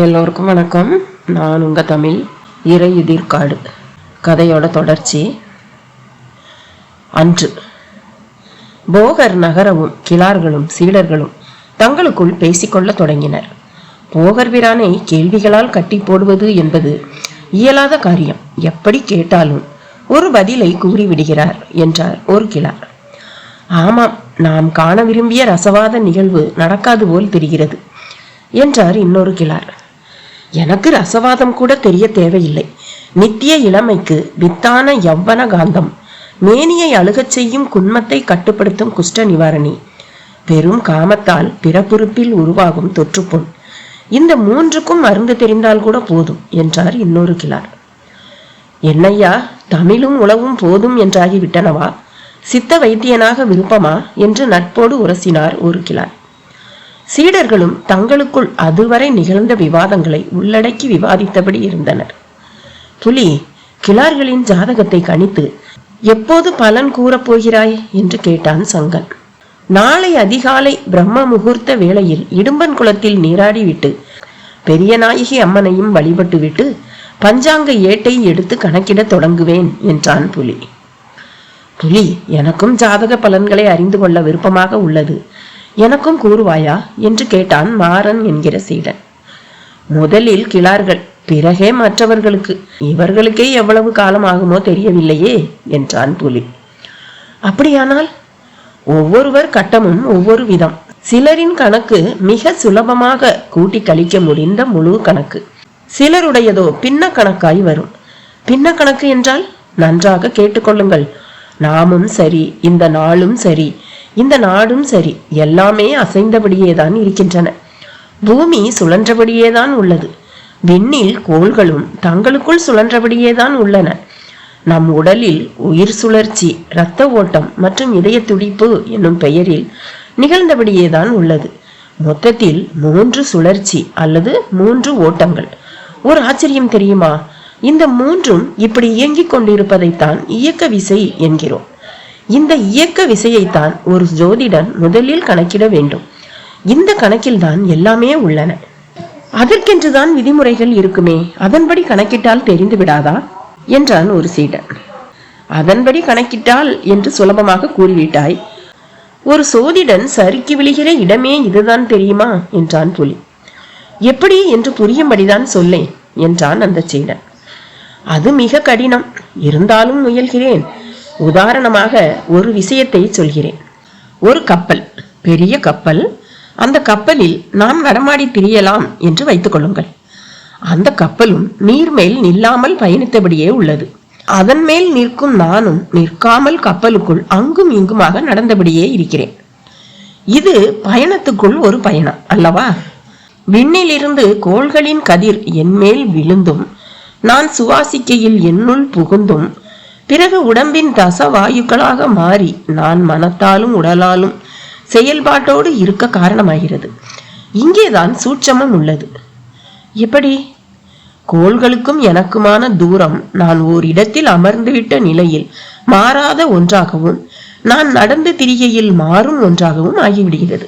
எல்லோருக்கும் வணக்கம். நான் உங்கள் தமிழ் இறையுதிர்காடு கதையோட தொடர்ச்சி. அன்று போகர் நகரவும் கிளார்களும் சீடர்களும் தங்களுக்குள் பேசிக்கொள்ள தொடங்கினர். போகர் பிரானை கேள்விகளால் கட்டி போடுவது என்பது இயலாத காரியம். எப்படி கேட்டாலும் ஒரு பதிலை கூறிவிடுகிறார் என்றார் ஒரு கிளார். ஆமாம், நாம் காண விரும்பிய ரசவாத நிகழ்வு நடக்காது போல் தெரிகிறது என்றார் இன்னொரு கிளார். எனக்கு ரசவாதம் கூட தெரிய தேவையில்லை. நித்திய இளமைக்கு வித்தான யவ்வன காந்தம், மேனியை அழுகச் செய்யும் குன்மத்தை கட்டுப்படுத்தும் குஷ்ட நிவாரணி, பெரும் காமத்தால் பிறப்புறுப்பில் உருவாகும் தொற்றுப்புண், இந்த மூன்றுக்கும் மருந்து தெரிந்தால் கூட போதும் என்றார் இன்னொரு கிளார். என்னையா, தமிழும் உளவும் போதும் என்றாகிவிட்டனவா? சித்த வைத்தியனாக விருப்பமா என்று நட்போடு உரசினார் ஒரு கிளார். சீடர்களும் தங்களுக்குள் அதுவரை நிகழ்ந்த விவாதங்களை உள்ளடக்கி விவாதித்தபடி இருந்தனர். புலி, கிளார்களின் ஜாதகத்தை கணித்து எப்போது பலன் கூறப்போகிறாய் என்று கேட்டான் சங்கன். நாளை அதிகாலை பிரம்ம முகூர்த்த வேளையில் இடும்பன் குளத்தில் நீராடிவிட்டு பெரிய நாயகி அம்மனையும் வழிபட்டுவிட்டு பஞ்சாங்க ஏட்டை எடுத்து கணக்கிட தொடங்குவேன் என்றான் புலி. புலி, எனக்கும் ஜாதக பலன்களை அறிந்து கொள்ள விருப்பமாக உள்ளது, எனக்கும் கூறுவாயா என்று கேட்டான் மாறன் என்கிற சீடன். முதலில் கிளார்கள், பிறகே மற்றவர்களுக்கு. இவர்களுக்கே எவ்வளவு காலம் ஆகுமோ தெரியவில்லையே என்றான் புலி. அப்படியானால் ஒவ்வொருவர் கட்டமும் ஒவ்வொரு விதம். சிலரின் கணக்கு மிக சுலபமாக கூட்டி கழிக்க முடிந்த முழு கணக்கு, சிலருடையதோ பின்ன கணக்காய் வரும். பின்ன கணக்கு என்றால் நன்றாக கேட்டுக்கொள்ளுங்கள். நாமும் சரி, இந்த நாளும் சரி, இந்த நாடும் சரி, எல்லாமே அசைந்தபடியேதான் இருக்கின்றன. பூமி சுழன்றபடியேதான் உள்ளது. விண்ணில் கோள்களும் தங்களுக்குள் சுழன்றபடியேதான் உள்ளன. நம் உடலில் உயிர் சுழற்சி, இரத்த ஓட்டம் மற்றும் இதய துடிப்பு என்னும் பெயரில் நிகழ்ந்தபடியேதான் உள்ளது. மொத்தத்தில் 3 சுழற்சி அல்லது 3 ஓட்டங்கள். ஒரு ஆச்சரியம் தெரியுமா? இந்த மூன்றும் இப்படி இயங்கிக் கொண்டிருப்பதைத்தான் இயக்க விசை என்கிறோம். இந்த இயக்க விசையைத்தான் ஒரு ஜோதிடன் முதலில் கணக்கிட வேண்டும். இந்த கணக்கில்தான் எல்லாமே உள்ளன. அதற்கென்றுதான் விதிமுறைகள் இருக்குமே, அதன்படி கணக்கிட்டால் தெரிந்து விடாதா என்றான் ஒரு சீடன். அதன்படி கணக்கிட்டால் என்று சுலபமாக கூறிவிட்டாய். ஒரு சோதிடன் சறுக்கி விழுகிற இடமே இதுதான் தெரியுமா என்றான் புலி. எப்படி என்று புரியும்படிதான் சொல்லேன் என்றான் அந்த சீடன். அது மிக கடினம், இருந்தாலும் முயல்கிறேன். உதாரணமாக ஒரு விஷயத்தை சொல்கிறேன். ஒரு கப்பல், பெரிய கப்பல். அந்த கப்பலில் நாம் நடமாடி திரியலாம் என்று வைத்துக் கொள்ளுங்கள். அந்த கப்பலும் நீர்மேல் நில்லாமல் பயணித்தபடியே உள்ளது. அதன் மேல் நிற்கும் நானும் நிற்காமல் கப்பலுக்குள் அங்கும் இங்குமாக நடந்தபடியே இருக்கிறேன். இது பயணத்துக்குள் ஒரு பயணம் அல்லவா? விண்ணிலிருந்து கோள்களின் கதிர் என்மேல் விழுந்தும், நான் சுவாசிக்கையில் என்னுள் புகுந்தும், பிறகு உடம்பின் தசவாயுக்களாக மாறி நான் மனத்தாலும் உடலாலும் செயல்பாட்டோடு இருக்க காரணமாகிறது. இங்கேதான் சூட்சமம் உள்ளது. எப்படி? கோள்களுக்கும் எனக்குமான தூரம் நான் ஓரிடத்தில் அமர்ந்துவிட்ட நிலையில் மாறாத ஒன்றாகவும், நான் நடந்து திரிகையில் மாறும் ஒன்றாகவும் ஆகிவிடுகிறது.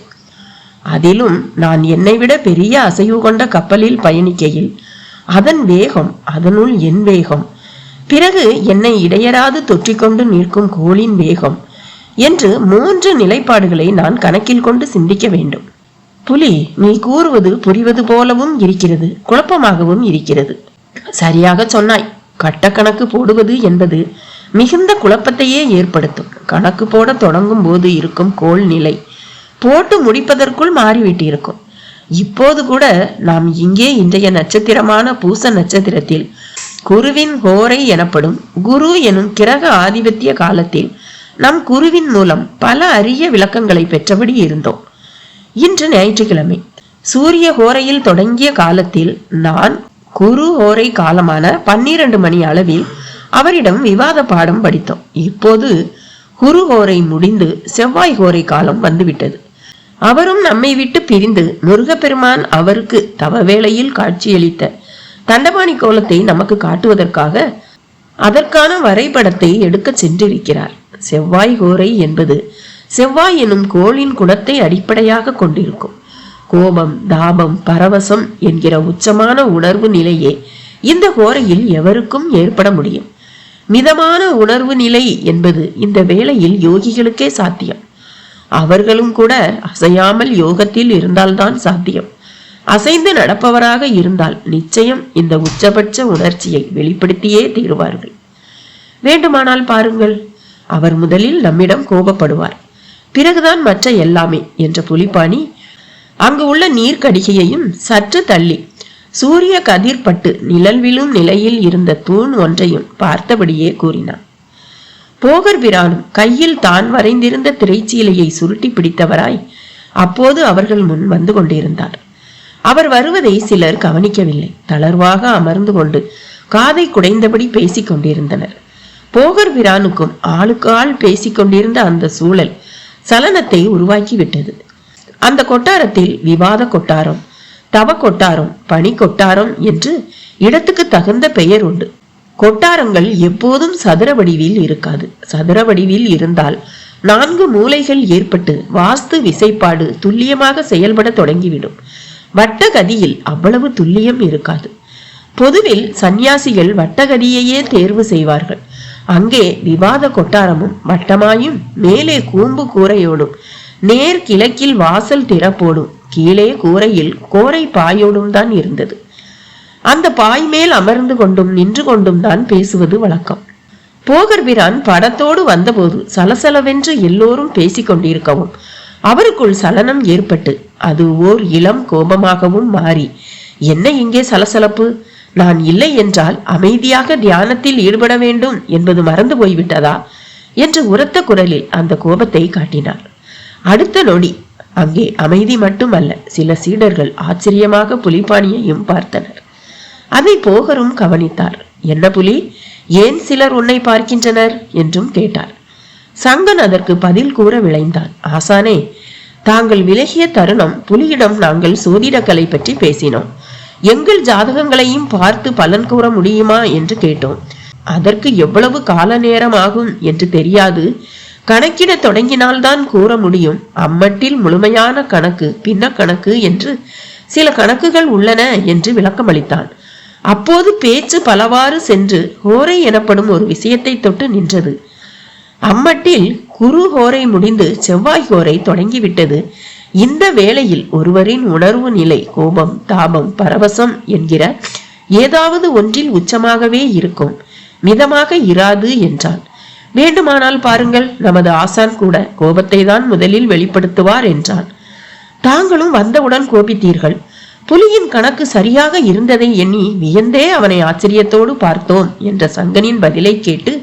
அதிலும் நான் என்னை விட பெரிய அசைவு கொண்ட கப்பலில் பயணிக்கையில் அதன் வேகம் அதனுள் என் வேகம், பிறகு என்னை இடையராது தொற்றிக்கொண்டு நிற்கும் கோளின் வேகம் என்று 3 நிலைப்பாடுகளை நான் கணக்கில் கொண்டு சிந்திக்க வேண்டும். புலி, நீ கூறுவது புரிவது போலவும் இருக்கிறது, குழப்பமாகவும் இருக்கிறது. சரியாக சொன்னாய். கட்டக்கணக்கு போடுவது என்பது மிகுந்த குழப்பத்தையே ஏற்படுத்தும். கணக்கு போட தொடங்கும் போது இருக்கும் கோள் நிலை போட்டு முடிப்பதற்குள் மாறிவிட்டு இருக்கும். இப்போது கூட நாம் இங்கே இன்றைய நட்சத்திரமான பூச நட்சத்திரத்தில் குருவின் ஹோரை எனப்படும் குரு எனும் கிரக ஆதிபத்திய காலத்தில் நம் குருவின் மூலம் பல அரிய விளக்கங்களை பெற்றபடி இருந்தோம். இன்று ஞாயிற்றுக்கிழமை. சூரிய ஹோரையில் தொடங்கிய காலத்தில் நான் குரு ஹோரை காலமான 12 மணி அளவில் அவரிடம் விவாத பாடம் படித்தோம். இப்போது குரு ஹோரை முடிந்து செவ்வாய் ஹோரை காலம் வந்துவிட்டது. அவரும் நம்மை விட்டு பிரிந்து முருகப்பெருமான் அவருக்கு தவவேளையில் காட்சியளித்த தண்டபாணி கோலத்தை நமக்கு காட்டுவதற்காக அதற்கான வரைபடத்தை எடுக்க சென்றிருக்கிறார். செவ்வாய் ஹோரை என்பது செவ்வாய் எனும் கோளின் குணத்தை அடிப்படையாக கொண்டிருக்கும். கோபம், தாபம், பரவசம் என்கிற உச்சமான உணர்வு நிலையே இந்த கோரையில் எவருக்கும் ஏற்பட முடியும். மிதமான உணர்வு நிலை என்பது இந்த வேளையில் யோகிகளுக்கே சாத்தியம். அவர்களும் கூட அசையாமல் யோகத்தில் இருந்தால்தான் சாத்தியம். அசைந்து நடப்பவராக இருந்தால் நிச்சயம் இந்த உச்சபட்ச உணர்ச்சியை வெளிப்படுத்தியே தீருவார்கள். வேண்டுமானால் பாருங்கள், அவர் முதலில் நம்மிடம் கோபப்படுவார், பிறகுதான் மற்ற எல்லாமே என்ற புலிப்பாணி அங்கு உள்ள நீர்க்கடிகையையும் சற்று தள்ளி சூரிய கதிர் பட்டு நிழல் விழும் நிலையில் இருந்த தூண் ஒன்றையும் பார்த்தபடியே கூறினான். போகர் பிரானும் கையில் தான் வரைந்திருந்த திரைச்சீலையை சுருட்டி பிடித்தவராய் அப்போது அவர்கள் முன் வந்து கொண்டிருந்தார். அவர் வருவதை சிலர் கவனிக்கவில்லை. தளர்வாக அமர்ந்து கொண்டு காதை குடைந்தபடி பேசிக் கொண்டிருந்தனர். போகர் பிரானுக்கும் ஆளுக்கு ஆள் பேசிக் கொண்டிருந்த அந்த சூழல் சலனத்தை உருவாக்கிவிட்டது. அந்த கொட்டாரத்தில் விவாத கொட்டாரம், தவ கொட்டாரம், பனி கொட்டாரம் என்று இடத்துக்கு தகுந்த பெயர் உண்டு. கொட்டாரங்கள் எப்போதும் சதுர வடிவில் இருக்காது. சதுர வடிவில் இருந்தால் 4 மூலைகள் ஏற்பட்டு வாஸ்து விசைப்பாடு துல்லியமாக செயல்பட தொடங்கிவிடும். வட்டகதியில் அவ்வளவு துல்லியம் இருக்காது. பொதுவில் சந்நியாசிகள் வட்டகதியையே தேர்வு செய்வார்கள். அங்கே விவாத கொட்டாரமும் வட்டமாயும் மேலே கூம்பு கூரையோடும் நேர் கிழக்கில் வாசல் திறப்போடும் கீழே கூரையில் கோரை பாயோடும் தான் இருந்தது. அந்த பாய் மேல் அமர்ந்து கொண்டும் நின்று கொண்டும் தான் பேசுவது வழக்கம். போகர் பிரான் படத்தோடு வந்தபோது சலசலவென்று எல்லோரும் பேசிக் கொண்டிருக்கவும் அவருக்குள் சலனம் ஏற்பட்டு அது ஓர் இளம் கோபமாகவும் மாறி, என்ன இங்கே சலசலப்பு? நான் இல்லை என்றால் அமைதியாக தியானத்தில் ஈடுபட வேண்டும் என்பது மறந்து போய்விட்டதா என்று உரத்த குரலில் அந்த கோபத்தை காட்டினார். அடுத்த நொடி அங்கே அமைதி மட்டுமல்ல, சில சீடர்கள் ஆச்சரியமாக புலிப்பாணியையும் பார்த்தனர். அதை போகரும் கவனித்தார். என்ன புலி, ஏன் சிலர் உன்னை பார்க்கின்றனர் என்றும் கேட்டார். சங்கன் அதற்கு பதில் கூற விளைந்தான். ஆசானே, தாங்கள் விலகிய தருணம் புலியிடம் நாங்கள் சோதிடக்கலை பற்றி பேசினோம். எங்கள் ஜாதகங்களையும் பார்த்து பலன் கூற முடியுமா என்று கேட்டோம். அதற்கு எவ்வளவு கால நேரம் ஆகும் என்று தெரியாது. கணக்கிட தொடங்கினால்தான் கூற முடியும். அம்மட்டில் முழுமையான கணக்கு, பின்ன கணக்கு என்று சில கணக்குகள் உள்ளன என்று விளக்கமளித்தான். அப்போது பேச்சு பலவாறு சென்று ஹோரை எனப்படும் ஒரு விஷயத்தை தொட்டு நின்றது. அம்மட்டில் குரு ஹோரை முடிந்து செவ்வாய் ஹோரை தொடங்கிவிட்டது. இந்த வேளையில் ஒருவரின் உணர்வு நிலை கோபம், தாபம், பரவசம் என்கிற ஏதாவது ஒன்றில் உச்சமாகவே இருக்கும், மிதமாக இராது என்றான். வேண்டுமானால் பாருங்கள், நமது ஆசான் கூட கோபத்தை தான் முதலில் வெளிப்படுத்துவார் என்றான். தாங்களும் வந்தவுடன் கோபித்தீர்கள். புலியின் கணக்கு சரியாக இருந்ததை எண்ணி வியந்தே அவனை ஆச்சரியத்தோடு பார்த்தோம் என்ற சங்கனின் பதிலை கேட்டு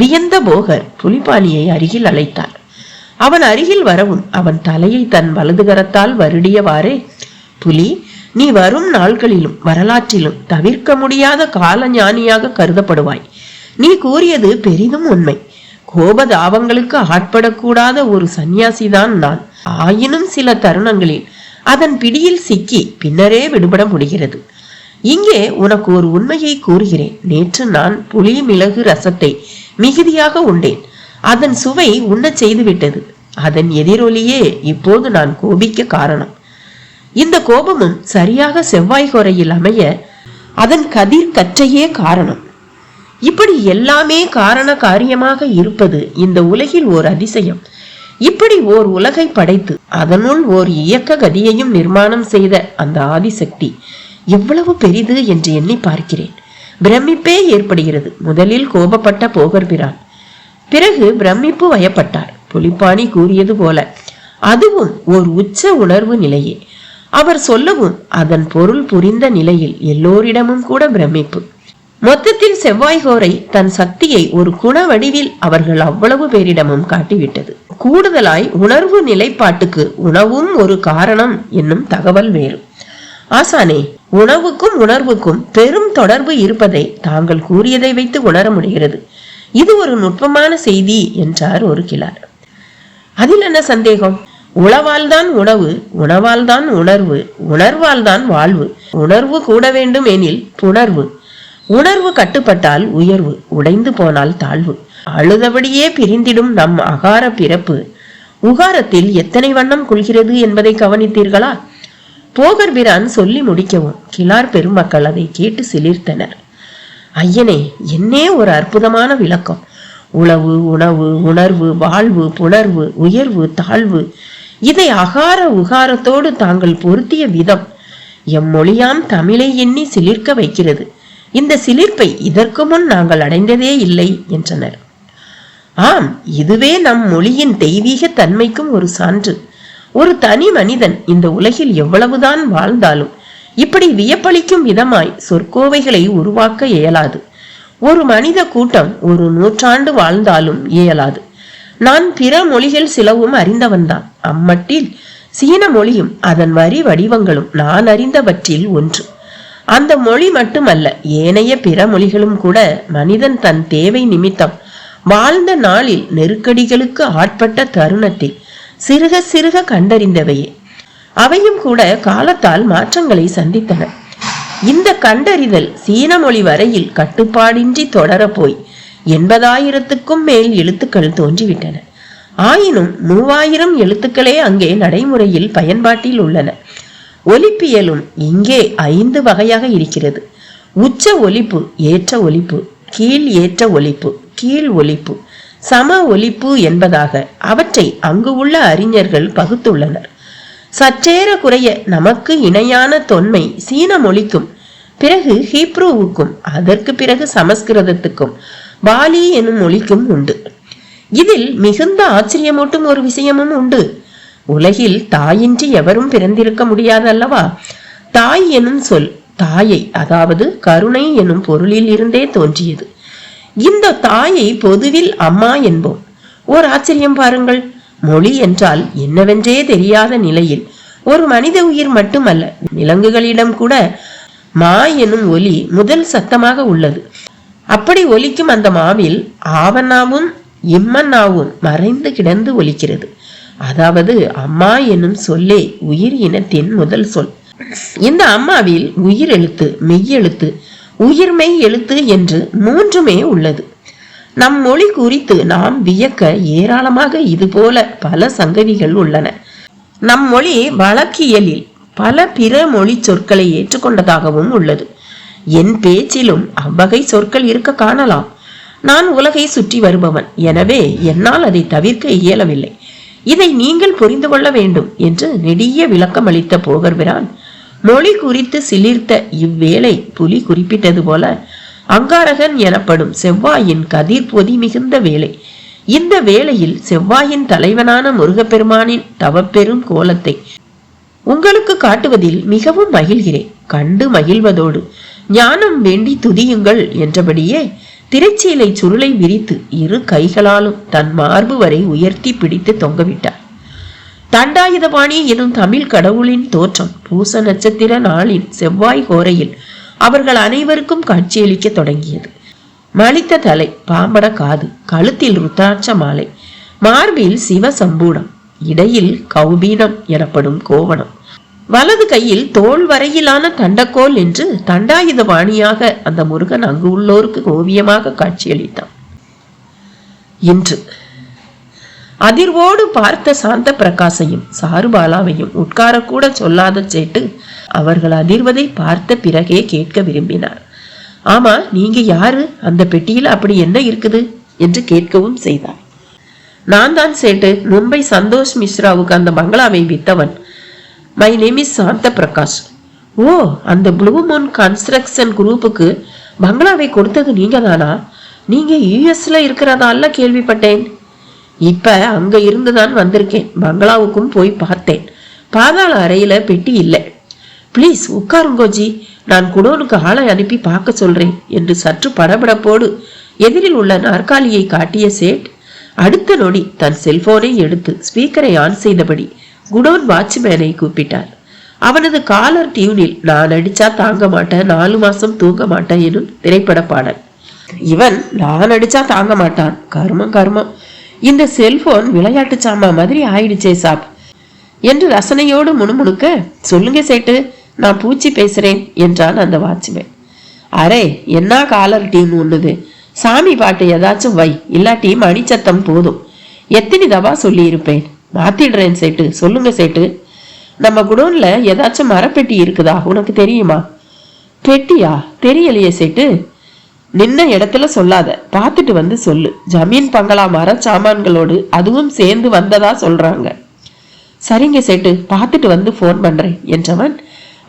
வியந்த போகர் புலிபாணியை அருகில் அழைத்தார். அவன் அருகில் வரவும் அவன் தலையை தன் வலது கரத்தால் வருடியவாறே, புலி, நீ வரும் நாட்களிலும் வரலாற்றிலும் தவிர்க்க முடியாத கால ஞானியாக கருதப்படுவாய். நீ கூறியது பெரிதும் உண்மை. கோபதாபங்களுக்கு ஆட்படக்கூடாத ஒரு சந்நியாசிதான் நான். ஆயினும் சில தருணங்களில் அதன் பிடியில் சிக்கி பின்னரே விடுபட முடிகிறது. இங்கே உனக்கு ஒரு உண்மையை கூறுகிறேன். நேற்று நான் புளி மிளகு ரசத்தை மிகுதியாக உண்டேன். அதன் சுவை உண்ணச் செய்துவிட்டது. அதன் எதிரொலியே இப்போது நான் கோபிக்க காரணம். இந்த கோபமும் சரியாக செவ்வாய் கோரையில் அமைய அதன் கதிர் கற்றையே காரணம். இப்படி எல்லாமே காரண காரியமாக இருப்பது இந்த உலகில் ஓர் அதிசயம். இப்படி ஓர் உலகை படைத்து அதனுள் ஓர் இயக்க கதியையும் நிர்மாணம் செய்த அந்த ஆதிசக்தி எவ்வளவு பெரிது என்று எண்ணி பார்க்கிறேன். பிரமிப்பே ஏற்படுகிறது. முதலில் கோபப்பட்ட போகர் பிரான், பிறகு பிரமிப்பு வயப்பட்டார். புலிப்பாணி கூறியது போல அதுவும் ஓர் உச்ச உணர்வு நிலையே. அவர் சொல்லவும் அதன் பொருள் புரிந்த நிலையில் எல்லோரிடமும் கூட பிரமிப்பு. மொத்தத்தில் செவ்வாய் கோரை தன் சக்தியை ஒரு குண வடிவில் அவர்கள் அவ்வளவு பேரிடமும் காட்டிவிட்டது. கூடுதலாய் உணர்வு நிலைப்பாட்டுக்கு உணவும் ஒரு காரணம் என்னும் தகவல் வேறு. ஆசானே, உணவுக்கும் உணர்வுக்கும் பெரும் தொடர்பு இருப்பதை தாங்கள் கூறியதை வைத்து உணர முடிகிறது. இது ஒரு நுட்பமான செய்தி என்றார் ஒரு கிளார். அதில் என்ன சந்தேகம்? உளவால்தான் உணவு, உணவால்தான் உணர்வு, உணர்வால்தான் வாழ்வு. உணர்வு கூட வேண்டும் எனில் புணர்வு. உணர்வு கட்டுப்பட்டால் உயர்வு, உடைந்து போனால் தாழ்வு. அழுதபடியே பிரிந்திடும் நம் அகார பிறப்பு உகாரத்தில் எத்தனை வண்ணம் கொள்கிறது என்பதை கவனித்தீர்களா? போகர் பிரான் சொல்லி முடிக்கவும் கிளார் பெருமக்கள் அதை கேட்டு சிலிர்த்தனர். ஐயனே, என்னே ஒரு அற்புதமான விளக்கம்! உளவு, உணவு, உணர்வு, வாழ்வு, புணர்வு, உயர்வு, தாழ்வு, இதை அகார உகாரத்தோடு தாங்கள் பொருத்திய விதம் எம்மொழியாம் தமிழை எண்ணி சிலிர்க்க வைக்கிறது. இந்த சிலிர்ப்பை இதற்கு முன் நாங்கள் அடைந்ததே இல்லை என்றனர். ஆம், இதுவே நம் மொழியின் தெய்வீக தன்மைக்கும் ஒரு சான்று. ஒரு தனி மனிதன் இந்த உலகில் எவ்வளவுதான் வாழ்ந்தாலும் இப்படி வியப்பளிக்கும் விதமாய் சொற்கோவைகளை உருவாக்க இயலாது. ஒரு மனித கூட்டம் ஒரு 100 ஆண்டு வாழ்ந்தாலும் இயலாது. நான் பிற மொழிகள் சிலவும் அறிந்தவன்தான். அம்மட்டில் சீன மொழியும் அதன் வரி வடிவங்களும் நான் அறிந்தவற்றில் ஒன்று. அந்த மொழி மட்டுமல்ல, ஏனைய பிற மொழிகளும் கூட மனிதன் தன் தேவை நிமித்தம் வாழ்ந்த நாளில் நெருக்கடிகளுக்கு ஆட்பட்ட தருணத்தில் சிறுக சிறுக கண்டறிந்தவையே. அவையும் கூட காலத்தால் மாற்றங்களை சந்தித்தன. இந்த கண்டறிதல் சீன மொழி வரையில் கட்டுப்பாடின்றி தொடரப்போய் 80,000க்கும் மேல் எழுத்துக்கள் தோன்றிவிட்டன. ஆயினும் 3000 எழுத்துக்களே அங்கே நடைமுறையில் பயன்பாட்டில் உள்ளன. ஒலிப்பியலும் இங்கே 5 வகையாக இருக்கிறது. உச்ச ஒலிப்பு, ஏற்ற ஒலிப்பு, கீழ் ஏற்ற ஒலிப்பு, கீழ் ஒலிப்பு, சம ஒலிப்பு என்பதாக அவற்றை அங்கு உள்ள அறிஞர்கள் பகுத்துள்ளனர். சற்றேற குறைய நமக்கு இணையான தொன்மை சீன மொழிக்கும், பிறகு ஹீப்ரூவுக்கும், அதற்கு பிறகு சமஸ்கிருதத்துக்கும், பாலி எனும் மொழிக்கும் உண்டு. இதில் மிகுந்த ஆச்சரியமூட்டும் ஒரு விஷயமும் உண்டு. உலகில் தாயின்றி எவரும் பிறந்திருக்க முடியாதல்லவா? தாய் எனும் சொல் தாயை, அதாவது கருணை எனும் பொருளில் இருந்தே தோன்றியது. இந்த தாயை பொதுவில் அம்மா என்போம். ஓர் ஆச்சரியம் பாருங்கள். மொழி என்றால் என்னவென்றே தெரியாத நிலையில் ஒரு மனித உயிர் மட்டுமல்ல, விலங்குகளிடம் கூட மா எனும் ஒலி முதல் சத்தமாக உள்ளது. அப்படி ஒலிக்கும் அந்த மாவில் ஆவண்ணாவும் இம்மன்னாவும் மறைந்து கிடந்து ஒலிக்கிறது. அதாவது அம்மா எனும் சொல்லே உயிர் இனத்தின் முதல் சொல். இந்த அம்மாவில் உயிர் எழுத்து, மெய்யெழுத்து, உயிர்மெய் எழுத்து என்று 3மே உள்ளது. நம் மொழி குறித்து நாம் வியக்க ஏராளமாக இதுபோல பல சங்கதிகள் உள்ளன. நம் மொழி வழக்கியலில் பல பிற மொழி சொற்களை ஏற்றுக்கொண்டதாகவும் உள்ளது. என் பேச்சிலும் அவ்வகை சொற்கள் இருக்க காணலாம். நான் உலகை சுற்றி வருபவன், எனவே என்னால் அதை தவிர்க்க இயலவில்லை. இதை நீங்கள் புரிந்து கொள்ள வேண்டும் என்று நெடிய விளக்கம் அளித்த போகர்பிரான் மொழி குறித்து சிலிர்த்த இவ்வேளை புலி குறிப்பிட்டது போல அங்காரகன் எனப்படும் செவ்வாயின் கதிர் பொதி மிகுந்த வேளை. இந்த வேளையில் செவ்வாயின் தலைவனான முருகப்பெருமானின் தவப்பெரும் கோலத்தை உங்களுக்கு காட்டுவதில் மிகவும் மகிழ்கிறேன். கண்டு மகிழ்வதோடு ஞானம் வேண்டி துதியுங்கள் என்றபடியே திரைச்சீலை சுருளை விரித்து 2 கைகளாலும் தன் மார்பு வரை உயர்த்தி பிடித்து தொங்கவிட்டார். தண்டாயுதபாணி எனும் தமிழ் கடவுளின் தோற்றம் பூச நட்சத்திர நாளின் செவ்வாய் கோரையில் அவர்கள் அனைவருக்கும் காட்சியளிக்க தொடங்கியது. மலித்த தலை, பாம்பட காது, கழுத்தில் ருத்ராட்ச மாலை, மார்பில் சிவ சம்பூடம், இடையில் கௌபீனம் எனப்படும் கோவணம், வலது கையில் தோல் வரையிலான தண்டக்கோல் என்று தண்டாயுதபாணியாக அந்த முருகன் அங்கு உள்ளோருக்கு ஓவியமாக காட்சியளித்தான். இன்று அதிர்வோடு பார்த்த சாந்த பிரகாசையும் சாருபாலாவையும் உட்காரக்கூட சொல்லாத சேட்டு அவர்கள் அதிர்வதை பார்த்த பிறகே கேட்க விரும்பினார். ஆமா, நீங்க யாரு? அந்த பெட்டியில் அப்படி என்ன இருக்குது என்று கேட்கவும் செய்தார். நான் தான் சேட்டு, மும்பை சந்தோஷ் மிஸ்ராவுக்கு அந்த பங்களாவை வித்தவன். மை நேம் இஸ் சாந்த பிரகாஷ். ஓ, அந்த ப்ளூ மூன் கன்ஸ்ட்ரக்ஷன் குரூப்புக்கு பங்களாவை கொடுத்தது நீங்க தானா? நீங்க யூஎஸ்ல இருக்கிறதால கேள்விப்பட்டேன். இப்ப அங்க இருந்துதான் வந்திருக்கேன். பங்களாவுக்கும் போய் பார்த்தேன். பாதாள அறையில பெட்டி இல்லை. பிளீஸ் உட்காருங்கோஜி, நான் குடோனுக்கு ஆளை அனுப்பி பார்க்க சொல்றேன் என்று சற்று படபடப்போடு எதிரில் உள்ள நாற்காலியை காட்டிய சேட் அடுத்த நொடி தன் செல்போனை எடுத்து ஸ்பீக்கரை ஆன் செய்தபடி குடோன் வாட்ச்மேனை கூப்பிட்டார். அவனது காலர் டியூனில் நான் அடிச்சா தாங்க மாட்டேன், 4 மாசம் தூங்க மாட்டேன் எனும் திரைப்பட பாடல். இவன் நான் அடிச்சா தாங்க மாட்டான், கர்மம் கர்மம், இந்த செல்போன் விளையாட்டு சாமா மாதிரி ஆயிடுச்சே சாப் என்று ரசனையோடு முணுமுணுக்க, சொல்லுங்க சேட்டு, நான் பூச்சி பேசுறேன் என்றான் அந்த வாட்ச்மேன். அரே, என்ன காலர் டீம் ஒண்ணுது, சாமி பாட்டு ஏதாச்சும் வை, இல்லாட்டி மணிச்சத்தம் போதும். எத்தனை தவா சொல்லி இருப்பேன், மாத்திடுறேன் சேட்டு, சொல்லுங்க சேட்டு. நம்ம குடோன்ல ஏதாச்சும் மரப்பெட்டி இருக்குதா, உனக்கு தெரியுமா? பெட்டியா? தெரியலையே சேட்டு. நின்ன இடத்துல சொல்லாத, பார்த்துட்டு வந்து சொல்லு. ஜமீன் பங்களா மர சாமான்களோடு அதுவும் சேர்ந்து வந்ததா சொல்றாங்க. சரிங்க சேட்டு, பார்த்துட்டு வந்து போன் பண்றேன் என்றவன்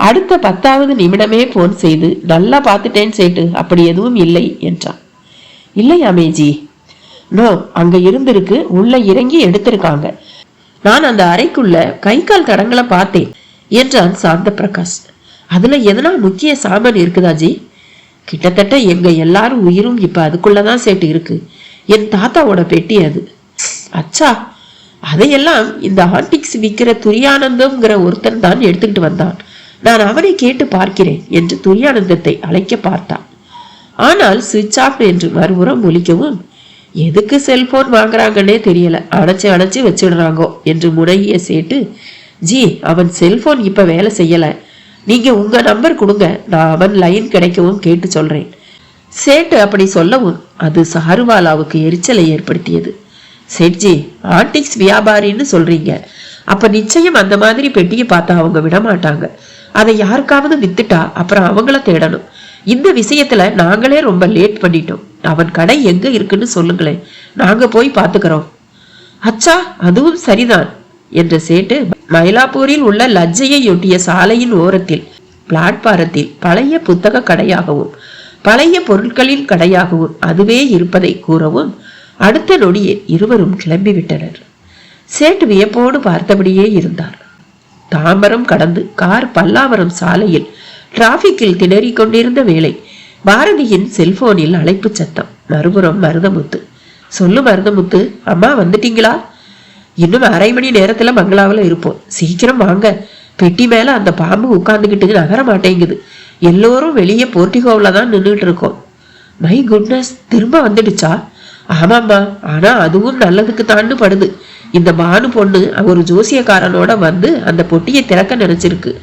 அடுத்த 10வது நிமிடமே போன் செய்து, நல்லா பார்த்துட்டேன் சேட்டு, அப்படி எதுவும் இல்லை என்றான். இல்லையாமேஜி? நோ, அங்க இருந்திருக்கு, உள்ள இறங்கி எடுத்திருக்காங்க. நான் அந்த அறைக்குள்ள கை கால் தடங்களை பார்த்தேன் என்றான் சாந்த பிரகாஷ். அதுல எதனா முக்கிய சாமான் இருக்குதா ஜி? கிட்டத்தட்ட எங்க எல்லாரும் உயிரும் இப்ப அதுக்குள்ளதான் சேட்டு இருக்கு. என் தாத்தாவோட பெட்டி அது. அச்சா, அதையெல்லாம் இந்த ஆன்டிக்ஸ் விற்கிற துரியானந்தம்ங்கிற ஒருத்தன் தான் எடுத்துக்கிட்டு வந்தான். நான் அவனை கேட்டு பார்க்கிறேன் என்று துரியானந்தத்தை அழைக்க பார்த்தான். ஆனால் சுவிட்ச் ஆஃப் என்று மறுபுறம் ஒலிக்கவும், எதுக்கு செல்போன் வாங்குறாங்கன்னே தெரியல, அணைச்சு வச்சிடுறாங்கோ என்று முனைகிய சேட்டு, ஜி அவன் செல்போன் இப்ப வேலை செய்யல, நீங்க உங்க நம்பர் கொடுங்க, நான் அவன் லைன் கிடைக்கவும் கேட்டு சொல்றேன். சேட்டு அப்படி சொல்லவும் அது சாருவாலாவுக்கு எரிச்சலை ஏற்படுத்தியது. சேட்ஜி, ஆன்டிக்ஸ் வியாபாரின்னு சொல்றீங்க, அப்ப நிச்சயம் அந்த மாதிரி பெட்டியை பார்த்தா அவங்க விட மாட்டாங்க. அதை யாருக்காவது வித்துட்டா அப்புறம் அவங்கள தேடணும். இந்த விஷயத்துல நாங்களே ரொம்ப லேட் பண்ணிட்டோம். அவன் கடை எங்க இருக்குன்னு சொல்லுங்களேன், நாங்க போய் பாத்துக்கிறோம். அச்சா, அதுவும் சரிதான் என்ற சேட்டு மயிலாப்பூரில் உள்ள லஜ்ஜையை ஒட்டிய சாலையின் ஓரத்தில் பிளாட்பாரத்தில் பழைய புத்தக கடையாகவும் பழைய பொருட்களின் கடையாகவும் அதுவே இருப்பதை கூறவும் அடுத்த நொடியே இருவரும் கிளம்பிவிட்டனர். சேட்டு வியப்போடு பார்த்தபடியே இருந்தார். தாம்பரம் கடந்து கார் பல்லாவரம் சாலையில் டிராபிக்கில் திணறிக் கொண்டிருந்த வேளை பாரதியின் செல்போனில் அழைப்பு சத்தம். மறுபுறம் மருதமுத்து. சொல்லு மருதமுத்து, அம்மா வந்துட்டீங்களா? இன்னும் அரை மணி நேரத்துல பங்களாவில் இருப்போம், சீக்கிரம் வாங்க. பெட்டி மேல அந்த பாம்பு உட்கார்ந்துகிட்டு நகர மாட்டேங்குது. எல்லோரும் வெளியே போர்ட்டிகோவில் தான் நின்றுட்டு இருக்கோம். மை குட்னஸ், திரும்ப வந்துடுச்சா? ஆமாம்மா, ஆனா அதுவும் நல்லதுக்கு தாண்டு படுது. இந்த பானு பொண்ணு ஒரு ஜோசியக்காரனோட வந்து அந்த பொட்டியை திறக்க நினைச்சிருக்கு.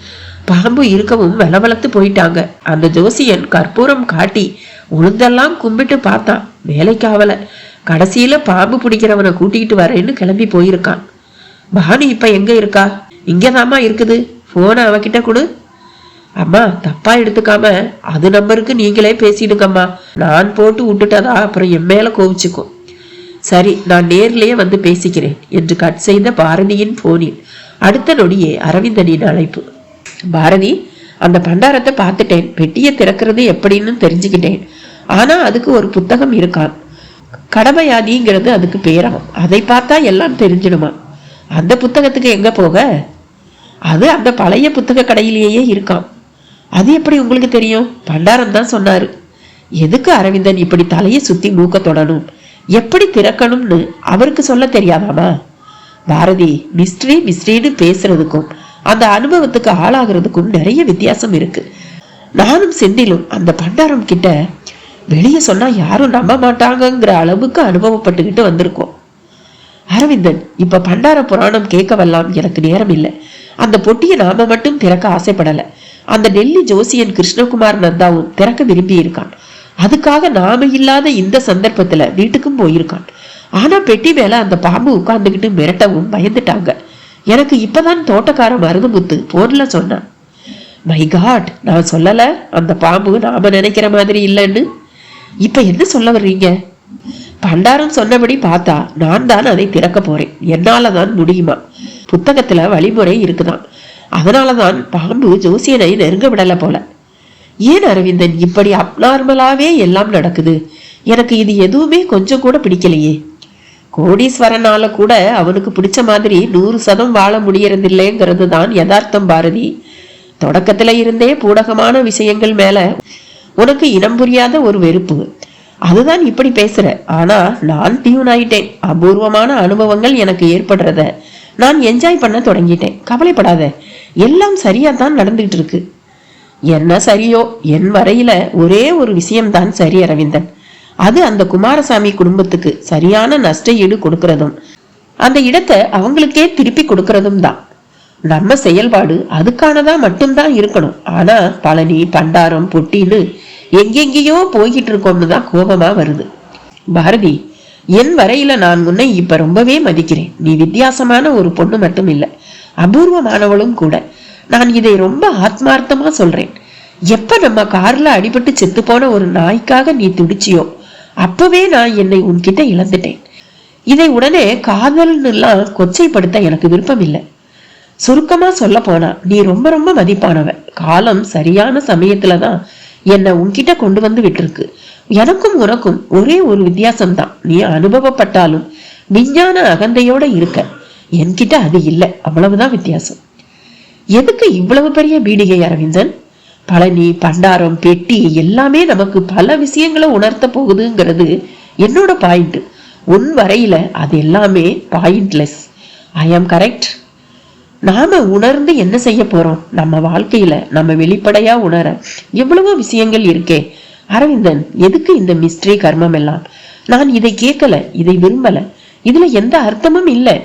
பாம்பு இருக்கவும் வெலவலத்து போயிட்டாங்க. அந்த ஜோசியன் கற்பூரம் காட்டி உளுந்தெல்லாம் கும்பிட்டு பார்த்தான், வேலைக்கு ஆவல. கடைசியில பாம்பு பிடிக்கிறவனை கூட்டிகிட்டு வரேன்னு கிளம்பி போயிருக்கான். பானு இப்ப எங்க இருக்கா? இங்கதாம்மா இருக்குது. போனை அவகிட்ட கொடு. அம்மா தப்பா எடுத்துக்காம அது நம்பருக்கு நீங்களே பேசிடுங்கம்மா. நான் போட்டு விட்டுட்டதா அப்புறம் என் மேல கோவிச்சுக்கும். சரி, நான் நேர்லயே வந்து பேசிக்கிறேன் என்று கட் செய்த பாரதியின் போனில் அடுத்த நொடியே அரவிந்தனின் அழைப்பு. பாரதி, அந்த பண்டாரத்தை பார்த்துட்டேன். பெட்டியை திறக்கிறது எப்படின்னு தெரிஞ்சுக்கிட்டேன். ஆனா அதுக்கு ஒரு புத்தகம் இருக்கான். கடமையாதிங்கிறது அதுக்கு பேராகும். அதை பார்த்தா எல்லாம் தெரிஞ்சிடுமா. அந்த புத்தகத்துக்கு எங்க போக? அது அந்த பழைய புத்தக கடையிலேயே இருக்கான். அது எப்படி உங்களுக்கு தெரியும்? பண்டாரம் தான் சொன்னாரு. எதுக்கு அரவிந்தன் இப்படி தலையை சுத்தி மூக்க தொடணும்? எப்படி திறக்கணும்னு அவருக்கு சொல்ல தெரியாதாமா? பாரதி, மிஸ்ட்ரின்னு பேசுறதுக்கும் அந்த அனுபவத்துக்கு ஆளாகிறதுக்கும் நிறைய வித்தியாசம் இருக்கு. நானும் செந்திலும் அந்த பண்டாரம் கிட்ட வெளியே சொன்னா யாரும் நம்ப மாட்டாங்கிற அளவுக்கு அனுபவப்பட்டுக்கிட்டு வந்திருக்கோம். அரவிந்தன், இப்ப பண்டார புராணம் கேட்கவெல்லாம் எனக்கு நேரம் இல்லை. அந்த பொட்டியை நாம மட்டும் திறக்க ஆசைப்படல. அந்த டெல்லி ஜோசியன் கிருஷ்ணகுமார் நந்தாவும் திறக்க விரும்பி இருக்கான். அதுக்காக நாம இல்லாத இந்த சந்தர்ப்பத்துல வீட்டுக்கும் போயிருக்கான். ஆனா பெட்டி மேல அந்த பாம்பு உட்கார்ந்துகிட்டு மிரட்டவும் பயந்துட்டாங்க. எனக்கு இப்பதான் தோட்டக்கார மருதமுத்து போன்ல சொன்னான். மை காட், நான் சொல்லல அந்த பாம்பு நாம நினைக்கிற மாதிரி இல்லைன்னு. இப்ப என்ன சொல்ல வர்றீங்க? பண்டாரம் சொன்னபடி பார்த்தா நான் தான் அதை திறக்க போறேன். என்னாலதான் முடியுமா? புத்தகத்துல வழிமுறை இருக்குதான். அதனாலதான் பாம்பு ஜோசியனை நெருங்க விடல போல. ஏன் அரவிந்தன், இப்படி அப்நார்மலாவே எல்லாம் நடக்குது? எனக்கு இது எதுவுமே கொஞ்சம் கூட பிடிக்கலையே. கோடீஸ்வரனால கூட அவனுக்கு பிடிச்ச மாதிரி 100% வாழ முடியறதில்லைங்கிறது தான் யதார்த்தம் பாரதி. தொடக்கத்துல இருந்தே பூடகமான விஷயங்கள் மேல உனக்கு இனம் புரியாத ஒரு வெறுப்பு. அதுதான் இப்படி பேசுற. ஆனா நான் டியூன் ஆயிட்டேன். அபூர்வமான அனுபவங்கள் எனக்கு ஏற்படுறத நான் என்ஜாய் பண்ண தொடங்கிட்டேன். கவலைப்படாத, எல்லாம் சரியா தான் நடந்துகிட்டு இருக்கு. என்ன சரியோ, என் வரையில ஒரே ஒரு விஷயம்தான் சரி அரவிந்தன். அது அந்த குமாரசாமி குடும்பத்துக்கு சரியான நஷ்ட ஈடு கொடுக்கறதும் அந்த இடத்தை அவங்களுக்கே திருப்பி கொடுக்கறதும் தான். நம்ம செயல்பாடு அதுக்கானதா மட்டும்தான் இருக்கணும். ஆனா பழனி, பண்டாரம், பொட்டின்னு எங்கெங்கேயோ போய்கிட்டு இருக்கோம்னு தான் கோபமா வருது. பாரதி, என் வரையில நான் உன்னை இப்ப ரொம்பவே மதிக்கிறேன். நீ வித்தியாசமான ஒரு பொண்ணு மட்டும் இல்லை, அபூர்வமானவளும் கூட. நான் இதை ரொம்ப ஆத்மார்த்தமா சொல்றேன். எப்ப நம்ம கார்ல அடிபட்டு செத்து போன ஒரு நாய்க்காக நீ துடிச்சியோ அப்பவே நான் என்னை உன்கிட்ட இழந்துட்டேன். இதை உடனே காதல்னு எல்லாம் கொச்சைப்படுத்த எனக்கு விருப்பம் இல்லை. சுருக்கமா சொல்ல போனா நீ ரொம்ப ரொம்ப மதிப்பானவ. காலம் சரியான சமயத்துலதான் என்னை உன்கிட்ட கொண்டு வந்து விட்டுருக்கு. எனக்கும் உனக்கும் ஒரே ஒரு வித்தியாசம்தான். நீ அனுபவப்பட்டாலும் விஞ்ஞான அகந்தையோட இருக்க, என்கிட்ட அது இல்லை. அவ்வளவுதான் வித்தியாசம். எதுக்கு இவ்வளவு பெரிய பீடிகை அரவிந்தன்? பழனி, பண்டாரம், பெட்டி எல்லாமே நமக்கு பல விஷயங்களை உணர்த்த போகுதுங்கிறது என்னோட பாயிண்ட். உன் வரையில அது எல்லாமே பாயிண்ட்லெஸ். ஐ ஆம் கரெக்ட்? நாம உணர்ந்து என்ன செய்ய போறோம்? நம்ம வாழ்க்கையில நம்ம வெளிப்படையா உணர எவ்வளவோ விஷயங்கள் இருக்கே. அரவிந்தன், எதுக்கு இந்த மிஸ்ட்ரி கர்மம் எல்லாம்? நான் இதை கேட்கல, இதை விரும்பல. இதுல எந்த அர்த்தமும் இல்லை.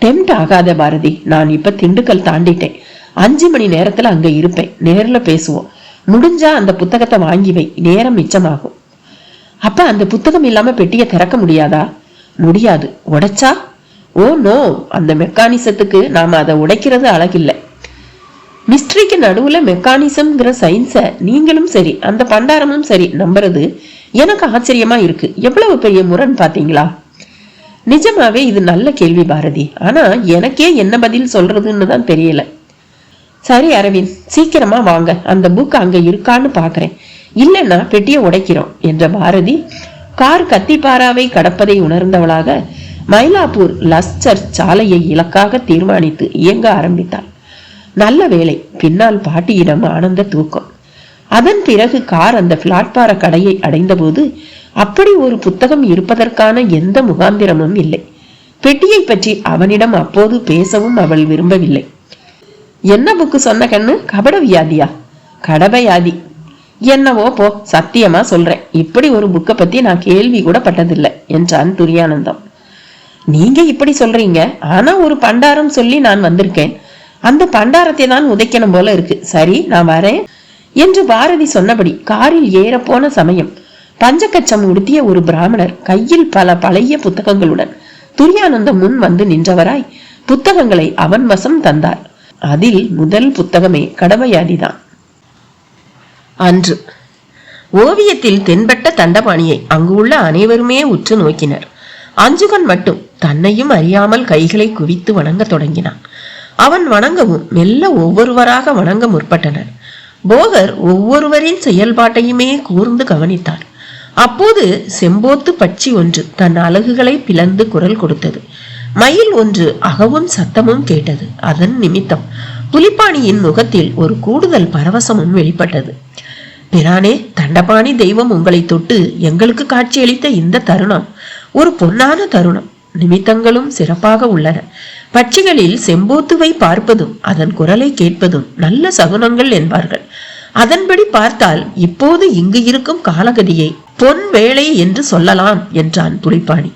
டெம்ட் ஆகாத பாரதி. நான் இப்ப திண்டுக்கல் தாண்டிட்டேன். 5 மணி நேரத்துல அங்க இருப்பேன். நேர்ல பேசுவோம். முடிஞ்சா அந்த புத்தகத்தை வாங்கி வை, நேரம் மிச்சமாகும். அப்ப அந்த புத்தகம் இல்லாம பெட்டியை திறக்க முடியாதா? முடியாது. உடைச்சா? ஓ நோ, அந்த மெக்கானிசத்துக்கு நாம அதை உடைக்கிறது அழகில்லை. மிஸ்ட்ரிக்கு நடுவுல மெக்கானிசம்ங்கிற சயின்ஸ நீங்களும் சரி அந்த பண்டாரமும் சரி நம்புறது எனக்கு ஆச்சரியமா இருக்கு. எவ்வளவு பெரிய முரண் பாத்தீங்களா? நிஜமாவே இது நல்ல கேள்வி பாரதி. ஆனா எனக்கே என்ன பதில் சொல்றதுன்னு தான் தெரியல. சரி அரவிந்த், சீக்கிரமா வாங்க. அந்த புக் அங்க இருக்கான்னு பாக்குறேன். இல்லைன்னா பெட்டியை உடைக்கிறோம் என்ற பாரதி கார் கத்திப்பாராவை கடப்பதை உணர்ந்தவளாக மயிலாப்பூர் லஸ்சர் சாலையை இலக்காக தீர்மானித்து இயங்க ஆரம்பித்தாள். நல்ல வேளை, பின்னால் பாட்டியிடம் ஆனந்த தூக்கம். அதன் பிறகு கார் அந்த பிளாட்பார கடையை அடைந்த போது அப்படி ஒரு புத்தகம் இருப்பதற்கான எந்த முகாந்திரமும் இல்லை. பெட்டியை பற்றி அவனிடம் அப்போது பேசவும் அவள் விரும்பவில்லை. என்ன புக்கு சொன்ன கண்ணு? கபட வியாதியா? கடபயாதி. என்னவோ போ, சத்தியமா சொல்றேன், இப்படி ஒரு புக்கை பத்தி நான் கேள்வி கூட பட்டதில்லை என்றான் துரியானந்தம். நீங்க இப்படி சொல்றீங்க, ஆனா ஒரு பண்டாரம் சொல்லி நான் வந்திருக்கேன். அந்த பண்டாரத்தை தான் உதைக்கணும் போல இருக்கு. சரி, நான் வரேன் என்று பாரதி சொன்னபடி காரில் ஏற போன சமயம் பஞ்சகச்சம் உடுத்திய ஒரு பிராமணர் கையில் பல பழைய புத்தகங்களுடன் துரியானந்தம் முன் வந்து நின்றவராய் புத்தகங்களை அவன் வசம் தந்தார். அதில் முதல் புத்தகமே கடமையாதிதான். அன்று ஓவியத்தில் தென்பட்ட தண்டபாணியை அங்கு உள்ள அனைவருமே உற்று நோக்கினர். அஞ்சுகன் மட்டும் தன்னையும் அறியாமல் கைகளை குவித்து வணங்க தொடங்கினான். அவன் வணங்கவும் மெல்ல ஒவ்வொருவராக வணங்க முற்பட்டனர். போகர் ஒவ்வொருவரின் செயல்பாட்டையுமே கூர்ந்து கவனித்தார். அப்போது செம்போத்து பட்சி ஒன்று தன் அலகுகளை பிளந்து குரல் கொடுத்தது. மயில் ஒன்று அகவும் சத்தமும் கேட்டது. அதன் நிமித்தம் புலிப்பாணியின் முகத்தில் ஒரு கூடுதல் பரவசமும் வெளிப்பட்டது. பிரானே, தண்டபாணி தெய்வம் உங்களை தொட்டு எங்களுக்கு காட்சியளித்த இந்த தருணம் ஒரு பொன்னான தருணம். நிமித்தங்களும் சிறப்பாக உள்ளன. பட்சிகளில் செம்போத்துவை பார்ப்பதும் அதன் குரலை கேட்பதும் நல்ல சகுனங்கள் என்பார்கள். அதன்படி பார்த்தால் இப்போது இங்கு இருக்கும் காலகதியை பொன் வேளை என்று சொல்லலாம் என்றான் புலிப்பாணி.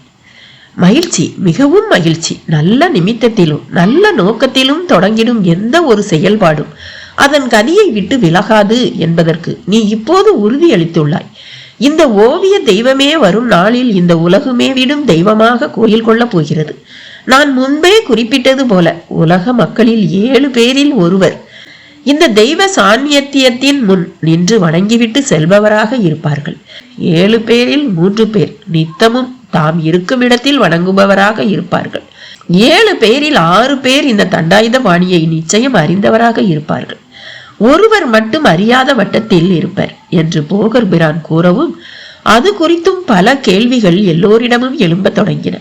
மகிழ்ச்சி, மிகவும் மகிழ்ச்சி. நல்ல நிமித்தத்திலும் நல்ல நோக்கத்திலும் தொடங்கிடும் எந்த ஒரு செயல்பாடும் அதன் கதியை விட்டு விலகாது என்பதற்கு நீ இப்போது உறுதியளித்துள்ளாய். இந்த ஓவிய தெய்வமே வரும் நாளில் இந்த உலகுமே விடும் தெய்வமாக கோயில் கொள்ளப் போகிறது. நான் முன்பே குறிப்பிட்டது போல உலக மக்களில் 7 பேரில் ஒருவர் இந்த தெய்வ சாநித்தியத்தின் முன் நின்று வணங்கிவிட்டு செல்பவராக இருப்பார்கள். 7 பேரில் 3 பேர் நித்தமும் தாம் இருக்கும் இடத்தில் வணங்குபவராக இருப்பார்கள். 7 பேரில் 6 பேர் இந்த தண்டாயுத பாணியை நிச்சயம் அறிந்தவராக இருப்பார்கள். ஒருவர் மட்டும் அறியாத வட்டத்தில் இருப்பர் என்று போகர் பிரான் கூறவும் அது குறித்தும் பல கேள்விகள் எல்லோரிடமும் எழும்ப தொடங்கின.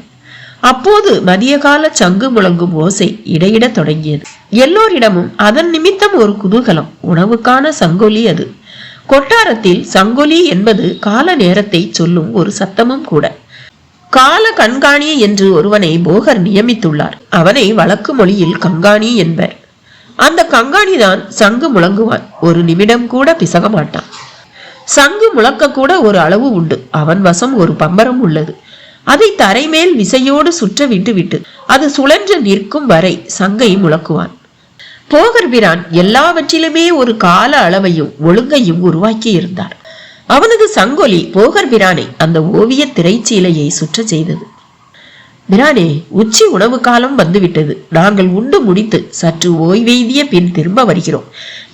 அப்போது மதிய கால சங்கு முழங்கும் ஓசை இடையிட தொடங்கியது. எல்லோரிடமும் அதன் நிமித்தம் ஒரு குதூகலம். உணவுக்கான சங்கொலி அது. கொட்டாரத்தில் சங்கொலி என்பது கால நேரத்தை சொல்லும் ஒரு சத்தமும் கூட. கால கண்காணி என்று ஒருவனை போகர் நியமித்துள்ளார். அவனை வழக்கு மொழியில் கங்காணி என்பர். அந்த கங்காணிதான் சங்கு முழங்குவான். ஒரு நிமிடம் கூட பிசக மாட்டான். சங்கு முழக்க கூட ஒரு அளவு உண்டு. அவன் வசம் ஒரு பம்பரம் உள்ளது. அதை தரைமேல் விசையோடு சுற்ற விட்டு அது சுழன்று நிற்கும் வரை சங்கை முழக்குவான். போகர் பிரான் எல்லாவற்றிலுமே ஒரு கால அளவையும் ஒழுங்கையும் உருவாக்கி இருந்தார். அவனது சங்கொலி போகர் பிரானை அந்த ஓவிய திரைச்சீலையை சுற்ற செய்தது. பிரானே, உச்சி உணவு காலம் வந்துவிட்டது. நாங்கள் உண்டு முடித்து சற்று ஓய்வெய்திய பின் திரும்ப வருகிறோம்.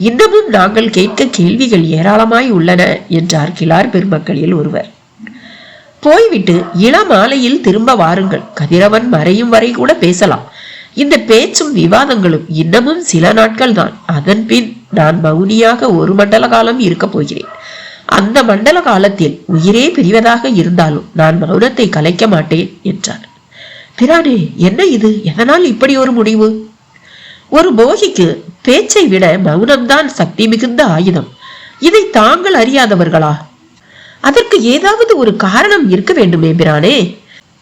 இன்னமும் நாங்கள் கேட்க கேள்விகள் ஏராளமாய் உள்ளன என்றார் கிளார் பெருமக்களில் ஒருவர். போய்விட்டு இளமாலையில் திரும்ப வாருங்கள். கதிரவன் மறையும் வரை கூட பேசலாம். இந்த பேச்சும் விவாதங்களும் இன்னமும் சில நாட்கள் தான். அதன் பின் நான் மௌனியாக ஒரு மண்டல காலம் இருக்க போகிறேன். அந்த மண்டல காலத்தில் உயிரே பிரிவதாக இருந்தாலும் நான் மௌனத்தை கலைக்க மாட்டேன் என்றார். பிரானே, என்ன இது? எதனால் இப்படி ஒரு முடிவு? ஒரு போகிக்கு பேச்சை விட மௌனம்தான் சக்தி மிகுந்த ஆயுதம். இதை தாங்கள் அறியாதவர்களா? அதற்கு ஏதாவது ஒரு காரணம் இருக்க வேண்டுமே பிரானே.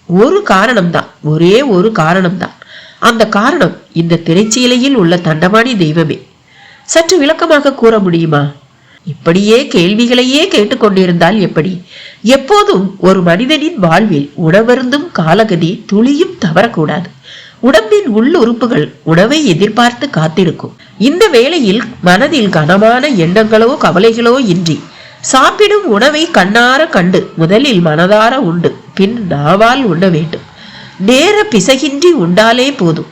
ஒரு காரணம்தான், ஒரே ஒரு காரணம்தான். அந்த காரணம் இந்த திரைச்சீலையில் உள்ள தண்டவாணி தெய்வமே. சற்று விளக்கமாக கூற முடியுமா? இப்படியே கேள்விகளையே கேட்டுக்கொண்டிருந்தால் எப்படி? எப்போதும் ஒரு மனிதனின் வாழ்வில் உணவருந்தும் காலகதி துளியும் தவறக்கூடாது. உடம்பின் உள்ளுறுப்புகள் உணவை எதிர்பார்த்து காத்திருக்கும். இந்த வேளையில் மனதில் கனமான எண்ணங்களோ கவலைகளோ இன்றி சாப்பிடும் உணவை கண்ணார கண்டு முதலில் மனதார உண்டு பின் நாவால் உண்ண வேண்டும். நேர பிசகின்றி உண்டாலே போதும்.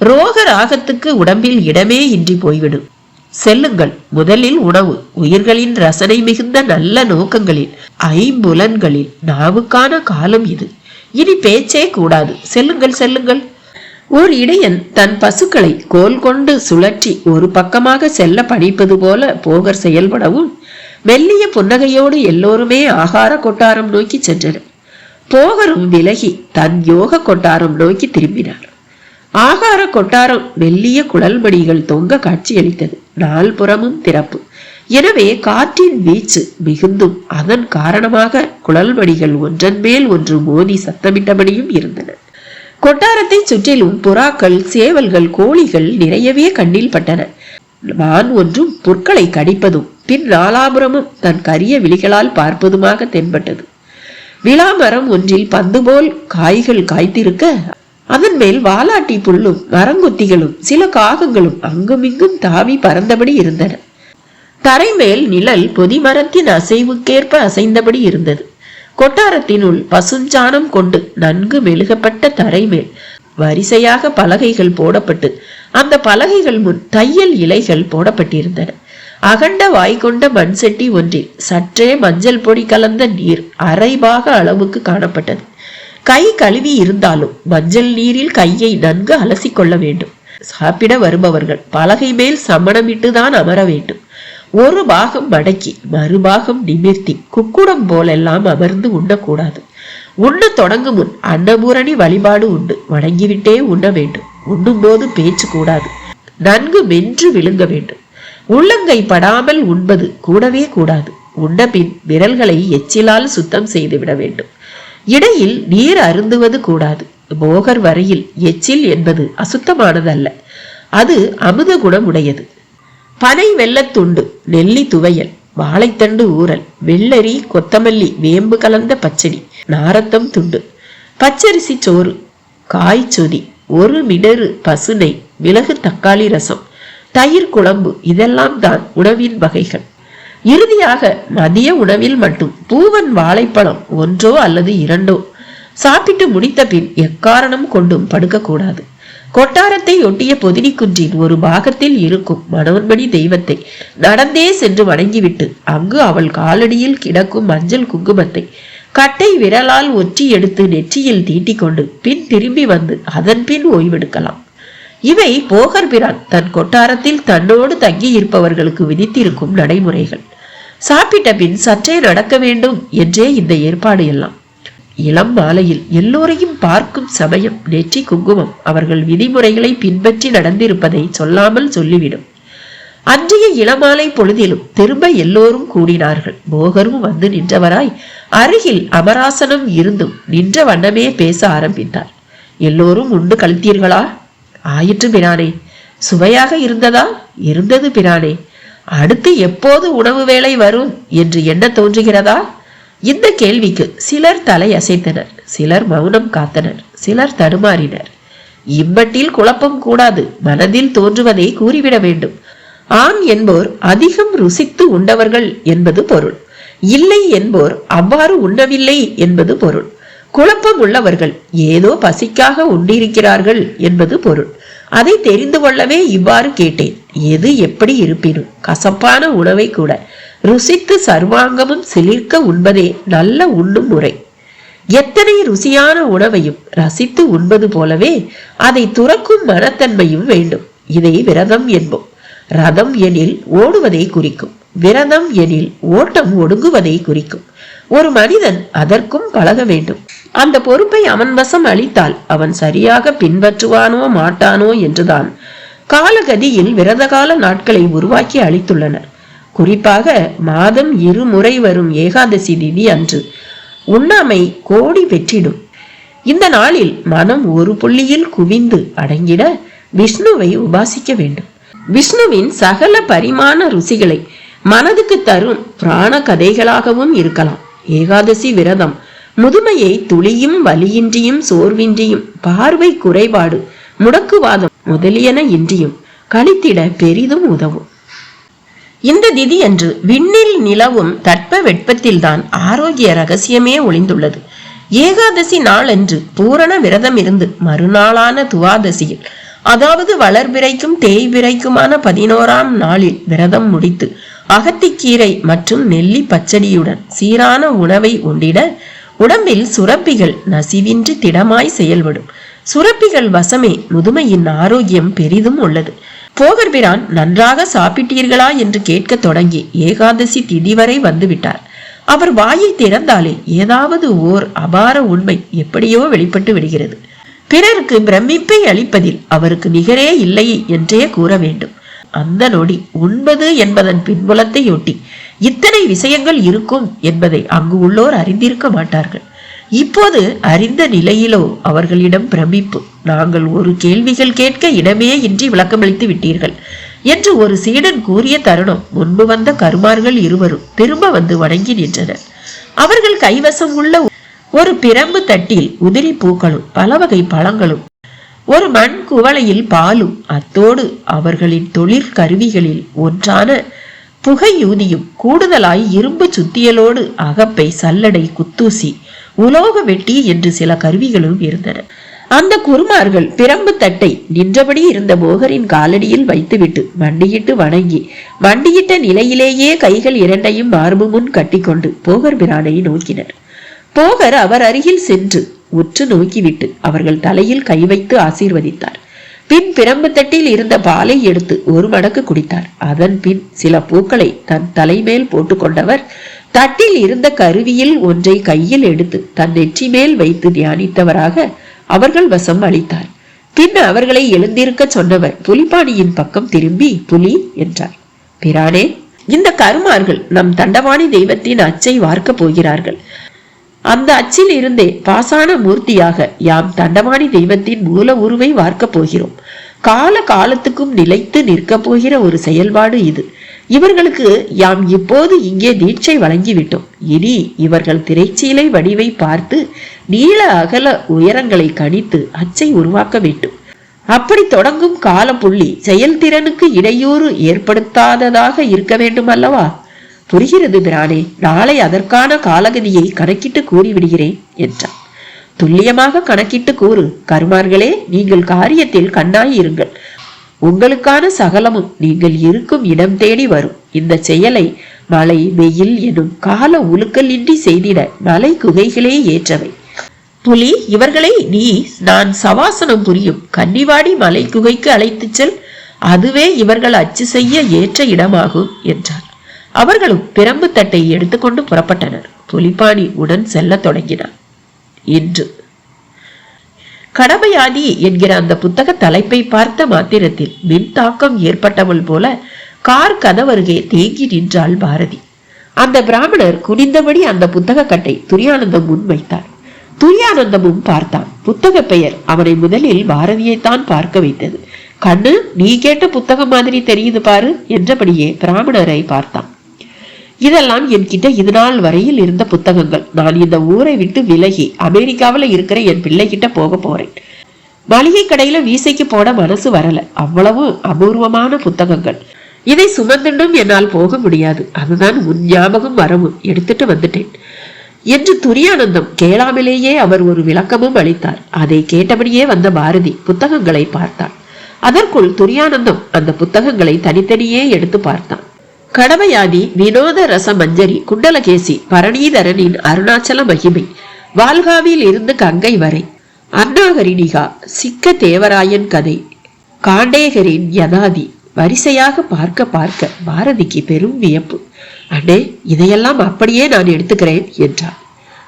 ரோக ராகத்துக்கு உடம்பில் இடமே இன்றி போய்விடும். செல்லுங்கள், முதலில் உணவு. உயிர்களின் ரசனை மிகுந்த நல்ல நோக்கங்களில் ஐம்புலன்களில் நாவுக்கான காலம் இது. இனி பேச்சே கூடாது. செல்லுங்கள் செல்லுங்கள். ஓர் இடையன் தன் பசுக்களை கோல் கொண்டு சுழற்றி ஒரு பக்கமாக செல்ல பணிப்பது போல போகர் செயல்படவும் மெல்லிய புன்னகையோடு எல்லோருமே ஆகார கொட்டாரம் நோக்கி சென்றனர். போகரும் விலகி தன் யோக கொட்டாரம் நோக்கி திரும்பினார். ஆகார கொட்டாரம் மெல்லிய குழல்மணிகள் தொங்க காட்சியளித்தது. நால்புறமும் திறப்பு. எனவே காற்றின் வீச்சு மிகுந்தும் அதன் காரணமாக குழல்மணிகள் ஒன்றன் மேல் ஒன்று மோதி சத்தமிட்டபடியும் இருந்தன. கொட்டாரத்தை சுற்றிலும் புறாக்கள், சேவல்கள், கோழிகள் நிறையவே கண்ணில் பட்டன. மான் ஒன்றும் புற்களை கடிப்பதும் பின் நாலாபுரமும் தன் கரிய விழிகளால் பார்ப்பதுமாக தென்பட்டது. விளாமரம் ஒன்றில் பந்து போல் காய்கள் காய்த்திருக்க அதன் மேல் வாலாட்டி புல்லும் மரங்கொத்திகளும் சில காகங்களும் அங்குமிங்கும் தாவி பறந்தபடி இருந்தன. தரை மேல் நிழல் பொதிமரத்தின் அசைவுக்கேற்ப அசைந்தபடி இருந்தது. கொட்டாரத்தினுள் பசுஞ்சாணம் கொண்டு நன்கு மெழுகப்பட்ட தரை மேல் வரிசையாக பலகைகள் போடப்பட்டு அந்த பலகைகள் முன் தையல் இலைகள் போடப்பட்டிருந்தன. அகண்ட வாய்கொண்ட மண் செட்டி ஒன்றில் சற்றே மஞ்சள் பொடி கலந்த நீர் அரைபாக அளவுக்கு காணப்பட்டது. கை கழுவி இருந்தாலும் மஞ்சள் நீரில் கையை நன்கு அலசி கொள்ள வேண்டும். சாப்பிட வருபவர்கள் பலகை மேல் சமணமிட்டுதான் அமர வேண்டும். ஒரு பாகம் மடக்கி மறுபாகம் நிமிர்த்தி குக்குடம் போலெல்லாம் அமர்ந்து உண்ணக்கூடாது. உண்ண தொடங்கும் முன் அன்னபூரணி வழிபாடு உண்டு. வணங்கிவிட்டே உண்ண வேண்டும். உண்ணும் போது பேச்சு கூடாது. நன்கு மென்று விழுங்க வேண்டும். உள்ளங்கை படாமல் உண்பது கூடவே கூடாது. உண்ண பின் விரல்களை எச்சிலால் சுத்தம் செய்து விட வேண்டும். இடையில் நீர் அருந்துவது கூடாது. போகர் வரையில் எச்சில் என்பது அசுத்தமானதல்ல. அது அமுத குணம் உடையது. பனை வெள்ளத்துண்டு, நெல்லி துவையல், வாழைத்தண்டு ஊறல், வெள்ளரி, கொத்தமல்லி, வேம்பு கலந்த பச்சடி, நாரத்தம் துண்டு, பச்சரிசி சோறு, காய்ச்சொதி, ஒரு மிடறு பசுனை, மிளகு தக்காளி ரசம், தயிர் குழம்பு, இதெல்லாம் தான் உணவின் வகைகள். இறுதியாக மதிய உணவில் மட்டும் பூவன் வாழைப்பழம் ஒன்றோ அல்லது இரண்டோ சாப்பிட்டு முடித்த பின் எக்காரணம் கொண்டும் படுக்கக்கூடாது. கொட்டாரத்தை ஒட்டிய பொதினி குன்றின் ஒரு பாகத்தில் இருக்கும் மனோன்மணி தெய்வத்தை நடந்தே சென்று வணங்கிவிட்டு அங்கு அவள் காலடியில் கிடக்கும் மஞ்சள் குங்குமத்தை கட்டை விரலால் ஒற்றி எடுத்து நெற்றியில் தீட்டிக் கொண்டு பின் திரும்பி வந்து அதன் பின் ஓய்வெடுக்கலாம். இவை போகர் பிரான் தன் கொட்டாரத்தில் தன்னோடு தங்கி இருப்பவர்களுக்கு விதித்திருக்கும் நடைமுறைகள். சாப்பிட்ட பின் சற்றே நடக்க வேண்டும் என்றே இந்த ஏற்பாடு எல்லாம். இளம் மாலையில் எல்லோரையும் பார்க்கும் சமயம் நெற்றி குங்குமம் அவர்கள் விதிமுறைகளை பின்பற்றி நடந்திருப்பதை சொல்லாமல் சொல்லிவிடும். அன்றைய இளமாலை பொழுதிலும் திரும்ப எல்லோரும் கூடினார்கள். போகரும் வந்து நின்றவராய் அருகில் அமராசனம் இருந்தும் நின்ற வண்ணமே பேச ஆரம்பித்தார். எல்லோரும் உண்டு கழித்தீர்களா? ஆயிற்று பிரானே. சுவையாக இருந்ததா? இருந்தது பிரானே. அடுத்து எப்போது உணவு வேளை வரும் என்று எண்ண தோன்றுகிறதா? இந்த கேள்விக்கு சிலர் தலை அசைத்தனர், சிலர் மௌனம் காத்தனர், சிலர் தடுமாறினர். இம்மட்டில் குழப்பம் கூடாது. மனதில் தோன்றுவதை கூறிவிட வேண்டும். ஆம் என்போர் அதிகம் ருசித்து உண்டவர்கள் என்பது பொருள். இல்லை என்போர் அவ்வாறு உண்ணவில்லை என்பது பொருள். குழப்பம் உள்ளவர்கள் ஏதோ பசிக்காக உண்டிருக்கிறார்கள் என்பது பொருள். அதை தெரிந்து கொள்ளவே இவ்வாறு கேட்டேன். எது எப்படி இருப்பினும் கசப்பான உணவை கூட ருசித்து சர்வாங்கமும் சிலிர்க்க உண்பதே நல்ல உண்ணும் முறை. எத்தனை ருசியான உணவையும் ரசித்து உண்பது போலவே அதை துறக்கும் மனத்தன்மையும் வேண்டும். இதை விரதம் என்போம். ரதம் எனில் ஓடுவதை குறிக்கும், விரதம் எனில் ஓட்டம் ஒடுங்குவதை குறிக்கும். ஒரு மனிதன் அதற்கும் பழக வேண்டும். அந்த பொறுப்பை அவன் வசம் அளித்தால் அவன் சரியாக பின்பற்றுவானோ மாட்டானோ என்றுதான் காலகதியில் விரதகால நாட்களை உருவாக்கி அளித்துள்ளனர். குறிப்பாக மாதம் 2 முறை வரும் ஏகாதசி திதி அன்று உண்ணாமை கோடி வெற்றிடும். இந்த நாளில் மனம் ஒரு புள்ளியில் குவிந்து அடங்கிட விஷ்ணுவை உபாசிக்க வேண்டும். விஷ்ணுவின் சகல பரிமாண ருசிகளை மனதுக்கு தரும் பிராண கதைகளாகவும் இருக்கலாம். ஏகாதசி விரதம் முதுமையை துளியும் வலியின்றியும் சோர்வின்றியும் பார்வை குறைபாடு முடக்குவாதம் முதலியன இன்றியும் கழித்திட பெரிதும் உதவும். இந்த திதி அன்று விண்ணில் நிலவும் தட்ப வெட்பத்தில்தான் ஆரோக்கிய ரகசியமே ஒளிந்துள்ளது. ஏகாதசி நாளன்று பூரண விரதம் இருந்து மறுநாளான துவாதசியில், அதாவது வளர்பிறைக்கும் தேய்பிறைக்குமான 11ஆம் நாளில் விரதம் முடித்து அகத்திக்கீரை மற்றும் நெல்லி பச்சடியுடன் சீரான உணவை உண்டிட உடம்பில் சுரப்பிகள் நசிவின்றி திடமாய் செயல்படும். சுரப்பிகள் வசமே முதுமையின் ஆரோக்கியம் பெரிதும் உள்ளது. போகர்பிரான் நன்றாக சாப்பிட்டீர்களா என்று கேட்க தொடங்கி ஏகாதசி திதி வரை வந்துவிட்டார். அவர் வாயை திறந்தாலே ஏதாவது ஓர் அபார உண்மை எப்படியோ வெளிப்பட்டு விடுகிறது. பிறருக்கு பிரமிப்பை அளிப்பதில் அவருக்கு நிகரே இல்லை என்றே கூற வேண்டும். அந்த நொடி உண்பது என்பதன் பின்புலத்தையொட்டி இத்தனை விஷயங்கள் இருக்கும் என்பதை அங்கு உள்ளோர் அறிந்திருக்க மாட்டார்கள். இப்போது அறிந்த நிலையிலோ அவர்களிடம் பிரமிப்பு. நாங்கள் ஒரு கேள்விகள் கேட்க இடமே இன்றி விளக்கமளித்து விட்டீர்கள் என்று ஒரு சீடன் கூறிய தருணம் முன்பு வந்த கருமார்கள் இருவரும் திரும்ப வந்து வணங்கி நின்றனர். அவர்கள் கைவசம் உள்ள ஒரு பிரம்பு தட்டில் உதிரி பூக்களும் பல வகை பழங்களும் ஒரு மண் குவளையில் பாலும், அத்தோடு அவர்களின் தொழிற் கருவிகளில் ஒன்றான புகையூதியும் கூடுதலாய் இரும்பு சுத்தியலோடு அகப்பை, சல்லடை, குத்தூசி, உலோக வெட்டி என்று சில கருவிகளும் இருந்தன. அந்த குருமார்கள் பிரம்பு தட்டை நின்றபடி இருந்த போகரின் காலடியில் வைத்துவிட்டு மண்டியிட்டு வணங்கி மண்டியிட்ட நிலையிலேயே கைகள் இரண்டையும் மார்பு முன் கட்டிக்கொண்டு போகர் பிரானை நோக்கினர். போகர் அவர் அருகில் சென்று உற்று நோக்கிவிட்டு அவர்கள் தலையில் கை வைத்து ஆசீர்வதித்தார். பின் பிரம்பு தட்டில் இருந்த பாலை எடுத்து ஒரு மடக்கு குடித்தார். அதன் பின் சில பூக்களை தன் தலைமேல் போட்டுக்கொண்டவர் தட்டில் இருந்த கருவியில் ஒன்றை கையில் எடுத்து தன் நெற்றி மேல் வைத்து தியானித்தவராக அவர்கள் வசம் அளித்தார். பின் அவர்களை எழுந்திருக்க சொன்னவர் புலிப்பாணியின் பக்கம் திரும்பி புலி என்றார். பிரானே, இந்த கருமார்கள் நம் தண்டவாணி தெய்வத்தின் அச்சை வார்க்க போகிறார்கள். அந்த அச்சில் இருந்தே பாசான மூர்த்தியாக யாம் தண்டவாணி தெய்வத்தின் மூல உருவை வார்க்க போகிறோம். கால காலத்துக்கும் நிலைத்து நிற்க போகிற ஒரு செயல்பாடு இது. இவர்களுக்கு யாம் இப்போது இங்கே தீட்சை வழங்கிவிட்டோம். இனி இவர்கள் திரைச்சீலை வடிவை பார்த்து நீள அகல உயரங்களை கணித்து அச்சை உருவாக்க வேண்டும். அப்படி தொடங்கும் கால புள்ளி செயல்திறனுக்கு இடையூறு ஏற்படுத்தாததாக இருக்க வேண்டும் அல்லவா? புரிகிறது பிரானே, நாளை அதற்கான காலகதியை கணக்கிட்டு கூறிவிடுகிறேன் என்றார். துல்லியமாக கணக்கிட்டு கூறு. கருமார்களே, நீங்கள் காரியத்தில் கண்ணாய் இருங்கள். உங்களுக்கான சகலமும் நீங்கள் இருக்கும் இடம் தேடி வரும். இந்த செயலை மழை வெயில் எனும் கால உலுக்கல் இன்றி செய்திட மலை குகைகளே ஏற்றவை. புலி, இவர்களை நீ நான் சவாசனம் புரியும் கன்னிவாடி மலை குகைக்கு அழைத்துச் செல். அதுவே இவர்கள் அச்சு செய்ய ஏற்ற இடமாகும் என்றார். அவர்களும் பிரம்பு தட்டை எடுத்துக்கொண்டு புறப்பட்டனர். புலிப்பாணி உடன் செல்ல தொடங்கினார். இன்று கடமையாதி என்கிற அந்த புத்தக தலைப்பை பார்த்த மாத்திரத்தில் மின் தாக்கம் ஏற்பட்டவள் போல கார் கதவருகே தேங்கி நின்றாள் பாரதி. அந்த பிராமணர் குனிந்தபடி அந்த புத்தக கட்டை துரியானந்தம் முன் வைத்தார். துரியானந்தமும் பார்த்தான். புத்தக பெயர் அவனை முதலில் பாரதியைத்தான் பார்க்க வைத்தது. கண்ணு, நீ கேட்ட புத்தகம் மாதிரி தெரியுது பாரு என்றபடியே பிராமணரை பார்த்தான். இதெல்லாம் என்கிட்ட இது நாள் வரையில் இருந்த புத்தகங்கள். நான் இந்த ஊரை விட்டு விலகி அமெரிக்காவில் இருக்கிற என் பிள்ளை கிட்ட போக போறேன். மளிகை கடையில வீசைக்கு போட மனசு வரல. அவ்வளவு அபூர்வமான புத்தகங்கள். இதை சுமந்துண்டும் என்னால் போக முடியாது. அதுதான் உன் ஞாபகம் வரவும் எடுத்துட்டு வந்துட்டேன். என்று துரியானந்தம் கேளாமலேயே அவர் ஒரு விளக்கமும் அளித்தார். அதை கேட்டபடியே வந்த பாரதி புத்தகங்களை பார்த்தார். அதற்குள் துரியானந்தம் அந்த புத்தகங்களை தனித்தனியே எடுத்து பார்த்தான். கடமையாதி, வினோத ரச மஞ்சரி, குண்டலகேசி, பரணீதரனின் அருணாச்சல மகிமை, வால்காவில் இருந்து கங்கை வரை, அண்ணாகரிணிகா, சிக்க தேவராயன் கதை, காண்டேகரின் யதாதி வரிசையாக பார்க்க பார்க்க பாரதிக்கு பெரும் வியப்பு. அண்ணே, இதையெல்லாம் அப்படியே நான் எடுத்துக்கிறேன் என்றார்.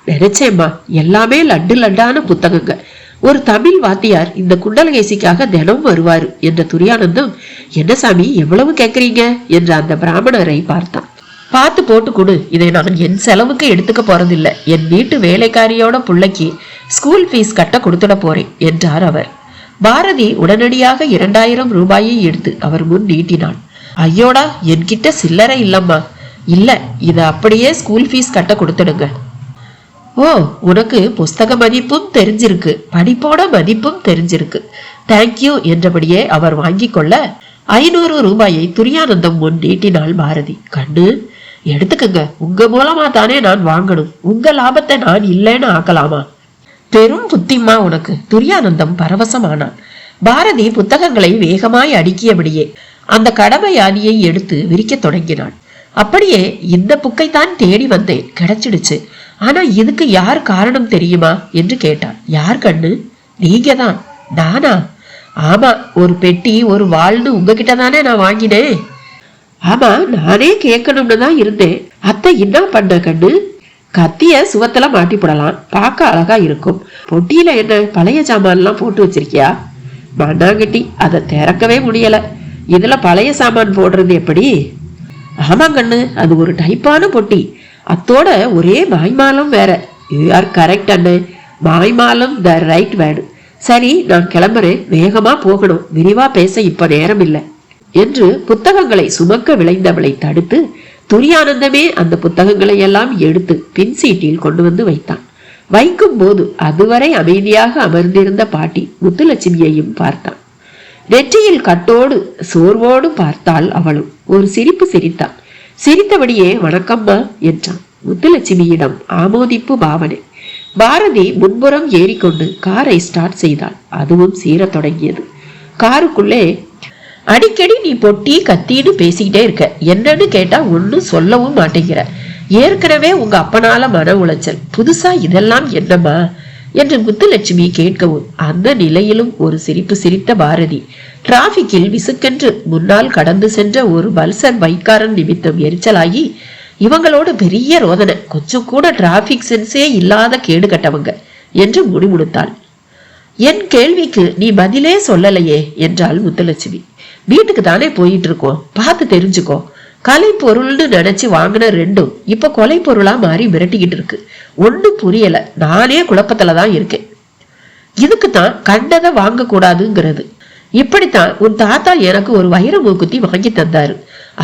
நினைச்சேம்மா, எல்லாமே லட்டு லட்டான புத்தகங்க. ஒரு தமிழ் வாத்தியார் இந்த குண்டலகேசிக்காக தினம் வருவாரு என்ற துரியானந்தம், என்ன சாமி எவ்வளவு கேட்கறீங்க என்று அந்த பிராமணரை பார்த்தான். பார்த்து போட்டு கொடு, இதை நான் என் செலவுக்கு எடுத்துக்க போறதில்லை. என் வீட்டு வேலைக்காரியோட பிள்ளைக்கு ஸ்கூல் ஃபீஸ் கட்ட கொடுத்துட போறேன் என்றார் அவர். பாரதி உடனடியாக 2000 ரூபாயை எடுத்து அவர் முன் நீட்டினான். ஐயோடா, என்கிட்ட சில்லறை இல்லம்மா. இல்ல, இதை அப்படியே ஸ்கூல் ஃபீஸ் கட்ட கொடுத்துடுங்க. ஓ, உனக்கு புஸ்தக மதிப்பும் தெரிஞ்சிருக்கு, படிப்போட மதிப்பும் தெரிஞ்சிருக்கு. தேங்க்யூ என்றபடியே அவர் வாங்கி கொள்ள 500 ரூபாயை துரியானந்தம் முன் நீட்டினாள் பாரதி. கண்ணு, எடுத்துக்கங்க, உங்க மூலமா தானே நான் வாங்கணும். உங்க லாபத்தை நான் இல்லைன்னு ஆக்கலாமா? பெரும் புத்திம்மா உனக்கு. துரியானந்தம் பரவசமானான். பாரதி புத்தகங்களை வேகமாய் அடுக்கியபடியே அந்த கடமையாதியை எடுத்து விரிக்க தொடங்கினாள். அப்படியே இந்த புக்கைத்தான் தேடி வந்தேன், கிடைச்சிடுச்சு. ஆனா இதுக்கு யார் காரணம் தெரியுமா என்று கேட்டான். யார் கண்ணு? நீங்க தான். நானா? ஆமா, ஒரு பெட்டி ஒரு வாழ்னு உங்ககிட்ட தானே நான் வாங்கினேன். ஆமா, நானே கேட்கணும்னு தான் இருந்தேன். அத்தை என்ன பண்ண கண்ணு? கத்திய சுவத்துல மாட்டி போடலாம், பார்க்க அழகா இருக்கும். பொட்டியில என்ன பழைய சாமான்லாம் போட்டு வச்சிருக்கியா? மண்ணாங்கட்டி, அதை திறக்கவே முடியல. இதுல பழைய சாமான் போடுறது எப்படி? ஆமா கண்ணு, அது ஒரு டைப்பான பொட்டி. அத்தோட ஒரே மாய்மாலம் வேற. யூ ஆர் கரெக்ட் அண்ணு, மாய்மாலம் த ரைட் வேர்டு. சரி, நான் கிளம்புறேன், வேகமா போகணும், விரிவா பேச இப்ப நேரம் இல்லை என்று புத்தகங்களை சுமக்க விளைந்தவளை தடுத்து துரியானந்தமே அந்த புத்தகங்களை எல்லாம் எடுத்து பின் சீட்டில் கொண்டு வந்து வைத்தான். வைக்கும் போது அதுவரை அமைதியாக அமர்ந்திருந்த பாட்டி முத்துலட்சுமியையும் பார்த்தான். நெற்றியில் கட்டோடு சோர்வோடு பார்த்தாள் அவளும். ஒரு சிரிப்பு சிரித்தான். சிரித்தபடியே வணக்கம்மா என்றான். முத்துலட்சுமியிடம் ஆமோதிப்பு பாவனை. பாரதி முன்புறம் ஏறிக்கொண்டு காரை ஸ்டார்ட் செய்தாள். அதுவும் சீரத் தொடங்கியது. காருக்குள்ளே, அடிக்கடி நீ பொட்டி கத்தின்னு பேசிக்கிட்டே இருக்க, என்னன்னு கேட்டா ஒன்னும் சொல்லவும் மாட்டேங்கிற. ஏற்கனவே உங்க அப்பனால மன உளைச்சல், புதுசா இதெல்லாம் என்னம்மா என்று முத்துலட்சுமி கேட்கவும் அந்த நிலையிலும் ஒரு சிரிப்பு சிரித்த பாரதி டிராபிக்கில் விசுக்கென்று முன்னால் கடந்து சென்ற ஒரு பல்சர் பைக்காரன் நிமித்தம் எரிச்சலாகி, இவங்களோட பெரிய ரோதனை, கொஞ்சம் கூட டிராபிக் சென்ஸே இல்லாத கேடு கட்டவங்க என்று முடிமுடுத்தாள். என் கேள்விக்கு நீ பதிலே சொல்லலையே என்றாள் முத்துலட்சுமி. வீட்டுக்கு தானே போயிட்டு இருக்கோம், பார்த்து தெரிஞ்சுக்கோ. கலை பொருள்னு நினைச்சு வாங்கின ரெண்டும் இப்ப கொலை பொருளா மாறி மிரட்டிக்கிட்டு இருக்கு. ஒன்னும் புரியல, நானே குழப்பத்துலதான் இருக்கேன். இதுக்குத்தான் கண்டதை வாங்க கூடாதுங்கிறது. இப்படித்தான் உன் தாத்தா எனக்கு ஒரு வைர மூக்குத்தி வாங்கி தந்தாரு.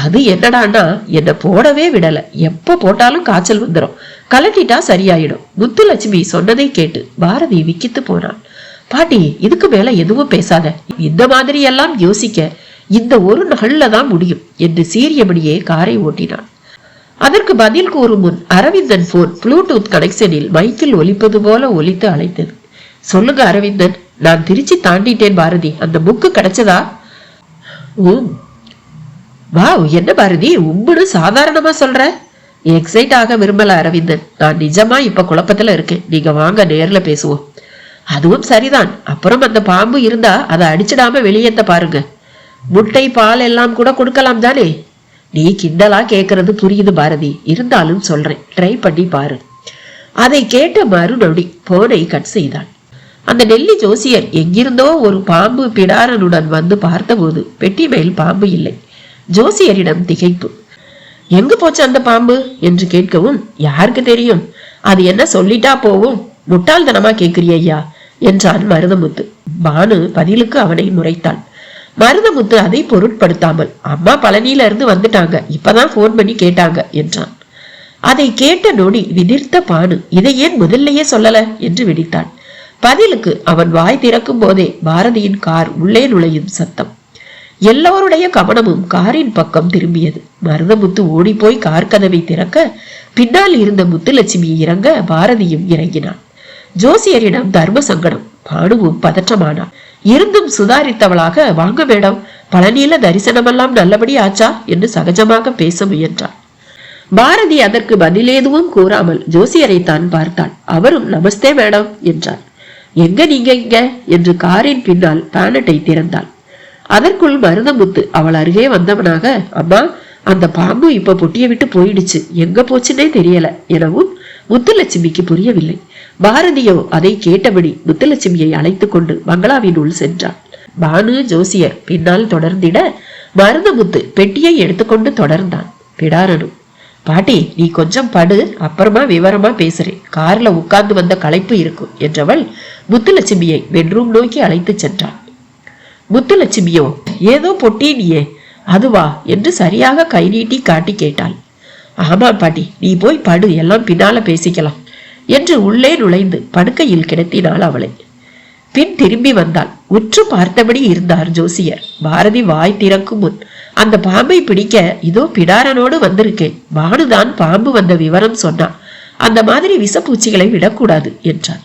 அது என்னடான்னா, என்ன போடவே விடல. எப்ப போட்டாலும் காய்ச்சல் வந்துடும், கலட்டிட்டா சரியாயிடும். முத்துலட்சுமி சொன்னதை கேட்டு பாரதி விக்கித்து போனாள். பாட்டி, இதுக்கு மேல எதுவும் பேசாத, இந்த மாதிரி எல்லாம் யோசிக்க இந்த ஒரு நாள்ல தான் முடியும் என்று சீரியபடியே காரை ஓட்டினான். அதற்கு பதில் கூறும் முன் அரவிந்தன் போன் ப்ளூடூத் கனெக்ஷனில் மைக்கில் ஒலிப்பது போல ஒலித்து அழைத்தது. சொல்லுங்க அரவிந்தன், நான் திருச்சி தாண்டிட்டேன் பாரதி, அந்த புக்கு கிடைச்சதா? வா, என்ன பாரதி உம்முன்னு சாதாரணமா சொல்ற? எக்ஸைட் ஆக விரும்பல அரவிந்தன், நான் நிஜமா இப்ப குழப்பத்துல இருக்கேன். நீங்க வாங்க, நேர்ல பேசுவோம். அதுவும் சரிதான். அப்புறம் அந்த பாம்பு இருந்தா அதை அடிச்சிடாம வெளியேத்த பாருங்க. முட்டை பால் எல்லாம் கூட கொடுக்கலாம் தானே? நீ கிண்டலா கேட்கறது புரியுது பாரதி, இருந்தாலும் சொல்றேன், ட்ரை பண்ணி பாரு. அதை கேட்ட மறுநொடி போனை கட் செய்தான். அந்த டெல்லி ஜோசியர் எங்கிருந்தோ ஒரு பாம்பு பிடாரனுடன் வந்து பார்த்தபோது பெட்டி மேல் பாம்பு இல்லை. ஜோசியரிடம் திகைப்பு. எங்க போச்சு அந்த பாம்பு என்று கேட்கவும், யாருக்கு தெரியும், அது என்ன சொல்லிட்டா போவும், முட்டாள்தனமா கேட்கிறியா என்றான் மருதமுத்து. பானு பதிலுக்கு அவனை முறைத்தாள். மருதமுத்து அதை பொருட்படுத்தாமல், அம்மா பழனியில இருந்து வந்துட்டாங்க, இப்பதான் போன் பண்ணி கேட்டாங்க என்றான். அதை கேட்ட நொடி விதிர்த்த பானு, இதை ஏன் முதல்லையே சொல்லல என்று வெடித்தாள். பதிலுக்கு அவன் வாய் திறக்கும் போதே பாரதியின் கார் உள்ளே நுழையும் சத்தம். எல்லோருடைய கவனமும் காரின் பக்கம் திரும்பியது. மருதமுத்து ஓடி போய் கார் கதவை திறக்க பின்னால் இருந்த முத்துலட்சுமி இறங்க பாரதியும் இறங்கினாள். ஜோசியரிடம் தர்ம சங்கடம். பானுவும் பதற்றமானாள். இருந்தும் சுதாரித்தவளாக, வாங்க மேடம், பழனியில தரிசனமெல்லாம் நல்லபடி ஆச்சா என்று சகஜமாக பேச முயன்றாள். பாரதி அதற்கு பதில் எதுவும் கூறாமல் ஜோசியரை தான் பார்த்தாள். அவரும் நமஸ்தே மேடம் என்றார். எங்க நீங்க இங்க என்று காரின் பின்னால் பேனட்டை திறந்தாள். அதற்குள் மருதமுத்து அவள் அருகே வந்தவனாக, அம்மா, அந்த பாம்பு இப்ப பொட்டியை விட்டு போயிடுச்சு, எங்க போச்சுன்னே தெரியல எனவும் முத்துலட்சுமிக்கு புரியவில்லை. பாரதியோ அதை கேட்டபடி முத்துலட்சுமியை அழைத்து கொண்டு பங்களாவின் உள் சென்றாள். பானு ஜோசியர் பின்னால் தொடர்ந்திட மருதமுத்து பெட்டியை எடுத்துக்கொண்டு தொடர்ந்தான். பிடாரனும், பாட்டி, நீ கொஞ்சம் படு, அப்புறமா விவரமா பேசுறேன், கார்ல உட்கார்ந்து வந்த களைப்பு இருக்கும் என்றவள் முத்துலட்சுமியை பெட்ரூம் நோக்கி அழைத்து சென்றாள். முத்துலட்சுமியோ, ஏதோ பொட்டினியே, அதுவா என்று சரியாக கை நீட்டி காட்டி கேட்டாள். ஆமா பாட்டி, நீ போய் படு, எல்லாம் பின்னால பேசிக்கலாம் என்று உள்ளே நுழைந்து படுக்கையில் கிடத்தினாள் அவளை. பின் திரும்பி வந்தாள். உற்று பார்த்தபடி இருந்தார் ஜோசியர். பாரதி வாய் திறக்கும் முன், அந்த பாம்பை பிடிக்க இதோ பிடாரனோடு வந்திருக்கேன், பானுதான் பாம்பு வந்த விவரம் சொன்னா, அந்த மாதிரி விஷப்பூச்சிகளை விடக்கூடாது என்றார்.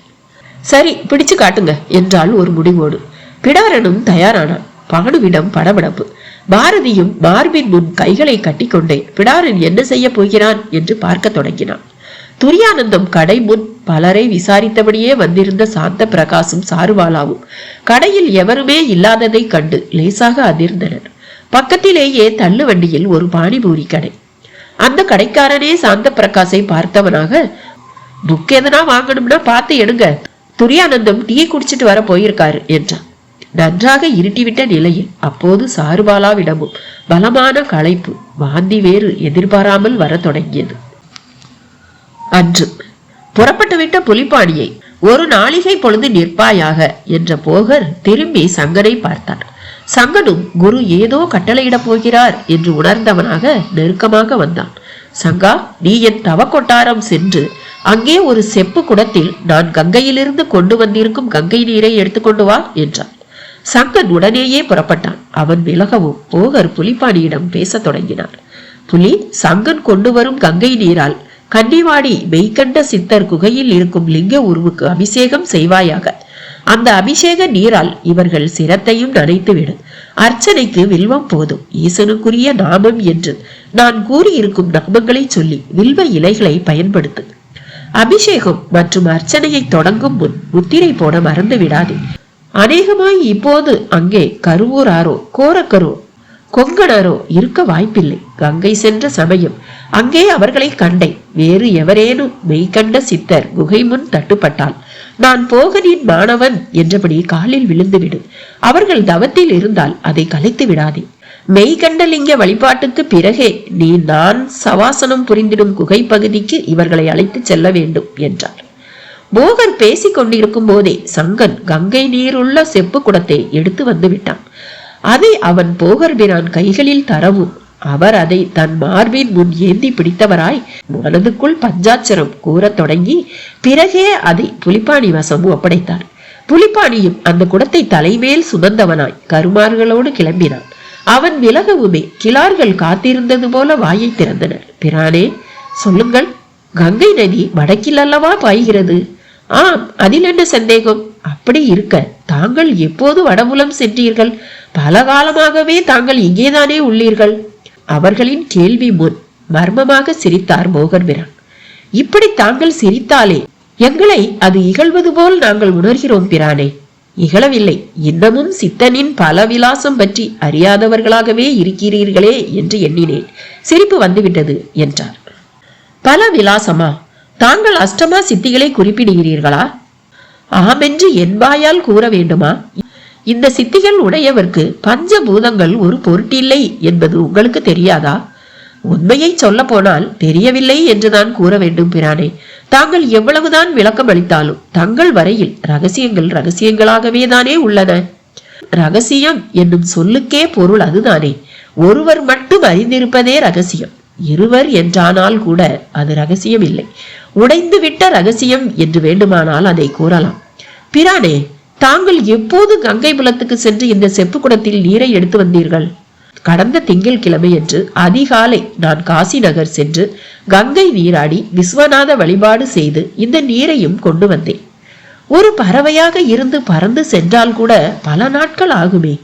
சரி, பிடிச்சு காட்டுங்க என்றால் ஒரு முடிவோடு. பிடாரனும் தயாரானான். பானுவிடம் படபடப்பு. பாரதியும் மார்பின் முன் கைகளை கட்டிக்கொண்டே பிடாரன் என்ன செய்ய போகிறான் என்று பார்க்க தொடங்கினான். துரியானந்தம் கடை முன் பலரை விசாரித்தபடியே வந்திருந்த சாந்த பிரகாசும் சாருவாலாவும் கடையில் எவருமே இல்லாததை கண்டு லேசாக அதிர்ந்தனர். பக்கத்திலேயே தள்ளு வண்டியில் ஒரு பானிபூரி கடை. அந்த கடைக்காரனே சாந்த பிரகாசை பார்த்தவனாக, புக் எதனா வாங்கணும்னா பார்த்து எடுங்க, துரியானந்தம் டீ குடிச்சிட்டு வர போயிருக்காரு என்றான். நன்றாக இருட்டிவிட்ட நிலையில் அப்போது சாருபாலாவிடமும் பலமான களைப்பு, வாந்தி வேறு எதிர்பாராமல் வர தொடங்கியது. அன்று புறப்பட்டுவிட்ட புலிப்பாணியை ஒரு நாளிகை பொழுது நிற்பாயாக என்ற போகர் திரும்பி சங்கனை பார்த்தார். சங்கனும் குரு ஏதோ கட்டளையிடப் போகிறார் என்று உணர்ந்தவனாக நெருக்கமாக வந்தான். சங்கா, நீ என் தவ கொட்டாரம் சென்று அங்கே ஒரு செப்பு குடத்தில் நான் கங்கையிலிருந்து கொண்டு வந்திருக்கும் கங்கை நீரை எடுத்துக்கொண்டு வா என்றான். சங்கன் உடனேயே புறப்பட்டான். அவன் விலகவும் போகர் புலிப்பாணியிடம் பேச தொடங்கினார். புலி, சங்கன் கொண்டு வரும் கங்கை நீரால் கன்னிவாடி மெய்கண்ட சித்தர் குகையில் இருக்கும் லிங்க உருவுக்கு அபிஷேகம் செய்வாயாக. அந்த அபிஷேக நீரால் இவர்கள் சிரத்தையும் நனைத்துவிடும். அர்ச்சனைக்கு வில்வம் போதும். ஈசனுக்குரிய நாமம் என்று நான் கூறியிருக்கும் நாமங்களை சொல்லி வில்வ இலைகளை பயன்படுத்து. அபிஷேகம் மற்றும் அர்ச்சனையை தொடங்கும் முன் முத்திரை போட மறந்து விடாதே. அநேகமாய் இப்போது அங்கே கருவூராரோ கோரக்கரோ கொங்கணரோ இருக்க வாய்ப்பில்லை. கங்கை சென்ற சமயம் அங்கே அவர்களை கண்டேன். வேறு எவரேனும் மெய்கண்ட சித்தர் குகை முன் தட்டுப்பட்டால் நான் போகனின் மாணவன் என்றபடி காலில் விழுந்துவிடு. அவர்கள் தவத்தில் இருந்தால் அதை கலைத்து விடாதே. மெய்கண்ட லிங்க வழிபாட்டுக்கு பிறகே நீ நான் சவாசனம் புரிந்திடும் குகை பகுதிக்கு இவர்களை அழைத்து செல்ல வேண்டும் என்றார். போகர் பேசிக் கொண்டிருக்கும் போதே சங்கன் கங்கை நீருள்ள செப்பு குடத்தை எடுத்து வந்து விட்டான். அதை அவன் போகர் பிரான் கைகளில் தரவும் அவர் அதை தன் மார்பின் முன் ஏந்தி பிடித்தவராய் மனதுக்குள் பஞ்சாட்சரம் கூறத் தொடங்கி பிறகே அதை புலிப்பாணி வசம் ஒப்படைத்தார். புலிப்பாணியும் அந்த குடத்தை தலைமேல் சுமந்தவனாய் கருமார்களோடு கிளம்பினான். அவன் விலகவுமே கிளார்கள் காத்திருந்தது போல வாயை திறந்தனர். பிரானே, சொல்லுங்கள், கங்கை நதி வடக்கில் அல்லவா பாய்கிறது? ஆம், அதில் என்ன சந்தேகம்? அப்படி இருக்க தாங்கள் எப்போது வடபுலம் சென்றீர்கள்? பல காலமாகவே தாங்கள் இங்கேதானே உள்ளீர்கள். அவர்களின் கேள்வி முன் மர்மமாக சிரித்தார் போகர் பிரான். இப்படி தாங்கள் சிரித்தாலே எங்களை அது இகழ்வது போல் நாங்கள் உணர்கிறோம் பிரானே. இகழவில்லை, இன்னமும் சித்தனின் பல விலாசம் பற்றி அறியாதவர்களாகவே இருக்கிறீர்களே என்று எண்ணினேன். சிரிப்பு வந்துவிட்டது என்றார். பல விலாசமா? தாங்கள் அஷ்டமா சித்திகளை குறிப்பிடுகிறீர்களா? ஆமென்று என் வாயால் கூற வேண்டுமா? இந்த சித்திகள் உடையவர்க்கு பஞ்சபூதங்கள் ஒரு பொருட்டில்லை என்பது உங்களுக்கு தெரியாதா? உண்மையை சொல்ல போனால் தெரியவில்லை என்றுதான் கூற வேண்டும் பிரானே. தாங்கள் எவ்வளவுதான் விளக்கம் அளித்தாலும் தங்கள் வரையில் ரகசியங்கள் ரகசியங்களாகவே தானே உள்ளன. ரகசியம் என்னும் சொல்லுக்கே பொருள் அதுதானே. ஒருவர் மட்டும் அறிந்திருப்பதே ரகசியம். இருவர் என்றானால் கூட அது ரகசியம் இல்லை. உடைந்து விட்ட ரகசியம் என்று வேண்டுமானால் அதை கூறலாம். பிரானே, தாங்கள் எப்போது கங்கை புலத்துக்கு சென்று இந்த செப்பு குடத்தில் நீரை எடுத்து வந்தீர்கள்? கடந்த திங்கட்கிழமை என்று அதிகாலை நான் காசி நகர் சென்று கங்கை நீராடி விஸ்வநாத வழிபாடு செய்து இந்த நீரையும் கொண்டு வந்தேன். ஒரு பறவையாக இருந்து பறந்து சென்றால் கூட பல நாட்கள் ஆகுமே.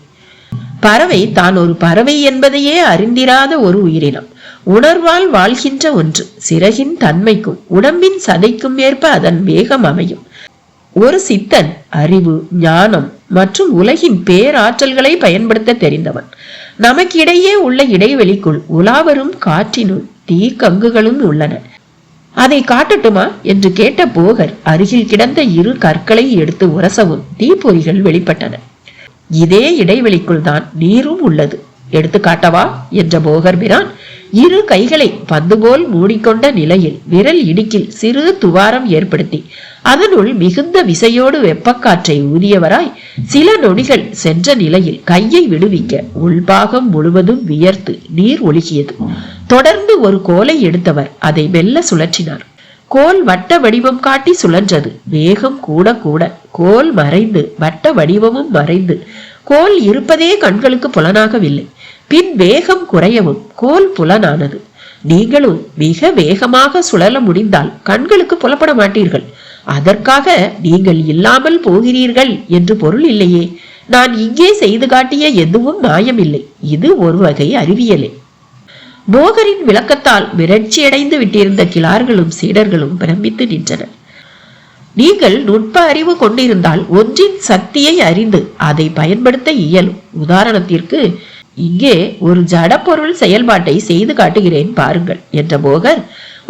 பறவை தான் ஒரு பறவை என்பதையே அறிந்திராத ஒரு உயிரினம். உணர்வால் வாழ்கின்ற ஒன்று. சிறகின் தன்மைக்கும் உடம்பின் சதைக்கும் ஏற்ப அதன் வேகம் அமையும். ஒரு சித்தன் அறிவு, ஞானம் மற்றும் உலகின் பேராற்றல்களை பயன்படுத்த தெரிந்தவன். நமக்கிடையே உள்ள இடைவெளிக்குள் உலாவரும் காற்றினுள் தீக்கங்குகளும் உள்ளன. அதை காட்டட்டுமா என்று கேட்ட போகர் அருகில் கிடந்த 2 கற்களை எடுத்து உரசவும் தீப்பொறிகள் வெளிப்பட்டன. இதே இடைவெளிக்குள் தான் நீரும் உள்ளது, எடுத்து காட்டவா என்ற போகர் பிரான் 2 கைகளை பந்து போல் மூடிக்கொண்ட நிலையில் விரல் இடுக்கில் சிறு துவாரம் ஏற்படுத்தி அதனுள் மிகுந்த விசையோடு வெப்பக்காற்றை ஊதியவராய் சில நொடிகள் சென்ற நிலையில் கையை விடுவிக்க உள்பாகம் முழுவதும் வியர்த்து நீர் ஒழுகியது. தொடர்ந்து ஒரு கோலை எடுத்தவர் அதை மெல்ல சுழற்றினார். கோல் வட்ட வடிவம் காட்டி சுழன்றது. வேகம் கூட கூட கோல் மறைந்து வட்ட வடிவமும் மறைந்து கோல் இருப்பதே கண்களுக்கு புலனாகவில்லை. பின் வேகம் குறையவும் கோல் புலனானது. நீங்களும் மிக வேகமாக சுழல முடிந்தால் கண்களுக்கு புலப்பட மாட்டீர்கள். அதற்காக நீங்கள் இல்லாமல் போகிறீர்கள் என்று பொருள் இல்லையே. நான் இங்கே செய்து காட்டிய எதுவும் மாயமில்லை. இது ஒரு வகை அறிவியலே. போகரின் விளக்கத்தால் மிரட்சியடைந்து விட்டிருந்த கிளார்களும் சீடர்களும் பிரமித்து நின்றனர். நீங்கள் நுட்ப அறிவு கொண்டிருந்தால் ஒன்றின் சக்தியை அறிந்து அதை பயன்படுத்த இயலும். உதாரணத்திற்கு இங்கே ஒரு ஜட பொருள் செயல்பாட்டை செய்து காட்டுகிறேன் பாருங்கள் என்ற போகர்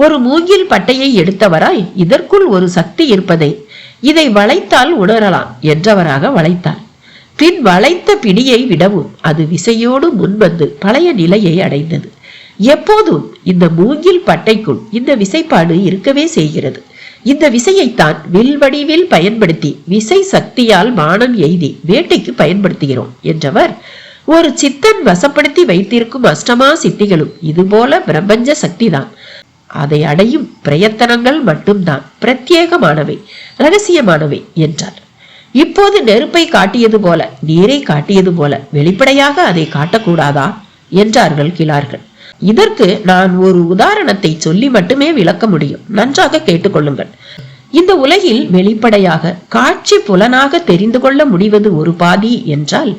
ஒரு மூங்கில் பட்டையை எடுத்தவராய் இதற்குள் ஒரு சக்தி இருப்பதை இதை வளைத்தால் உணரலாம் என்றவராக வளைத்தார். பின் வளைத்த பிடியை விடவும் அது விசையோடு முன்வந்து பழைய நிலையை அடைந்தது. எப்போதும் இந்த மூங்கில் பட்டைக்குள் இந்த விசைப்பாடு இருக்கவே செய்கிறது. இந்த விசையைத்தான் வில் வடிவில் பயன்படுத்தி விசை சக்தியால் பானம் எய்தி வேட்டைக்கு பயன்படுத்துகிறோம் என்றவர் ஒரு சித்தன் வசப்படுத்தி வைத்திருக்கும் அஷ்டமா சித்திகளும் இதுபோல பிரபஞ்ச சக்திதான். அதை அடையும் பிரயத்தனங்கள் மட்டும்தான் பிரத்யேகமானவை, ரகசியமானவை என்றார். இப்போது நெருப்பை காட்டியது போல நீரை காட்டியது போல வெளிப்படையாக அதை காட்டக்கூடாதா என்றார்கள் கிளார்கள். இதற்கு நான் ஒரு உதாரணத்தை சொல்லி மட்டுமே விளக்க முடியும். நன்றாக கேட்டுக்கொள்ளுங்கள். இந்த உலகில் வெளிப்படையாக காட்சி புலனாக தெரிந்து கொள்ள முடிவது ஒரு பாதி என்றால்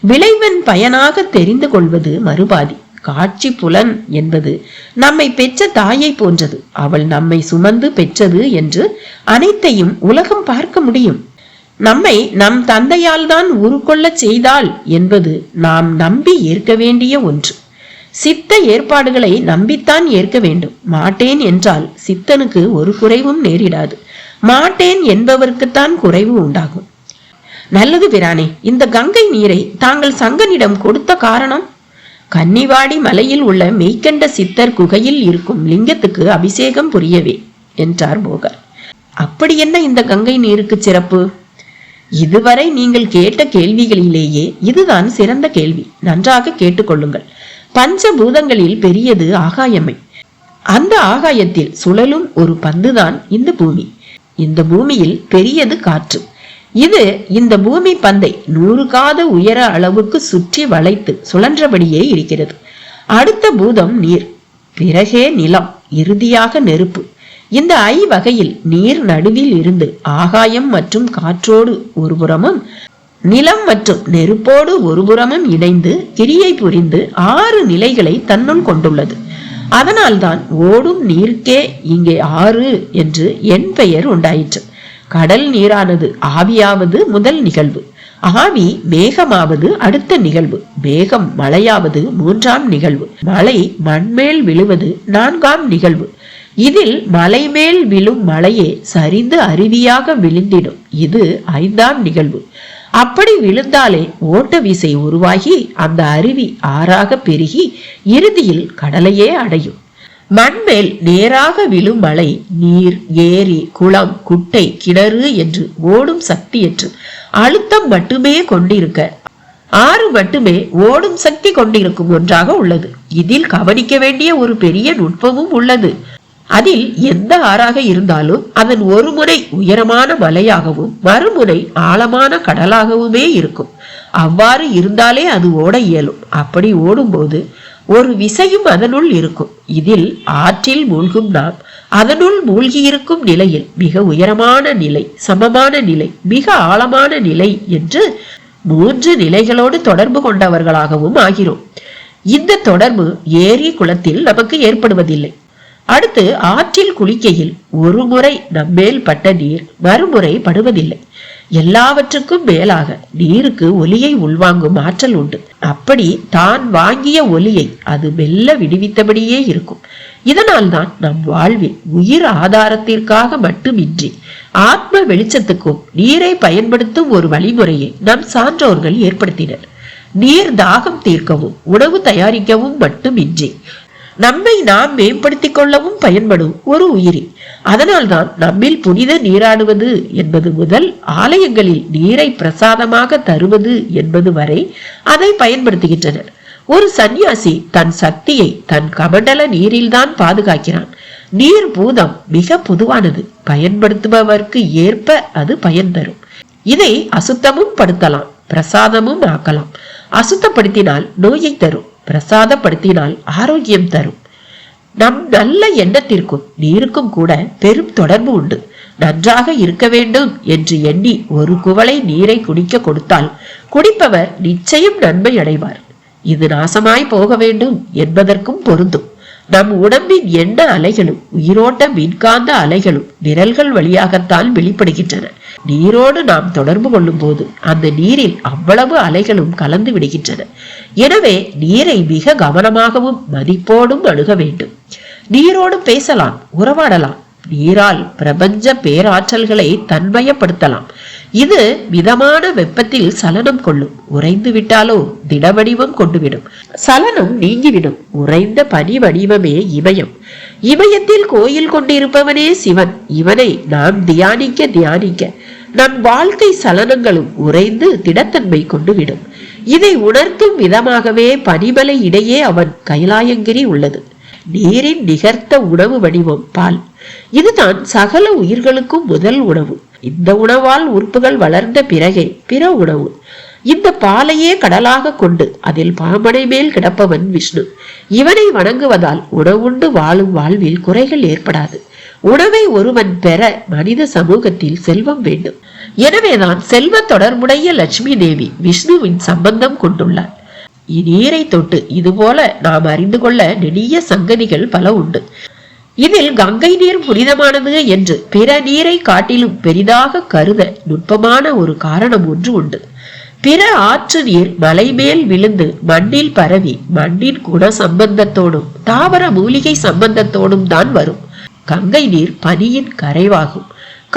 விளைவன் பயனாக தெரிந்து கொள்வது மறுபாதி. காட்சி புலன் என்பது நம்மை பெற்ற தாயை போன்றது. அவள் நம்மை சுமந்து பெற்றது என்று அனைத்தையும் உலகம் பார்க்க முடியும். நம்மை நம் தந்தையால் தான் உருக்கொள்ள செய்தாள் என்பது நாம் நம்பி ஏற்க வேண்டிய ஒன்று. சித்த ஏற்பாடுகளை நம்பித்தான் ஏற்க வேண்டும். மாட்டேன் என்றால் சித்தனுக்கு ஒரு குறைவும் நேரிடாது. மாட்டேன் என்பவருக்குத்தான் குறைவு உண்டாகும். நல்லது பிரானே, இந்த கங்கை நீரை தாங்கள் சங்கனிடம் கொடுத்த காரணம்? கன்னிவாடி மலையில் உள்ள மெய்கண்ட சித்தர் குகையில் இருக்கும் லிங்கத்துக்கு அபிஷேகம் புரியவே என்றார் போகர். அப்படி என்ன இந்த கங்கை நீருக்கு சிறப்பு? இதுவரை நீங்கள் கேட்ட கேள்விகளிலேயே இதுதான் சிறந்த கேள்வி. நன்றாக கேட்டுக்கொள்ளுங்கள். பஞ்சபூதங்களில் பெரியது ஆகாயமை. அந்த ஆகாயத்தில் சுழலும் ஒரு பந்துதான் இந்த பூமி. இந்த பூமியில் பெரியது காற்று. இது இந்த பூமி பந்தை 100 காத உயர அளவுக்கு சுற்றி வளைத்து சுழன்றபடியே இருக்கிறது. அடுத்த பூதம் நீர், பிறகே நிலம், இறுதியாக நெருப்பு. இந்த வகையில் நீர் நடுவில் இருந்து ஆகாயம் மற்றும் காற்றோடு ஒரு புறமும் நிலம் மற்றும் நெருப்போடு ஒரு புறமும் இணைந்து கிரியை புரிந்து 6 நிலைகளை தன்னுள் கொண்டுள்ளது. அதனால்தான் ஓடும் நீருக்கே இங்கே 6 என்று என் பெயர் உண்டாயிற்று. கடல் நீரானது ஆவியாவது முதல் நிகழ்வு, ஆவி மேகமாவது அடுத்த நிகழ்வு, மேகம் மழையாவது 3ஆம் நிகழ்வு, மழை மண்மேல் விழுவது 4ஆம் நிகழ்வு. இதில் மலை மேல் விழும் மழையே சரிந்து அருவியாக விழுந்திடும். இது 5ஆம் நிகழ்வு. அப்படி விழுந்தாலே ஓட்ட விசை உருவாகி அந்த அருவி ஆறாக பெருகி இறுதியில் கடலையே அடையும். மண்மேல் நேராக விழும் மழை நீர், ஏரி, குளம், குட்டை, கிணறு என்று ஓடும் சக்தியற்று அழுத்தம் மட்டுமே கொண்டிருக்க 6 மட்டுமே ஓடும் சக்தி கொண்டிருக்கும் ஒன்றாக உள்ளது. இதில் கவனிக்க வேண்டிய ஒரு பெரிய நுட்பமும் உள்ளது. அதில் எந்த ஆறாக இருந்தாலும் அதன் ஒரு முனை உயரமான மலையாகவும் மறுமுனை ஆழமான கடலாகவுமே இருக்கும். அவ்வாறு இருந்தாலே அது ஓட இயலும். அப்படி ஓடும்போது ஒரு விசையும் அதனுள் இருக்கும். இதில் ஆற்றில் மூழ்கும் நாம் அதனுள் மூழ்கியிருக்கும் நிலையில் மிக உயரமான நிலை, சமமான நிலை, மிக ஆழமான நிலை என்று 3 நிலைகளோடு தொடர்பு கொண்டவர்களாகவும் ஆகிறோம். இந்த தொடர்பு ஏரி குளத்தில் நமக்கு ஏற்படுவதில்லை. அடுத்து ஆற்றில் குளிக்கையில் ஒரு முறை நம்மேல் பட்ட நீர் மறுமுறை படுவதில்லை. எல்லாவற்றுக்கும் மேலாக நீருக்கு ஒலியை உள்வாங்கும் ஆற்றல் உண்டு. அப்படி தான் வாங்கிய ஒலியை அது மெல்ல விடுவித்தபடியே இருக்கும். இதனால் தான் நம் வாழ்வில் உயிர் ஆதாரத்திற்காக மட்டுமின்றி ஆத்ம வெளிச்சத்துக்கும் நீரை பயன்படுத்தும் ஒரு வழிமுறையை நம் சான்றோர்கள் ஏற்படுத்தினர். நீர் தாகம் தீர்க்கவும் உணவு தயாரிக்கவும் மட்டுமின்றி நம்மை நாம் மேம்படுத்திக் கொள்ளவும் பயன்படும் ஒரு உயிரி. அதனால்தான் நம்மில் புனித நீராடுவது என்பது முதல் ஆலயங்களில் நீரை பிரசாதமாக தருவது என்பது வரை அதை பயன்படுத்துகின்றனர். ஒரு சந்நியாசி தன் சக்தியை தன் கமண்டல நீரில்தான் பாதுகாக்கிறான். நீர் பூதம் மிக பொதுவானது. பயன்படுத்துபவருக்கு ஏற்ப அது பயன் தரும். இதை அசுத்தமும் படுத்தலாம், பிரசாதமும் ஆக்கலாம். அசுத்தப்படுத்தினால் நோயை தரும், பிரசாதப்படுத்தினால் ஆரோக்கியம் தரும். நம் நல்ல எண்ணத்திற்கும் நீருக்கும் கூட பெரும் தொடர்பு உண்டு. நன்றாக இருக்க வேண்டும் என்று எண்ணி ஒரு குவளை நீரை குடிக்க கொடுத்தால் குடிப்பவர் நிச்சயம் நன்மை அடைவார். இது நாசமாய் போக வேண்டும் என்பதற்கும் பொருந்தும். நம் உடம்பின் எண்ண அலைகளும் உயிரோட்ட மின்காந்த அலைகளும் விரல்கள் வழியாகத்தான் வெளிப்படுகின்றன. நீரோடு நாம் தொடர்பு கொள்ளும் போது அந்த நீரில் அவ்வளவு அலைகளும் கலந்து விடுகின்றன. எனவே நீரை மிக கவனமாகவும் மதிப்போடும் அணுக வேண்டும். நீரோடு பேசலாம், உறவாடலாம். நீரால் பிரபஞ்ச பேராற்றல்களை தன்மயப்படுத்தலாம். இது மிதமான வெப்பத்தில் சலனம் கொள்ளும். உறைந்து விட்டாலோ திடவடிவம் கொண்டுவிடும். சலனம் நீங்கிவிடும். உறைந்த பனி வடிவமே இமயம். இமயத்தில் கோயில் கொண்டிருப்பவனே சிவன். இவனை நாம் தியானிக்க தியானிக்க நம் வாழ்க்கை சலனங்களும் உறைந்து திடத்தன்மை கொண்டுவிடும். இதை உணர்த்தும் விதமாகவே பனிமலை இடையே அவன் கைலாயங்கிரி உள்ளது. நீரின் நிகர்த்த உணவு வடிவம் பால். இதுதான் சகல உயிர்களுக்கும் முதல் உணவு. இந்த உணவால் உறுப்புகள் வளர்ந்த பிறகே பிற உணவு. இந்த பாலையே கடலாக கொண்டு அதில் பாம்பனை மேல் கிடப்பவன் விஷ்ணு. இவனை வணங்குவதால் உணவுண்டு வாழும் வாழ்வில் குறைகள் ஏற்படாது. உணவை ஒருவன் பெற மனித சமூகத்தில் செல்வம் வேண்டும். எனவேதான் செல்வ தொடர்புடைய லட்சுமி தேவி விஷ்ணுவின் சம்பந்தம் கொண்டுள்ளார். இந்நீரை தொட்டு இதுபோல நாம் அறிந்து கொள்ள நெடிய சங்கதிகள் பல உண்டு. இதில் கங்கை நீர் புனிதமானது என்று பிற நீரை காட்டிலும் பெரிதாக கருத நுட்பமான ஒரு காரணம் ஒன்று உண்டு. பிற ஆற்று நீர் மலை மேல் விழுந்து மண்ணில் பரவி மண்ணின் குண சம்பந்தத்தோடும் தாவர மூலிகை சம்பந்தத்தோடும் தான் வரும். கங்கை நீர் பனியின் கரைவாகும்.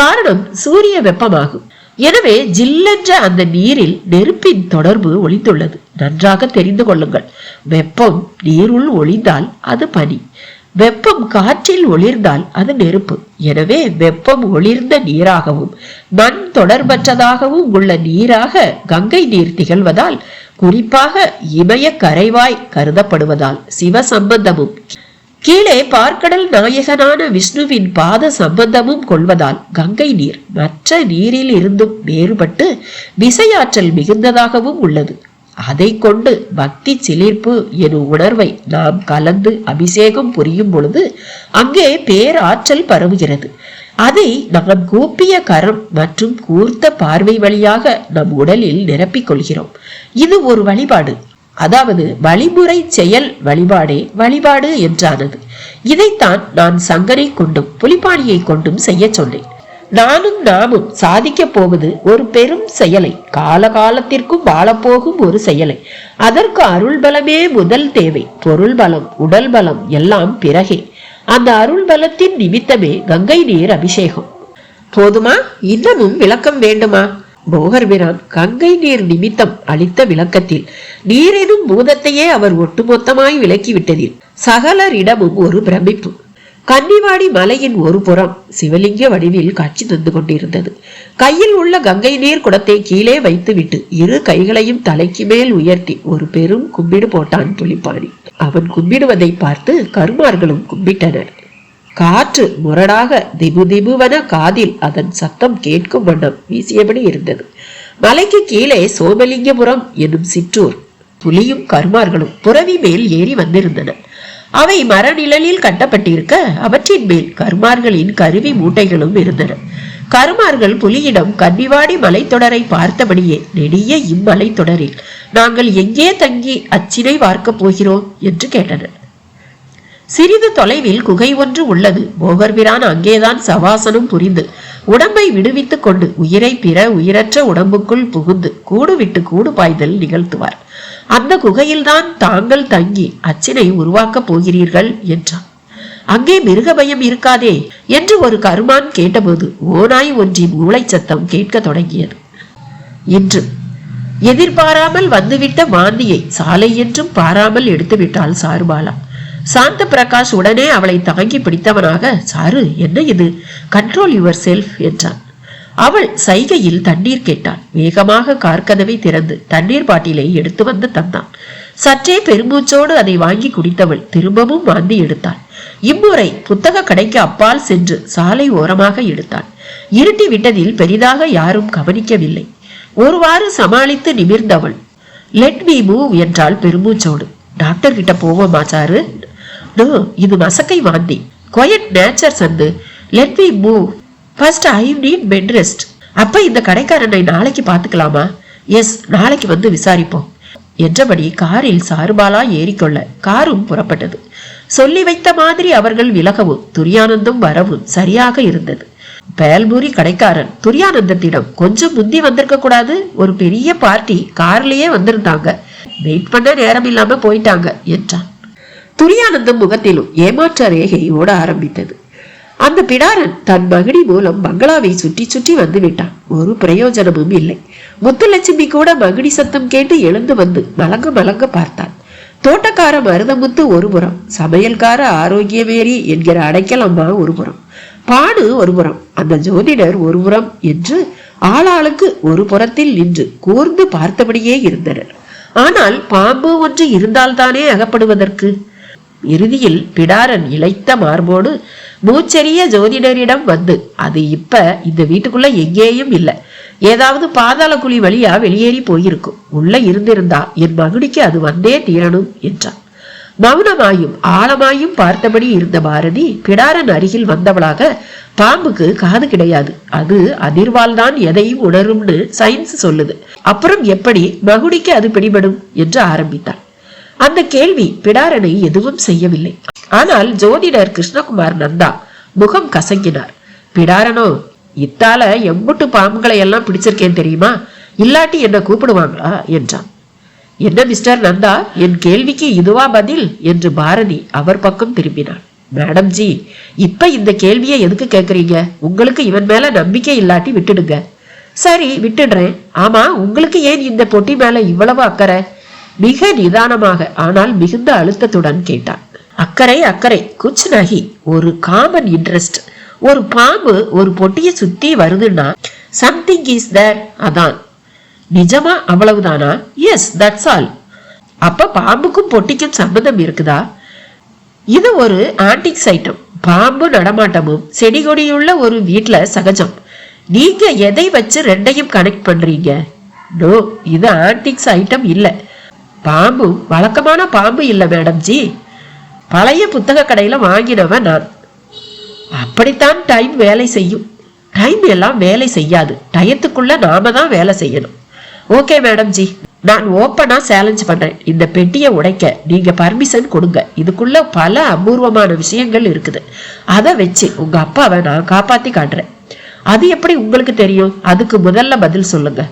காரணம் சூரிய வெப்பமாகும். எனவே ஜில்லென்ற அந்த நீரில் நெருப்பின் தொடர்பு ஒளிந்துள்ளது. நன்றாக தெரிந்து கொள்ளுங்கள். வெப்பம் நீருள் ஒளிந்தால் அது பனி. வெப்பம் காற்றில் ஒளிர்ந்தால் அது நெருப்பு. எனவே வெப்பம் ஒளிர்ந்த நீராகவும் மண் தொடர்பற்றதாகவும் உள்ள நீராக கங்கை நீர் திகழ்வதால், குறிப்பாக இமய கரைவாய் கருதப்படுவதால் சிவ சம்பந்தமும் கீழே பார்க்கடல் நாயகனான விஷ்ணுவின் பாத சம்பந்தமும் கொள்வதால் கங்கை நீர் மற்ற நீரில் இருந்தும் வேறுபட்டு விசையாற்றல் மிகுந்ததாகவும் உள்ளது. அதை கொண்டு பக்தி சிலிர்ப்பு எனும் உணர்வை நாம் கலந்து அபிஷேகம் புரியும் பொழுது அங்கே பேராற்றல் பரவுகிறது. அதை நாம் கூப்பிய கரம் மற்றும் கூர்த்த பார்வை வழியாக நம் உடலில் நிரப்பிக் கொள்கிறோம். இது ஒரு வழிபாடு. அதாவது வழிமுறை செயல் வழிபாடே வழிபாடு என்றானது. இதைத்தான் நான் சங்கரை கொண்டும் புலிப்பாணியை கொண்டும் செய்ய சொன்னேன். நானும் நாமும் சாதிக்க போவது ஒரு பெரும் செயலை, காலகாலத்திற்கும் வாழப்போகும் ஒரு செயலை. அதற்கு அருள் பலமே முதல் தேவை. பொருள் பலம் உடல் பலம் எல்லாம் பிறகே. அந்த அருள் பலத்தின் நிமித்தமே கங்கை நீர் அபிஷேகம். போதுமா? இன்னமும் விளக்கம் வேண்டுமா? போகர்பிரான் கங்கை நீர் நிமித்தம் அளித்த விளக்கத்தில் நீரெனும் பூதத்தையே அவர் ஒட்டுமொத்தமாய் விளக்கிவிட்டதில் சகலரிடமும் ஒரு பிரமிப்பு. கன்னிவாடி மலையின் ஒரு புறம் சிவலிங்க வடிவில் காட்சி தந்து கொண்டிருந்தது. கையில் உள்ள கங்கை நீர் குடத்தை கீழே வைத்துவிட்டு இரு கைகளையும் தலைக்கு மேல் உயர்த்தி ஒரு பெரும் கும்பிடு போட்டான் புலிப்பாணி. அவன் கும்பிடுவதை பார்த்து கருமார்களும் கும்பிட்டனர். காற்று முரடாக திபு திபுவன காதில் அதன் சத்தம் கேட்கும் வண்ணம் வீசியபடி இருந்தது. மலைக்கு கீழே சோமலிங்கபுரம் என்னும் சிற்றூர். புலியும் கருமார்களும் புறவி மேல் ஏறி வந்திருந்தன. அவை மரநிழலில் கட்டப்பட்டிருக்க அவற்றின் மேல் கருமார்களின் கருவி மூட்டைகளும் இருந்தன. கருமார்கள் புலியிடம் கன்னிவாடி மலைத்தொடரை பார்த்தபடியே, நெடிய இம்மலைத்தொடரில் நாங்கள் எங்கே தங்கி அச்சினை பார்க்கப் போகிறோம் என்று கேட்டனர். சிறிது தொலைவில் குகை ஒன்று உள்ளது. போகர்பிரான் அங்கேதான் சவாசனம் புரிந்து உடம்பை விடுவித்துக் கொண்டு உயிரை பிற உயிரற்ற உடம்புக்குள் புகுந்து கூடு விட்டு கூடு பாய்தல் நிகழ்த்துவார். அந்த குகையில்தான் தாங்கள் தங்கி அச்சினை உருவாக்கப் போகிறீர்கள் என்றான். அங்கே மிருக பயம் இருக்காதே என்று ஒரு கருமான் கேட்டபோது ஓநாய் ஒன்றின் மூளை சத்தம் கேட்க தொடங்கியது. இன்று எதிர்பாராமல் வந்துவிட்ட வாந்தியை சாலை என்றும் பாராமல் எடுத்து விட்டாள் சாருபாலா. சாந்த பிரகாஷ் உடனே அவளை தாங்கி பிடித்தவனாக, சாரு என்ன இது, கண்ட்ரோல் யுவர் செல்ஃப் என்றான். அவள் சைகையில் தண்ணீர் கேட்டாள். வேகமாக கார்கதவை திறந்து தண்ணீர் பாட்டிலை எடுத்து வந்து தந்தான். சற்றே பெருமூச்சோடு அதை வாங்கி குடித்தவள் திரும்பவும் வாந்தி எடுத்தாள். இம்முறை புத்தக கடைக்கு அப்பால் சென்று சாலை ஓரமாக எடுத்தாள். இருட்டி விட்டதில் பெரிதாக யாரும் கவனிக்கவில்லை. ஒருவாறு சமாளித்து நிமிர்ந்தவள் லெட் மீ மூவ் என்றாள் பெருமூச்சோடு. டாக்டர் கிட்ட போவோமா சாரு? நோ, இது மசக்கை வாந்தி. குவைட் நேச்சர் சந்து. Let me move. First I need bed rest. அப்ப இந்த கடைக்காரனை நாளைக்கு பாத்துக்கலாமா? எஸ், நாளைக்கு வந்து விசாரிப்போம் என்றபடி காரில் சாருபாலா ஏறிக்கொள்ள காரும் புறப்பட்டது. சொல்லி வைத்த மாதிரி அவர்கள் விலகவும் துரியானந்தம் வரவும் சரியாக இருந்தது. பேல்பூரி கடைக்காரன் துரியானந்தத்திடம் கொஞ்சம் முந்தி வந்திருக்க கூடாது, ஒரு பெரிய பார்ட்டி கார்லயே வந்திருந்தாங்க, வெயிட் பண்ண நேரம் இல்லாம போயிட்டாங்க என்றான். துரியானந்தம் முகத்திலும் ஏமாற்ற ரேகை ஓட ஆரம்பித்தது. அந்த பிடாரன் தன் மகிடி மூலம் பங்களாவை சுற்றி சுற்றி வந்து விட்டான். ஒரு பிரயோஜனமும் இல்லை. முத்துலட்சுமி கூட மகிடி சத்தம் கேட்டு எழுந்து வந்து மலங்க மலங்க பார்த்தான். தோட்டக்கார மருதமுத்து ஒருபுறம், சமையல்கார ஆரோக்கியமேரி என்கிற அடைக்கலம்மா ஒருபுறம், பாடு ஒருபுறம், அந்த ஜோதிடர் ஒருபுறம் என்று ஆளாளுக்கு ஒரு புறத்தில் நின்று கூர்ந்து பார்த்தபடியே இருந்தனர். ஆனால் பாம்பு ஒன்று இருந்தால்தானே அகப்படுவதற்கு? இறுதியில் பிடாரன் இளைத்த மார்போடு மூச்செறிய ஜோதிடரிடம் வந்து, அது இப்ப இந்த வீட்டுக்குள்ள எங்கேயும் இல்லை, ஏதாவது பாதாள குழி வழியா வெளியேறி போயிருக்கும், உள்ள இருந்திருந்தா என் மகுடிக்கு அது வந்தே தீரணும் என்றான். மௌனமாயும் ஆழமாயும் பார்த்தபடி இருந்த பாரதி பிடாரன் அருகில் வந்தவளாக, பாம்புக்கு காது கிடையாது, அது அதிர்வால் தான் எதையும் உணரும்னு சயின்ஸ் சொல்லுது, அப்புறம் எப்படி மகுடிக்கு அது பிடிபடும் என்று ஆரம்பித்தாள். அந்த கேள்வி பிடாரனை எதுவும் செய்யவில்லை. ஆனால் ஜோதிடர் கிருஷ்ணகுமார் நந்தா முகம் கசங்கினார். பிடாரனோ, இத்தால எம்புட்டு பாம்புகளை எல்லாம் பிடிச்சிருக்கேன் தெரியுமா, இல்லாட்டி என்ன கூப்பிடுவாங்களா என்றான். என்ன மிஸ்டர் நந்தா, என் கேள்விக்கு இதுவா பதில் என்று பாரதி அவர் பக்கம் திரும்பினாள். மேடம் ஜி, இப்ப இந்த கேள்வியை எதுக்கு கேக்குறீங்க? உங்களுக்கு இவன் மேல நம்பிக்கை இல்லாட்டி விட்டுடுங்க. சரி, விட்டுடுறேன். ஆமா, உங்களுக்கு ஏன் இந்த பொட்டி மேல இவ்வளவு அக்கறை? மிக நிதானமாக ஆனால் மிகுந்த அழுத்தத்துடன் கேட்டான். அக்கறை அக்கறை குச் நகி, ஒரு காமன் இன்ட்ரெஸ்ட். ஒரு பாம்பு ஒரு பொட்டியை சுத்தி வருதுன்னா சம்திங் இஸ் தேர், அதான். நிஜமா அவ்வளவுதானா? Yes, that's all. அப்ப பாம்புக்கும் பொட்டிக்கும் சம்பந்தம் இருக்குதா? இது ஒரு ஆன்டிக்ஸ் ஐட்டம். பாம்பு நடமாட்டமும் செடி கொடியுள்ள ஒரு வீட்டுல சகஜம். நீங்க எதை வச்சு ரெண்டையும் கனெக்ட் பண்றீங்க? நோ, இது ஆன்டிக்ஸ் ஐட்டம் இல்ல. பாம்பு வழக்கமான பாம்பு இல்ல மேடம் ஜி, பழைய புத்தக கடையில வாங்கினவன் நான். அப்படித்தான் டைம் வேலை செய்யும். டைம் எல்லாம் வேலை செய்யாது, டயத்துக்குள்ள நாம தான் வேலை செய்யணும். ஓகே மேடம் ஜி, நான் ஓப்பனா சேலஞ்ச் பண்றேன். இந்த பெட்டியை உடைக்க நீங்க பர்மிஷன் கொடுங்க. இதுக்குள்ள பல அபூர்வமான விஷயங்கள் இருக்குது. அதை வச்சு உங்க அப்பாவை நான் காப்பாத்தி காட்டுறேன். அது எப்படி உங்களுக்கு தெரியும்? அதுக்கு முதல்ல பதில் சொல்லுங்க.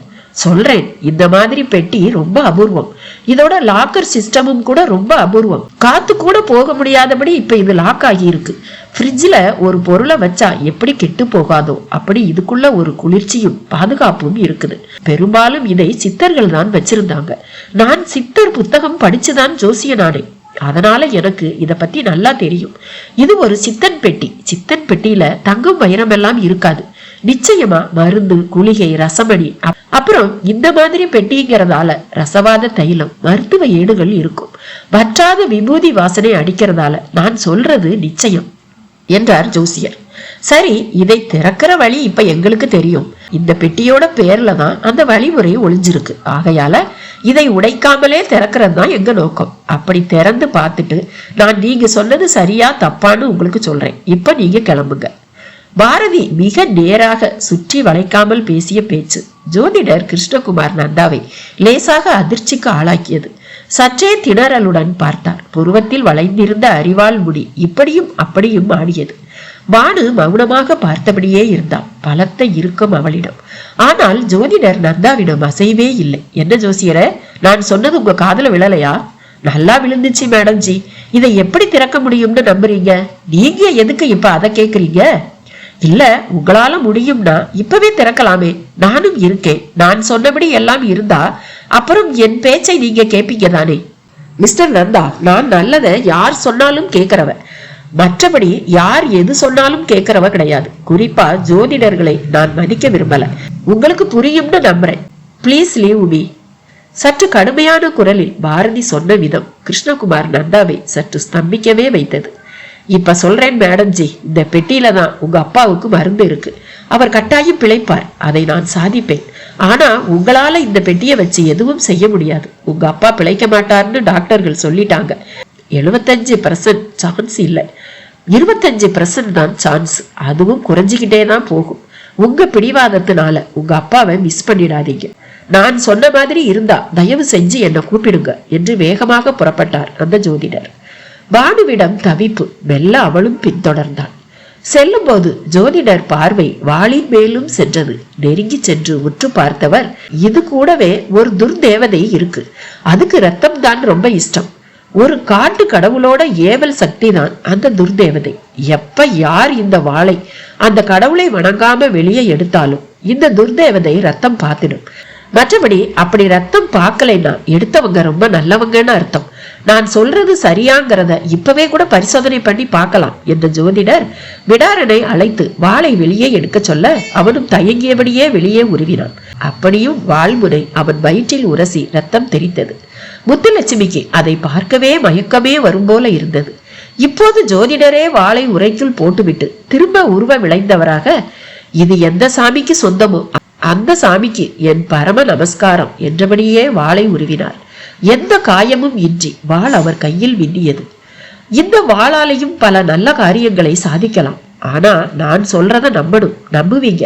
சொல்றேன், இந்த மாதிரி பெட்டி ரொம்ப அபூர்வம். இதோட லாக்கர் சிஸ்டமும் கூட ரொம்ப அபூர்வம். காத்து கூட போக முடியாதபடி இப்ப இது லாக் ஆகி இருக்கு. ஃப்ரிட்ஜ்ல ஒரு பொருளை வச்சா எப்படி கெட்டு போகாதோ அப்படி இதுக்குள்ள ஒரு குளிர்ச்சியும் பாதுகாப்பும் இருக்குது. பெரும்பாலும் இதை சித்தர்கள் தான் வச்சிருந்தாங்க. நான் சித்தர் புத்தகம் படிச்சுதான் ஜோசியனானே, அதனால எனக்கு இத பத்தி நல்லா தெரியும். இது ஒரு சித்தன் பெட்டி. சித்தன் பெட்டியில தங்கம் வைரம் எல்லாம் இருக்காது. நிச்சயமா மருந்து, குளிகை, ரசமணி, அப்புறம் இந்த மாதிரி பெட்டிங்கிறதால ரசவாத தைலம், மருத்துவ ஏடுகள் இருக்கும். வற்றாத விபூதி வாசனை அடிக்கிறதால நான் சொல்றது நிச்சயம். என்றார் ஜோசியர். சரி, இதை திறக்கிற வழி இப்ப எங்களுக்கு தெரியும். இந்த பெட்டியோட பேர்ல தான் அந்த வழிமுறை ஒளிஞ்சிருக்கு. ஆகையால இதை உடைக்காமலே திறக்கிறது தான் எங்க நோக்கம். அப்படி திறந்து பார்த்துட்டு நான் நீங்க சொன்னது சரியா தப்பான்னு உங்களுக்கு சொல்றேன். இப்ப நீங்க கிளம்புங்க. பாரதி மிக நேராக சுற்றி வளைக்காமல் பேசிய பேச்சு ஜோதிடர் கிருஷ்ணகுமார் நந்தாவை லேசாக அதிர்ச்சிக்கு ஆளாக்கியது. சற்றே திணறலுடன் பார்த்தார். புருவத்தில் வளைந்திருந்த அரிவாள் முடி இப்படியும் அப்படியும் ஆடியது. பானு மௌனமாக பார்த்தபடியே இருந்தாள். பலத்த இருக்கும் அவளிடம். ஆனால் ஜோதிடர் நந்தாவிடம் அசைவே இல்லை. என்ன ஜோசியர, நான் சொன்னது உங்க காதுல விழலையா? நல்லா விழுந்துச்சு மேடம்ஜி. இதை எப்படி திறக்க முடியும்னு நம்புறீங்க? நீங்க எதுக்கு இப்ப அதை கேக்குறீங்க? இல்ல, உங்களால முடியும்னா இப்பவே திறக்கலாமே. நானும் இருக்கேன். நான் சொன்னபடி எல்லாம் இருந்தா அப்புறம் என் பேச்சை நீங்க கேப்பீங்க தானே? மிஸ்டர் நந்தா, நான் நல்லத யார் சொன்னாலும் கேட்கிறவ. மற்றபடி யார் எது சொன்னாலும் கேட்கிறவ கிடையாது. குறிப்பா ஜோதிடர்களை நான் மதிக்க விரும்பல. உங்களுக்கு புரியும்னு நம்புறேன். Please leave me. சற்று கடுமையான குரலில் பாரதி சொன்ன விதம் கிருஷ்ணகுமார் நந்தாவை சற்று ஸ்தம்பிக்கவே வைத்தது. இப்ப சொல்றேன் மேடம்ஜி, இந்த பெட்டியில தான் உங்க அப்பாவுக்கு மருந்து இருக்கு. அவர் கட்டாயம் பிழைப்பார். அதை நான் சாதிப்பேன். ஆனா உங்களால இந்த பெட்டியை வச்சு எதுவும் செய்ய முடியாது. உங்க அப்பா பிழைக்க மாட்டார்னு டாக்டர்கள் சொல்லிட்டாங்க. 75% சான்ஸ் இல்லை, 25% தான் சான்ஸ். அதுவும் குறைஞ்சிக்கிட்டே தான் போகும். உங்க பிடிவாதத்தினால உங்க அப்பாவை மிஸ் பண்ணிடாதீங்க. நான் சொன்ன மாதிரி இருந்தா தயவு செஞ்சு என்னை கூப்பிடுங்க என்று வேகமாக புறப்பட்டார் அந்த ஜோதிடர். பானுவிடம் தவிப்பு. மெல்ல அவளும் பின்தொடர்ந்தாள். செல்லும் போது ஜோதிடர் பார்வை வாளின் மேலும் சென்றது. நெருங்கி சென்று உற்று பார்த்தவர், இது கூடவே ஒரு துர்தேவதை இருக்கு. அதுக்கு ரத்தம் தான் ரொம்ப இஷ்டம். ஒரு காட்டு கடவுளோட ஏவல் சக்தி தான் அந்த துர்தேவதை. எப்ப யார் இந்த வாளை அந்த கடவுளை வணங்காம வெளியே எடுத்தாலும் இந்த துர்தேவதை ரத்தம் பார்த்திடும். மற்றபடி அப்படி ரத்தம் பார்க்கலைன்னா எடுத்தவங்க ரொம்ப நல்லவங்கன்னு அர்த்தம். நான் சொல்றது சரியாங்கிறத இப்பவே கூட பரிசோதனை பண்ணி பார்க்கலாம் என்ற ஜோதிடர் விடாரனை அழைத்து வாளை வெளியே எடுக்க சொல்ல அவனும் தயங்கியபடியே வெளியே உருவினான். அப்படியும் வாள்முனை அவன் வயிற்றில் உரசி ரத்தம் தெரித்தது. முத்துலட்சுமிக்கு அதை பார்க்கவே மயக்கமே வரும் போல இருந்தது. இப்போது ஜோதிடரே வாளை உரைக்குள் போட்டுவிட்டு திரும்ப உருவ விளைந்தவராக, இது எந்த சாமிக்கு சொந்தமோ அந்த சாமிக்கு என் பரம நமஸ்காரம் என்றபடியே வாளை உருவினார். எந்த காயமும் இன்றி வாள் அவர் கையில் விண்ணியது. இந்த வாளாலையும் பல நல்ல காரியங்களை சாதிக்கலாம். ஆனா நான் சொல்றத நம்பணும். நம்புவீங்க,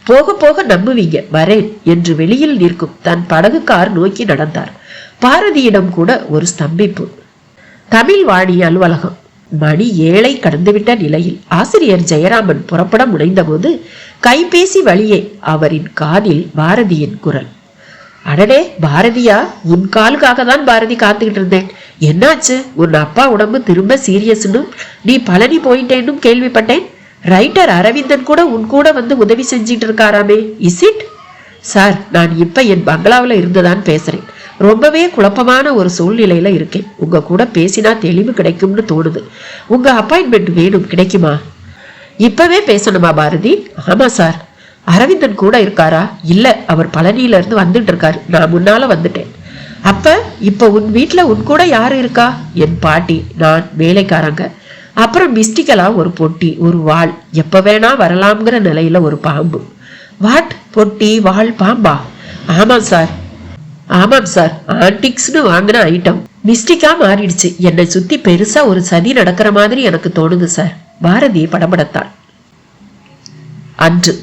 போக போக நம்புவீங்க. வரேன் என்று வெளியில் நிற்கும் தன் படகு கார் நோக்கி நடந்தார். பாரதியிடம் கூட ஒரு ஸ்தம்பிப்பு. தமிழ் வாணி அலுவலகம். மணி 7 கடந்துவிட்ட நிலையில் ஆசிரியர் ஜெயராமன் புறப்பட முனைந்த போது கைபேசி வழியே அவரின் காதில் பாரதியின் குரல். அடடே பாரதியா, உன் காலுக்காக தான் பாரதி காத்துக்கிட்டு இருந்தேன். என்னாச்சு? உன் அப்பா உடம்பு திரும்ப சீரியஸ்னு நீ பழனி போயிட்டேன்னு கேள்விப்பட்டேன். ரைட்டர் அரவிந்தன் கூட உன் கூட வந்து உதவி செஞ்சிட்டு இருக்காராமே, இஸ் இட்? சார், நான் இப்ப என் பங்களாவில் இருந்துதான் பேசுறேன். ரொம்பவே குழப்பமான ஒரு சூழ்நிலையில இருக்கேன். உங்க கூட பேசினா தெளிவு கிடைக்கும்னு தோணுது. உங்க அப்பாயின்மெண்ட் வேணும், கிடைக்குமா? இப்பவே பேசணுமா பாரதி? ஆமா சார். அரவிந்தன் கூட இருக்காரா? இல்ல, அவர் பழனியில இருந்து வந்துட்டு இருக்காரு. நான் முன்னால வந்துட்டேன். அப்ப இப்ப உன் வீட்டுல உன் கூட யாரு இருக்கா? என் பாட்டி, நான், வேலைக்காரங்க, அப்புறம் மிஸ்டிக்கலா ஒரு பொட்டி, ஒரு வாள், எப்ப வேணா வரலாம்ங்கிற நிலையில ஒரு பாம்பு. வாட்? பொட்டி, வாள், பாம்பா? ஆமாம் சார். ஆமாம் சார், ஆன்டிக்ஸ்னு வாங்கின ஐட்டம் மிஸ்டிக்கா மாறிடுச்சு. என்னை சுத்தி பெருசா ஒரு சதி நடக்கிற மாதிரி எனக்கு தோணுது சார். பாரதி படபடத்தாள். அன்று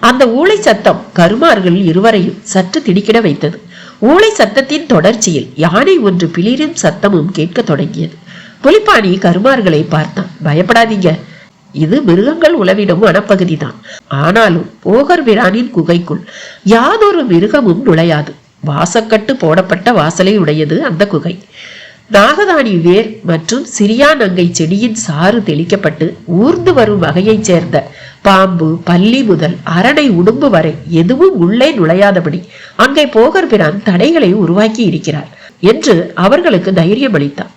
அந்த ஊளை சத்தம் கருமார்கள் இருவரையும் சற்று திடுக்கிட வைத்தது. ஊளை சத்தத்தின் தொடர்ச்சியில் யானை ஒன்று பிளிரும் சத்தமும் கேட்க தொடங்கியது. புலிப்பாணி கருமார்களை பார்த்தான். பயப்படாதீங்க, இது மிருகங்கள் உளவிடும் வனப்பகுதி தான். ஆனாலும் போகர் பிரானின் குகைக்குள் யாதொரு மிருகமும் நுழையாது. வாசக்கட்டு போடப்பட்ட வாசலை உடையது அந்த குகை. நாகதானி வேர் மற்றும் சிரியா நங்கை செடியின் சாறு தெளிக்கப்பட்டு ஊர்ந்து வரும் வகையைச் சேர்ந்த பாம்பு, பல்லி முதல் அரணை உடும்பு வரை எதுவும் உள்ளே நுழையாதபடி அங்கே போகர் பிரான் தடைகளை உருவாக்கி இருக்கிறார் என்று அவர்களுக்கு தைரியம் அளித்தார்.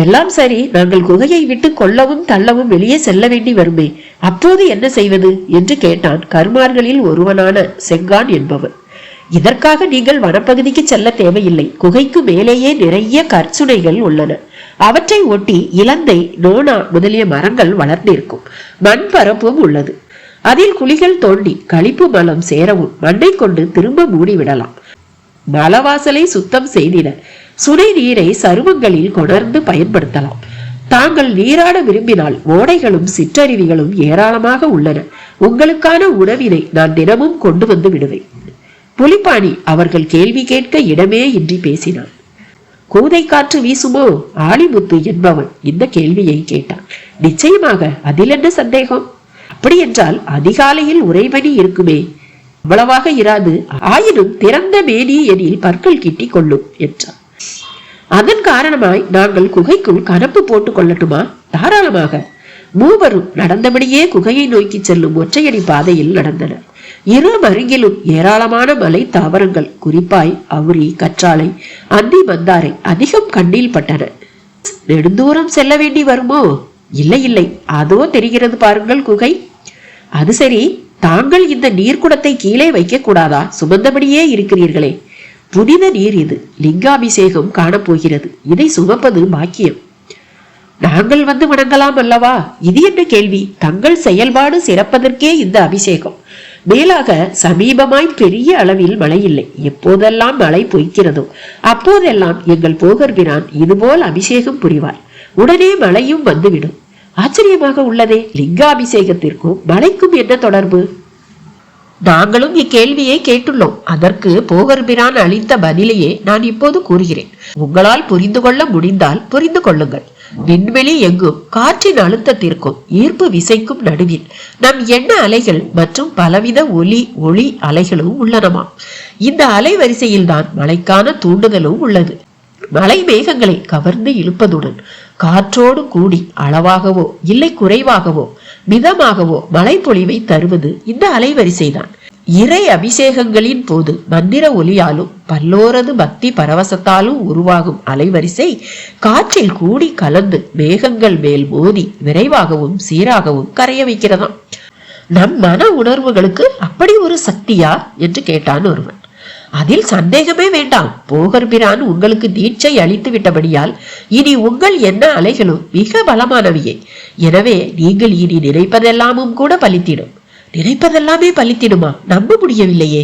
எல்லாம் சரி, நாங்கள் குகையை விட்டு கொல்லவும் தள்ளவும் வெளியே செல்ல வேண்டி வருமே, அப்போது என்ன செய்வது என்று கேட்டான் கர்மார்களில் ஒருவனான செங்கான் என்பவன். இதற்காக நீங்கள் வனப்பகுதிக்கு செல்ல தேவையில்லை. குகைக்கு மேலேயே நிறைய கற்சுனைகள் உள்ளன. அவற்றை ஒட்டி இலந்தை, நோனா முதலிய மரங்கள் வளர்ந்திருக்கும். மண் பரப்பும் உள்ளது. அதில் குழிகள் தோண்டி கழிப்பு மலம் சேரவும் மண்ணை கொண்டு திரும்ப மூடிவிடலாம். மலவாசலை சுத்தம் செய்திட சுனை நீரை சருமங்களில் கொணர்ந்து பயன்படுத்தலாம். தாங்கள் நீராட விரும்பினால் ஓடைகளும் சிற்றருவிகளும் ஏராளமாக உள்ளன. உங்களுக்கான உணவினை நான் தினமும் கொண்டு வந்து விடுவேன். புலிப்பாணி அவர்கள் கேள்வி கேட்க இடமே இன்றி பேசினான். கூதை காற்று வீசுமோ? ஆளிமுத்து என்பவன் இந்த கேள்வியை கேட்டான். நிச்சயமாக, அதில் என்ன சந்தேகம்? அப்படி என்றால் அதிகாலையில் உறைபனி இருக்குமே. அவ்வளவாக இராது. ஆயினும் திறந்த மேனி எனில் பற்கள் கிட்டி கொள்ளும் என்றான். அதன் காரணமாய் நாங்கள் குகைக்குள் கனப்பு போட்டுக் கொள்ளட்டுமா? தாராளமாக. மூவரும் நடந்தபடியே குகையை நோக்கி செல்லும் ஒற்றையடி பாதையில் நடந்தனர். இரு மருங்கிலும் ஏராளமான மலை தாவரங்கள், குறிப்பாய் அவுரி, கற்றாழை, அந்தி மந்தாரை அதிகம் கண்ணில் பட்டன. நெடுந்தூரம் செல்ல வேண்டி வருமோ? இல்லை இல்லை, அதோ தெரிகிறது பாருங்கள் குகை. அது சரி, தாங்கள் இந்த நீர்க்குடத்தை கீழே வைக்க கூடாதா? சுமந்தபடியே இருக்கிறீர்களே. புனித நீர் இது. லிங்காபிஷேகம் காணப்போகிறது. இதை சுமப்பது பாக்கியம். நாங்கள் வந்து வணங்கலாம் அல்லவா? இது என்ன கேள்வி? தங்கள் செயல்பாடு சிறப்பதற்கே இந்த அபிஷேகம். மேலாக சமீபமாய் பெரிய அளவில் மழை இல்லை. எப்போதெல்லாம் மழை பொய்க்கிறதோ அப்போதெல்லாம் எங்கள் போகர்பிரான் இதுபோல் அபிஷேகம் புரிவார். உடனே மழையும் வந்துவிடும். ஆச்சரியமாக உள்ளதே. லிங்காபிஷேகத்திற்கும் மழைக்கும் என்ன தொடர்பு? நாங்களும் இக்கேள்வியை கேட்டுள்ளோம். அதற்கு போகர்பிரான் அளித்த பதிலையே நான் இப்போது கூறுகிறேன். உங்களால் புரிந்து கொள்ள முடிந்தால் புரிந்து கொள்ளுங்கள். விண்வெளி எங்கும் காற்றின் அழுத்தத்திற்கும் ஈர்ப்பு விசைக்கும் நடுவில் நம் எண்ண அலைகள் மற்றும் பலவித ஒளி அலைகளும் உள்ளனமாம். இந்த அலை வரிசையில் தான் மழைக்கான தூண்டுதலும் உள்ளது. மழை மேகங்களை கவர்ந்து இழுப்பதுடன் காற்றோடு கூடி அளவாகவோ இல்லை குறைவாகவோ மிதமாகவோ மழை பொழிவை தருவது இந்த அலைவரிசைதான். இறை அபிஷேகங்களின் போது மந்திர ஒலியாலும் பல்லோரது பக்தி பரவசத்தாலும் உருவாகும் அலைவரிசை காற்றில் கூடி கலந்து மேகங்கள் மேல் மோதி விரைவாகவும் சீராகவும் கரைய வைக்கிறதாம். நம் மன உணர்வுகளுக்கு அப்படி ஒரு சக்தியா என்று கேட்டான் ஒருவன். அதில் சந்தேகமே வேண்டாம். போகர்பிரான் உங்களுக்கு தீட்சை அளித்து விட்டபடியால் இனி உங்கள் என்ன அலைகளும் மிக பலமானவையே. எனவே நீங்கள் இனி நினைப்பதெல்லாமும் கூட பலித்திடும். நினைப்பதெல்லாமே பலித்திடுமா? நம்ப முடியவில்லையே.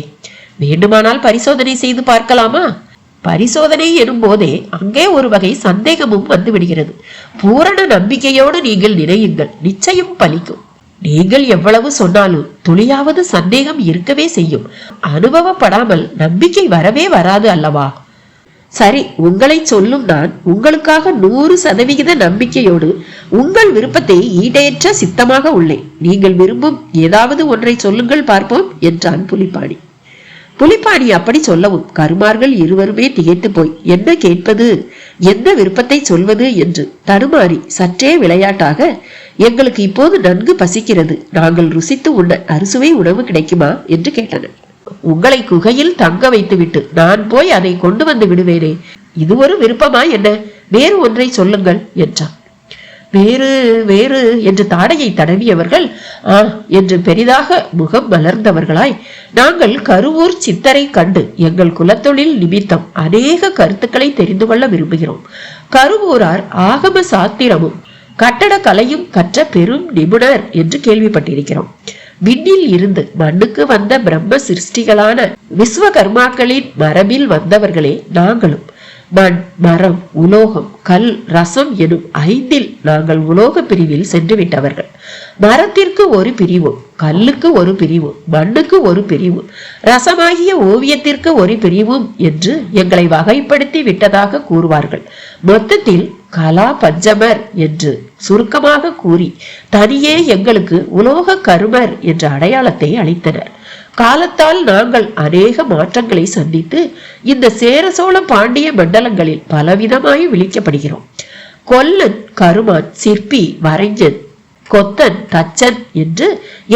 வேண்டுமானால் பரிசோதனை செய்து பார்க்கலாமா? பரிசோதனை எனும் போதே அங்கே ஒரு வகை சந்தேகமும் வந்து விடுகிறது. பூரண நம்பிக்கையோடு நீங்கள் நினையுங்கள், நிச்சயம் பலிக்கும். நீங்கள் எவ்வளவு சொன்னாலும் துளியாவது சந்தேகம் இருக்கவே செய்யும். அனுபவப்படாமல் நம்பிக்கை வரவே வராது அல்லவா? சரி, உங்களை சொல்லும் நான் உங்களுக்காக 100% நம்பிக்கையோடு உங்கள் விருப்பத்தை ஈடேற்ற சித்தமாக உள்ளேன். நீங்கள் விரும்பும் ஏதாவது ஒன்றை சொல்லுங்கள் பார்ப்போம் என்றான் புலிப்பாணி. புலிப்பாணி அப்படி சொல்லவும் கருமார்கள் இருவருமே திகைத்து போய் என்ன கேட்பது, எந்த விருப்பத்தை சொல்வது என்று தடுமாறி சற்றே விளையாட்டாக, எங்களுக்கு இப்போது நன்கு பசிக்கிறது, நாங்கள் ருசித்து உண்ண அறுசுவை உணவு கிடைக்குமா என்று கேட்டனர். உங்களை குகையில் தங்க வைத்துவிட்டு நான் போய் அதை கொண்டு வந்து விடுவேனே, இது ஒரு விருப்பமா என்ன? வேறு ஒன்றை சொல்லுங்கள் என்றான். வேறு வேறு என்று தாடையை தடவியவர்கள் என்று பெரிதாக முகம் மலர்ந்தவர்களாய், நாங்கள் கருவூர் சித்தரை கண்டு எங்கள் குலத்தொழில் நிமித்தம் அநேக கருத்துக்களை தெரிந்து கொள்ள விரும்புகிறோம். கருவூரார் ஆகம சாத்திரமும் கட்டட கலையும் கற்ற பெரும் நிபுணர் என்று கேள்விப்பட்டிருக்கிறோம். விண்ணில் இருந்து மண்ணுக்கு வந்த பிரம்ம சிருஷ்டிகளான விஸ்வகர்மாக்களின் மரபில் வந்தவர்களே நாங்களும். மண், மரம், உலோகம், கல், ரசம் எனும் 5இல் நாங்கள் உலோக பிரிவில் சென்று விட்டவர்கள். மரத்திற்கு ஒரு பிரிவும், கல்லுக்கு ஒரு பிரிவும், மண்ணுக்கு ஒரு பிரிவும், ரசமாகிய ஓவியத்திற்கு ஒரு பிரிவும் என்று எங்களை வகைப்படுத்தி விட்டதாக கூறுவார்கள். மொத்தத்தில் கலா பஞ்சமர் என்று சுருக்கமாக கூறி தனியே எங்களுக்கு உலோக கருமர் என்ற அடையாளத்தை அளித்தனர். காலத்தால் நாங்கள் அநேக மாற்றங்களை சந்தித்து இந்த சேர சோழ பாண்டிய மண்டலங்களில் பலவிதமாய் விழிக்கப்படுகிறோம். கொல்லன், கருமான், சிற்பி, வரைஞ்சன், கொத்தன், தச்சன் என்று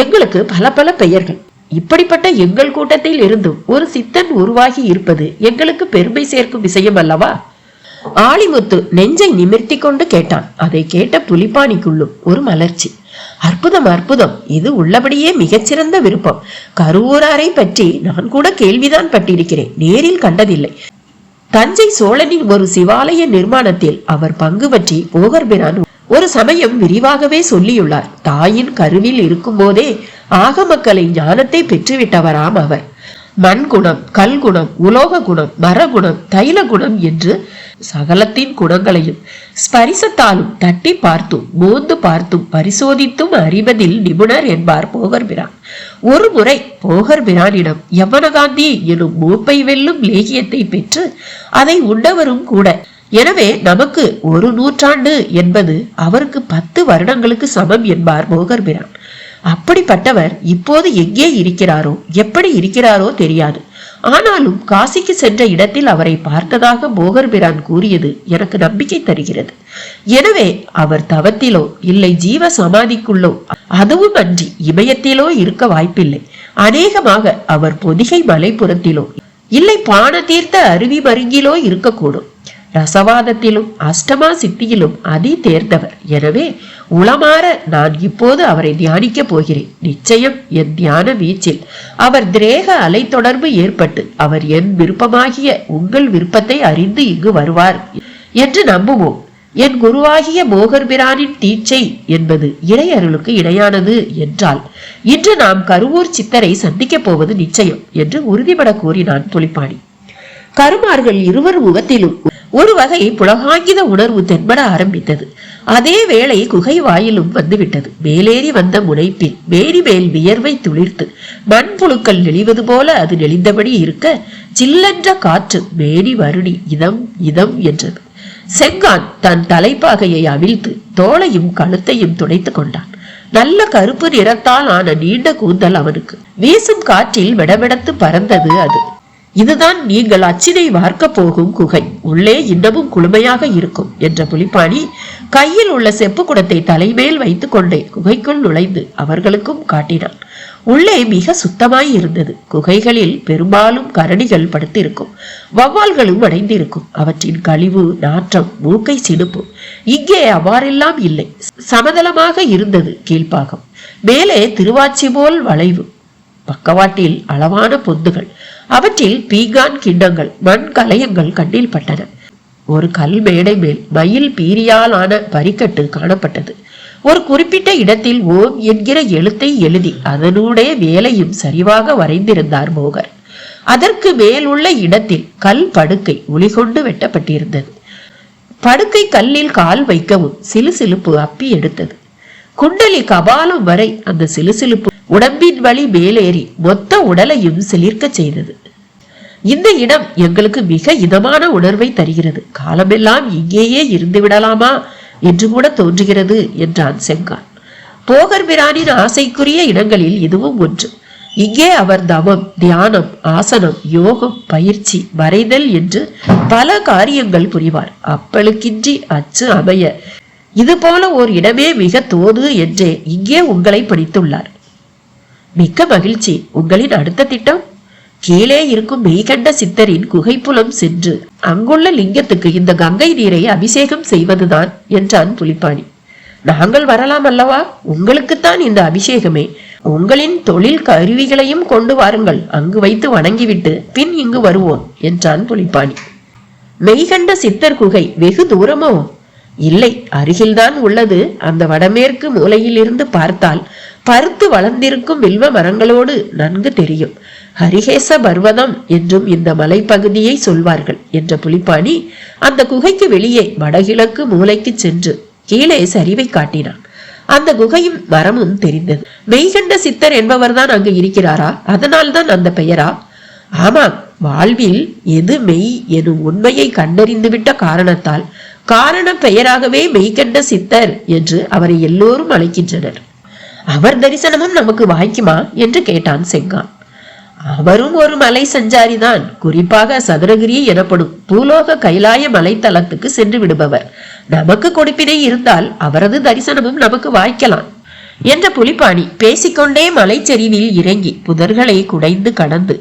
எங்களுக்கு பல பல பெயர்கள். இப்படிப்பட்ட எங்கள் கூட்டத்தில் இருந்தும் ஒரு சித்தன் உருவாகி இருப்பது எங்களுக்கு பெருமை சேர்க்கும் விஷயம் அல்லவா? ஆளிமுத்து நெஞ்சை நிமிர்த்தி கொண்டு கேட்டான். அதை கேட்ட புலிப்பாணிக்குள்ளும் ஒரு மலர்ச்சி. அற்புதம் அற்புதம், இது உள்ளபடியே மிகச்சிறந்த விருப்பம். கருவூராரை பற்றி நான் கூட கேள்விதான் பட்டிருக்கிறேன், நேரில் கண்டதில்லை. தஞ்சை சோழனின் ஒரு சிவாலய நிர்மாணத்தில் அவர் பங்கு பற்றி போகர்பிரான் ஒரு சமயம் விரிவாகவே சொல்லியுள்ளார். தாயின் கருவில் இருக்கும் போதே ஆகமக்கலை ஞானத்தை பெற்றுவிட்டவராம் அவர். மண்குணம், கல்குணம், உலோக குணம், மரகுணம், தைல குணம் என்று சகலத்தின் குணங்களையும் ஸ்பரிசத்தாலும் தட்டி பார்த்தும் மோந்து பார்த்தும் பரிசோதித்தும் அறிவதில் நிபுணர் என்பார் போகர்பிரான். ஒரு முறை போகர்பிரானிடம் யவனகாந்தி எனும் மூப்பை வெல்லும் லேகியத்தை பெற்று அதை உண்டவரும் கூட. எனவே நமக்கு 1 நூற்றாண்டு என்பது அவருக்கு 10 வருடங்களுக்கு சமம் என்பார் போகர்பிரான். அப்படிப்பட்டவர் இப்போது எங்கே இருக்கிறாரோ எப்படி இருக்கிறாரோ தெரியாது. ஆனாலும் காசிக்கு சென்ற இடத்தில் அவரை பார்த்ததாக போகர்பிரான் கூறியது எனக்கு நம்பிக்கை தருகிறது. எனவே அவர் தவத்திலோ இல்லை ஜீவ சமாதிக்குள்ளோ, அதுவும் அன்றி இமயத்திலோ இருக்க வாய்ப்பில்லை. அநேகமாக அவர் பொதிகை மலைப்புறத்திலோ இல்லை பான தீர்த்த அருவி மருங்கிலோ இருக்கக்கூடும். ரசவாதத்திலும் அஷ்டமா சித்தியிலும் அதி தேர்ந்தவர். எனவே உளமாற நான் இப்போது அவரை தியானிக்க போகிறேன். நிச்சயம் என் தியான வீச்சில் அவர் திரேக அலை தொடர்பு ஏற்பட்டு அவர் என் விருப்பமாகிய உங்கள் விருப்பத்தை அறிந்து இங்கு வருவார் என்று நம்புவோம். என் குருவாகிய போகர்பிரானின் தீட்சை என்பது இறையருளுக்கு இணையானது என்றால் இன்று நாம் கருவூர் சித்தரை சந்திக்கப் போவது நிச்சயம் என்று உறுதிபட கூறினான் புலிப்பாணி. கருமார்கள் இருவர் முகத்திலும் ஒரு வகை புலகாங்கித உணர்வு தென்பட ஆரம்பித்தது. அதே வேளை குகை வாயிலும் வந்துவிட்டது. மேலேறி வந்த முனைப்பில் மேரி மேல் வியர்வை துளிர்த்து மண்புழுக்கள் நெளிவது போல அது நெளிந்தபடி இருக்க சில்லென்ற காற்று மேனி வருடி இதம் இதம் என்றது. செங்கான் தன் தலைப்பாகையை அவிழ்த்து தோளையும் கழுத்தையும் துடைத்து கொண்டான். நல்ல கருப்பு நிறத்தால் ஆன நீண்ட கூந்தல் அவனுக்கு. வீசும் காற்றில் விடவிடத்து பறந்தது அது. இதுதான் நீங்கள் அச்சினை வார்க்க போகும் குகை. உள்ளே இன்னமும் குளுமையாக இருக்கும் என்ற புலிப்பாணி கையில் உள்ள செப்பு குடத்தை தலைமேல் வைத்துக் கொண்டே குகைக்குள் நுழைந்து அவர்களுக்கும் காட்டினான். உள்ளே மிக சுத்தமாய் இருந்தது. குகைகளில் பெரும்பாலும் கரடிகள் படுத்திருக்கும், வவ்வால்களும் அடைந்திருக்கும். அவற்றின் கழிவு நாற்றம் மூக்கை சினுப்பும். இங்கே அவ்வாறெல்லாம் இல்லை. சமதளமாக இருந்தது கீழ்ப்பாகம். மேலே திருவாச்சி போல் வளைவு, பக்கவாட்டில் அளவான பொந்துகள், அவற்றில் பீகான் கிண்ணங்கள், மண் கலயங்கள் கண்ணில் பட்டன. ஒரு கல் மேடை மேல் மயில் பீரியால் ஆன பரிக்கட்டு காணப்பட்டது. ஒரு குறிப்பிட்ட இடத்தில் ஓம் என்கிற எழுத்தை எழுதி அதனுடைய வேலையும் சரிவாக வரைந்திருந்தார் போகர். அதற்கு மேலுள்ள இடத்தில் கல் படுக்கை ஒளிகொண்டு வெட்டப்பட்டிருந்தது. படுக்கை கல்லில் கால் வைக்கவும் சிலுசிலுப்பு அப்பி எடுத்தது. குண்டலி கபாலம் வரை அந்த சிலுசிலுப்பு உடம்பின் வழி மேலேறி மொத்த உடலையும் சிலிர்க்க செய்தது. இந்த இடம் எங்களுக்கு மிக இதமான உணர்வை தருகிறது. காலமெல்லாம் இங்கேயே இருந்து விடலாமா என்று கூட தோன்றுகிறது என்றான் செங்கான். போகர்பிரானின் ஆசைக்குரிய இடங்களில் இதுவும் ஒன்று. இங்கே அவர் தவம், தியானம், ஆசனம், யோகம், பயிற்சி, வரைதல் என்று பல காரியங்கள் புரிவார். அப்பளுக்கின்றி அச்சு அமைய இது போல ஓர் இடமே மிக தோது என்றே இங்கே உங்களை படித்துள்ளார். மிக்க மகிழ்ச்சி. உங்களின் அடுத்த திட்டம்? கீழே இருக்கும் மெய்கண்ட சித்தரின் குகைப்புலம் சென்று அங்குள்ள லிங்கத்துக்கு இந்த கங்கை நீரை அபிஷேகம் செய்வதுதான் என்றான் புலிப்பாணி. நாங்கள் வரலாம் அல்லவா? உங்களுக்குத்தான் இந்த அபிஷேகமே. உங்களின் தொழில் கருவிகளையும் கொண்டு வாருங்கள். அங்கு வைத்து வணங்கிவிட்டு பின் இங்கு வருவோம் என்றான் புலிப்பாணி. மெய்கண்ட சித்தர் குகை வெகு தூரமோ? இல்லை, அருகில்தான் உள்ளது. அந்த வடமேற்கு மூலையில் இருந்து பார்த்தால் பருத்து வளர்ந்திருக்கும் வில்வ மரங்களோடு நன்கு தெரியும். ஹரிகேச பர்வதம் என்றும் இந்த மலைப்பகுதியை சொல்வார்கள் என்ற புலிப்பாணி அந்த குகைக்கு வெளியே வடகிழக்கு மூலைக்கு சென்று கீழே சரிவை காட்டினான். அந்த குகையும் மரமும் தெரிந்தது. மெய்கண்ட சித்தர் என்பவர்தான் அங்கு இருக்கிறாரா? அதனால்தான் அந்த பெயரா? ஆமாம், வாழ்வில் எது மெய் எனும் உண்மையை கண்டறிந்துவிட்ட காரணத்தால் காரண பெயராகவே மெய்கண்ட சித்தர் என்று அவரை எல்லோரும் அழைக்கின்றனர். அவர் தரிசனமும் நமக்கு வாய்க்குமா என்று கேட்டான் செங்கான். அவரும் ஒரு மலை சஞ்சாரிதான். குறிப்பாக சதுரகிரி எனப்படும் பூலோக கைலாய மலைத்தலத்துக்கு சென்று விடுபவர். நமக்கு கொடுப்பினை இருந்தால் அவரது தரிசனமும் நமக்கு வாய்க்கலாம் என்ற புலிப்பாணி பேசிக்கொண்டே மலைச்சரிவில் இறங்கி புதர்களை குடைந்து கடந்து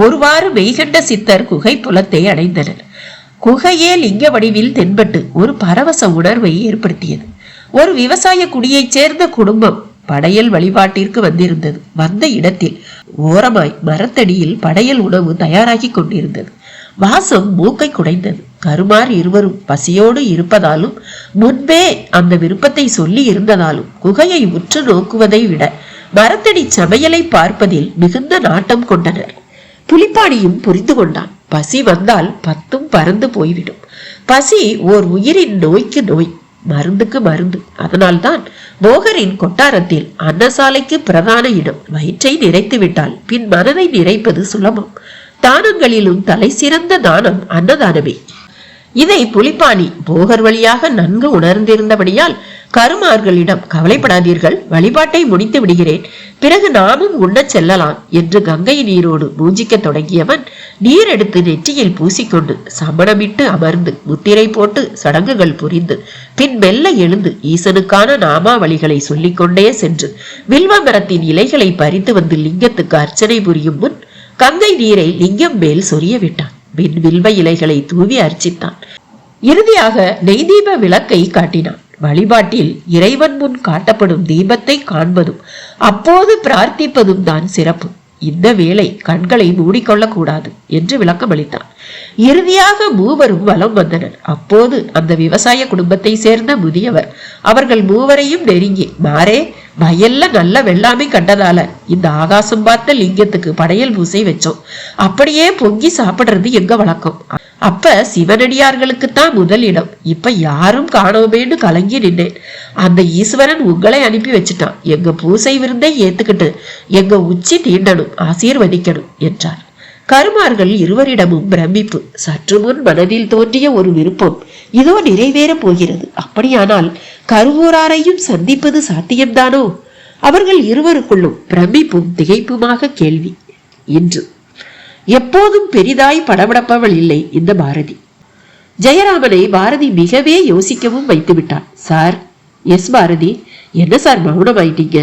ஒருவாறு மெய்கண்ட சித்தர் குகை புலத்தை அடைந்தனர். குகையே லிங்க வடிவில் தென்பட்டு ஒரு பரவச உணர்வை ஏற்படுத்தியது. ஒரு விவசாய குடியைச் சேர்ந்த குடும்பம் படையல் வழிபாட்டிற்கு வந்திருந்தது. வந்த இடத்தில் ஓரமாய் மரத்தடியில் படையல் உணவு தயாராகி கொண்டிருந்தது. வாசம் மூக்கை குடைந்தது. கருமார் இருவரும் பசியோடு இருப்பதாலும் முன்பே அந்த விருப்பத்தை சொல்லி இருந்ததாலும் குகையை உற்று நோக்குவதை விட மரத்தடி சமையலை பார்ப்பதில் மிகுந்த நாட்டம் கொண்டனர். புலிப்பாடியும் புரிந்து கொண்டான். பசி வந்தால் 10ம் பறந்து போய்விடும். பசி ஓர் உயிரின் நோய்க்கு நோய், மருந்துக்கு மருந்து. அதனால்தான் போகரின் கொட்டாரத்தில் அன்னசாலைக்கு பிரதான இடம். வயிற்றை நிறைத்து விட்டால் பின் மனதை நிறைப்பது சுலபம். தானங்களிலும் தலை சிறந்த தானம் அன்னதானமே. இதை புலிப்பாணி போகர் வழியாக நன்கு உணர்ந்திருந்தபடியால் கருமார்களிடம், கவலைப்படாதீர்கள், வழிபாட்டை முடித்து விடுகிறேன், பிறகு நாமும் உண்ணச் செல்லலாம் என்று கங்கை நீரோடு பூஜிக்க தொடங்கியவன் நீர் எடுத்து நெற்றியில் பூசிக்கொண்டு சமணமிட்டு அமர்ந்து முத்திரை போட்டு சடங்குகள் புரிந்து பின் மெல்ல எழுந்து ஈசனுக்கான நாமாவளிகளை சொல்லிக்கொண்டே சென்று வில்வ மரத்தின் இலைகளை பறித்து வந்து லிங்கத்துக்கு அர்ச்சனை புரியும் முன் கங்கை நீரை லிங்கம் மேல் சொரிய விட்டான். பின் வில்வ இலைகளை தூவி அர்ச்சித்தான். இறுதியாக நெய்தீப விளக்கை காட்டினான். வழிபாட்டில் இறைவன் முன் காட்டப்படும் தீபத்தை காண்பதும் அப்போது பிரார்த்திப்பதும் தான் சிறப்பு. இந்த வேளை கண்களை மூடிக்கொள்ளக் கூடாது என்று விளக்கம் அளித்தான். இறுதியாக மூவரும் வலம் வந்தனர். அப்போது அந்த விவசாய குடும்பத்தை சேர்ந்த முதியவர் அவர்கள் மூவரையும் நெருங்கி, மாறே, வயல்ல நல்ல வெள்ளாமை கண்டதால இந்த ஆகாசம் பார்த்த லிங்கத்துக்கு படையல் பூசை வச்சோம். அப்படியே பொங்கி சாப்பிடுறது எங்க வழக்கம். அப்ப சிவனடியார்களுக்குத்தான் முதல் இடம். இப்ப யாரும் காணோமேன்னு கலங்கி நின்னேன். அந்த ஈஸ்வரன் உங்களை அனுப்பி வச்சுட்டான். எங்க பூசை விருந்தை ஏத்துக்கிட்டு எங்க உச்சி தீண்டணும், ஆசீர்வதிக்கணும் என்றார். கருமார்கள் இருவரிடமும் பிரமிப்பு. சற்று முன் மனதில் தோன்றிய ஒரு விருப்பம் இதோ நிறைவேற போகிறது. அப்படியானால் கருவூராரையும் சந்திப்பது சாத்தியம்தானோ? அவர்கள் இருவருக்குள்ளும் பிரமிப்பும் திகைப்புமாக கேள்வி. இன்று எப்போதும் பெரிதாய் படபடப்பவள் இல்லை இந்த பாரதி. ஜெயராமனை பாரதி மிகவே யோசிக்கவும் வைத்து விட்டான். சார், எஸ் பாரதி, என்ன சார் மௌனமாயிட்டீங்க?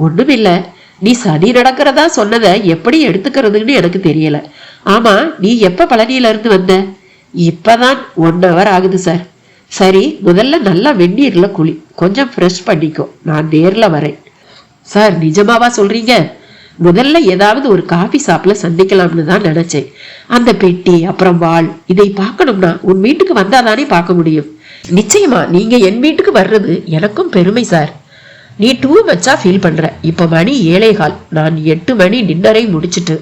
ஒண்ணுமில்ல, நீ சதி நடக்கிறதா சொன்னதை எப்படி எடுத்துக்கிறதுன்னு எனக்கு தெரியல. ஆமா, நீ எப்ப பழனியில இருந்து வந்த? இப்பதான் 1 hour ஆகுது சார். சரி, முதல்ல நல்லா வெந்நீர்ல குளி, கொஞ்சம் ஃப்ரெஷ் பண்ணிக்கோ, நான் நேர்ல வரேன். சார், நிஜமாவா சொல்றீங்க? முதல்ல ஏதாவது ஒரு காபி ஷாப்ல சந்திக்கலாம்னு தான் நினைச்சேன். அந்த பெட்டி அப்புறம் வாள் இதை பார்க்கணும்னா உன் வீட்டுக்கு வந்தாதானே பார்க்க முடியும். நிச்சயமா நீங்க என் வீட்டுக்கு வர்றது எனக்கும் பெருமை சார். நீ டூ மச்சா ஃபீல் பண்ற. இப்ப மணி 7:15. நான் 8 மணி டின்னரை முடிச்சுட்டு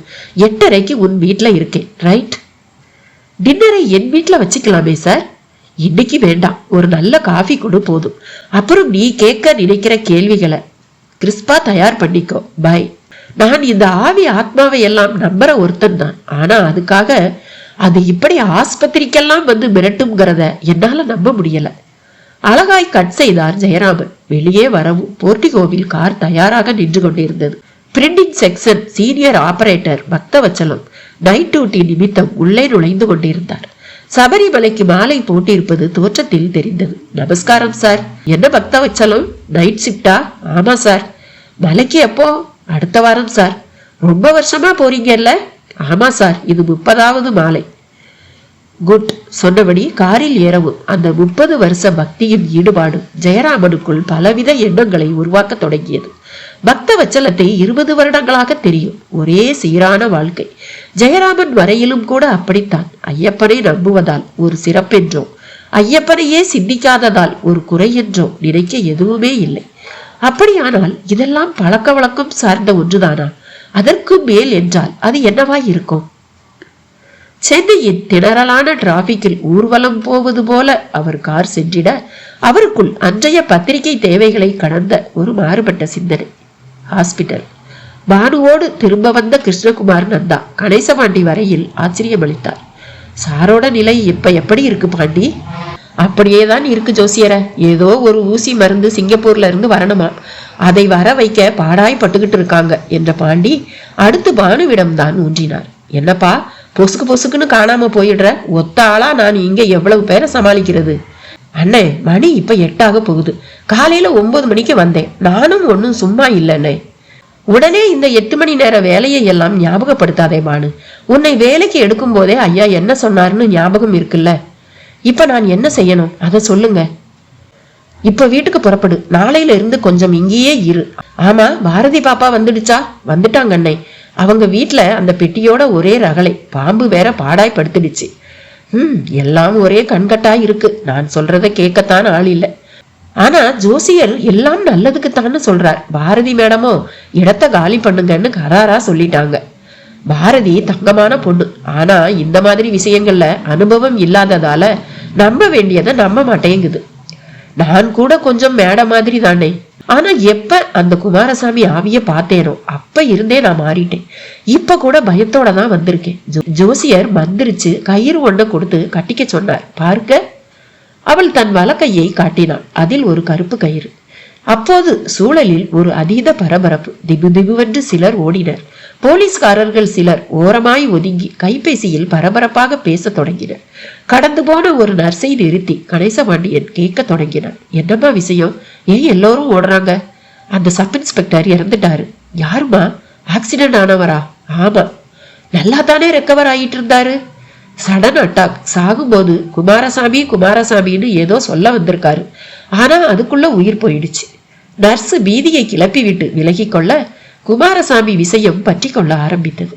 8:30க்கு உன் வீட்டுல இருக்கேன். ரைட்? டின்னரை என் வீட்டுல வச்சுக்கலாமே சார். இன்னைக்கு வேண்டாம், ஒரு நல்ல காஃபி கொடு போதும். அப்புறம் நீ கேட்க நினைக்கிற கேள்விகளை கிறிஸ்பா தயார் பண்ணிக்கோ. பாய். நான் இந்த ஆவி ஆத்மாவை எல்லாம் நம்புற ஒருத்தன் தான். ஆனா அதுக்காக அது இப்படி ஆஸ்பத்திரிக்கெல்லாம் வந்து மிரட்டும்ங்கிறத என்னால நம்ப முடியல. அழகாய் கட் செய்தார் ஜெயராமன். வெளியே வரவும் போர்டிகோவில் கார் தயாராக நின்று கொண்டிருந்தது. Printing section senior operator Bhakthavatsalam night duty நிமித்தம் உள்ளே நுழைந்து கொண்டிருந்தார். சபரிமலைக்கு மாலை போட்டிருப்பது தோற்றத்தில் தெரிந்தது. நமஸ்காரம் சார். என்ன பக்தவச்சலம், நைட் ஷிப்டா? ஆமா சார். மலைக்கு எப்போ? அடுத்த வாரம் சார். ரொம்ப வருஷமா போறீங்கல்ல? ஆமா சார், இது 30வது மாலை. குட். சொன்னபடி காரில் ஏறவும் அந்த 30 வருஷ பக்தியின் ஈடுபாடு ஜெயராமனுக்குள் பலவித எண்ணங்களை உருவாக்க தொடங்கியது. பக்தவச்சலத்தை 20 வருடங்களாக தெரியும். ஒரே சீரான வாழ்க்கை. ஜெயராமன் வரையிலும் கூட அப்படித்தான். ஐயப்பனை நம்புவதால் ஒரு சிறப்பென்றோ, ஐயப்பனையே சிந்திக்காததால் ஒரு குறை என்றோ நினைக்க எதுவுமே இல்லை. அப்படியானால் இதெல்லாம் பழக்க வழக்கம் சார்ந்த ஒன்றுதானா? அதற்கு மேல் என்றால் அது என்னவாய் இருக்கும்? சென்னையின் திணறலான டிராபிக்கில் ஊர்வலம் போவது போல அவர் கார் சென்றிட அவருக்குள் அன்றைய பத்திரிகை தேவைகளை கடந்த ஒரு மாறுபட்ட சிந்தனை. ஹாஸ்பிட்டல். பானுவோடு திரும்ப வந்த கிருஷ்ணகுமார் நந்தா கணேசபாண்டி வரையில் ஆச்சரியமளித்தார். சாரோட நிலை இப்ப எப்படி இருக்கு பாண்டி? அப்படியேதான் இருக்கு ஜோசியர. ஏதோ ஒரு ஊசி மருந்து சிங்கப்பூர்ல இருந்து வரணுமா, அதை வர வைக்க பாடாய் பட்டுக்கிட்டு இருக்காங்க என்ற பாண்டி அடுத்து பானுவிடம் தான் ஊன்றினார். என்னப்பா பொசுக்கு பொசுக்குன்னு காணாம போயிடுற? ஒத்த ஆளா நான் இங்க எவ்வளவு பேரை சமாளிக்கிறது? அண்ணே, மணி இப்ப 8 போகுது. காலையில 9 மணிக்கு வந்தேன். நானும் ஒன்னும் சும்மா இல்லைண்ணே. உடனே இந்த 8 மணி நேர வேலையை எல்லாம் ஞாபகப்படுத்தாதே பானு. உன்னை வேலைக்கு எடுக்கும் போதே ஐயா என்ன சொன்னாருன்னு ஞாபகம் இருக்குல்ல? இப்ப நான் என்ன செய்யணும் அதை சொல்லுங்க. இப்ப வீட்டுக்கு புறப்படு, நாளையில இருந்து கொஞ்சம் இங்கேயே இரு. ஆமா, பாரதி பாப்பா வந்துடுச்சா? வந்துட்டாங்க அண்ணே. அவங்க வீட்டுல அந்த பெட்டியோட ஒரே ரகளை, பாம்பு வேற பாடாய் படுத்துடுச்சு. எல்லாம் ஒரே கண்கட்டா இருக்கு. நான் சொல்றத கேட்கத்தான் ஆள் இல்லை. ஆனா ஜோசியர் எல்லாம் நல்லதுக்குத்தான்னு சொல்றார். பாரதி மேடமோ இடத்த காலி பண்ணுங்கன்னு கராரா சொல்லிட்டாங்க. பாரதி தங்கமான பொண்ணு. ஆனா இந்த மாதிரி விஷயங்கள்ல அனுபவம் இல்லாததால நம்ப வேண்டியதை நம்ப மாட்டேங்குது. நான் கூட கொஞ்சம் மேட மாதிரி தானே. ஆனா எப்ப அந்த குமாரசாமி ஆவிய பார்த்தேனோ அப்ப இருந்தே நான் மாறிட்டேன். இப்ப கூட பயத்தோட தான் வந்திருக்கேன். ஜோசியர் மந்திரிச்சு கயிறு ஒண்ண கொடுத்து கட்டிக்க சொன்னார். பார்க்க. அவள் தன் வலக்கையை காட்டினாள். அதில் ஒரு கருப்பு கயிறு. அப்போது சூழலில் ஒரு அதீத பரபரப்பு. திபு திபுவென்று சிலர் ஓடினர். போலீஸ்காரர்கள் சிலர் ஓரமாய் ஒதுங்கி கைபேசியில் பரபரப்பாக பேச தொடங்கினர். கடந்து போன ஒரு நர்ஸை நிறுத்தி கணேசபாண்டியன் கேட்க தொடங்கினார். என்னம்மா விஷயம்? ஏன் எல்லோரும் ஓடுறாங்க? அந்த சப் இன்ஸ்பெக்டர் இறந்துட்டாரு. யாருமா? ஆக்சிடென்ட் ஆனவரா? ஆமா. நல்லா தானே ரெக்கவர் ஆகிட்டு இருந்தாரு. Sudden attack. சாகும்போது குமாரசாமின்னு ஏதோ சொல்ல வந்திருக்காரு. ஆனா அதுக்குள்ள உயிர் போயிடுச்சு. நர்ஸ் பீதியை கிளப்பி விட்டு விலகி கொள்ள குமாரசாமி விஷயம் பற்றி கொள்ள ஆரம்பித்தது.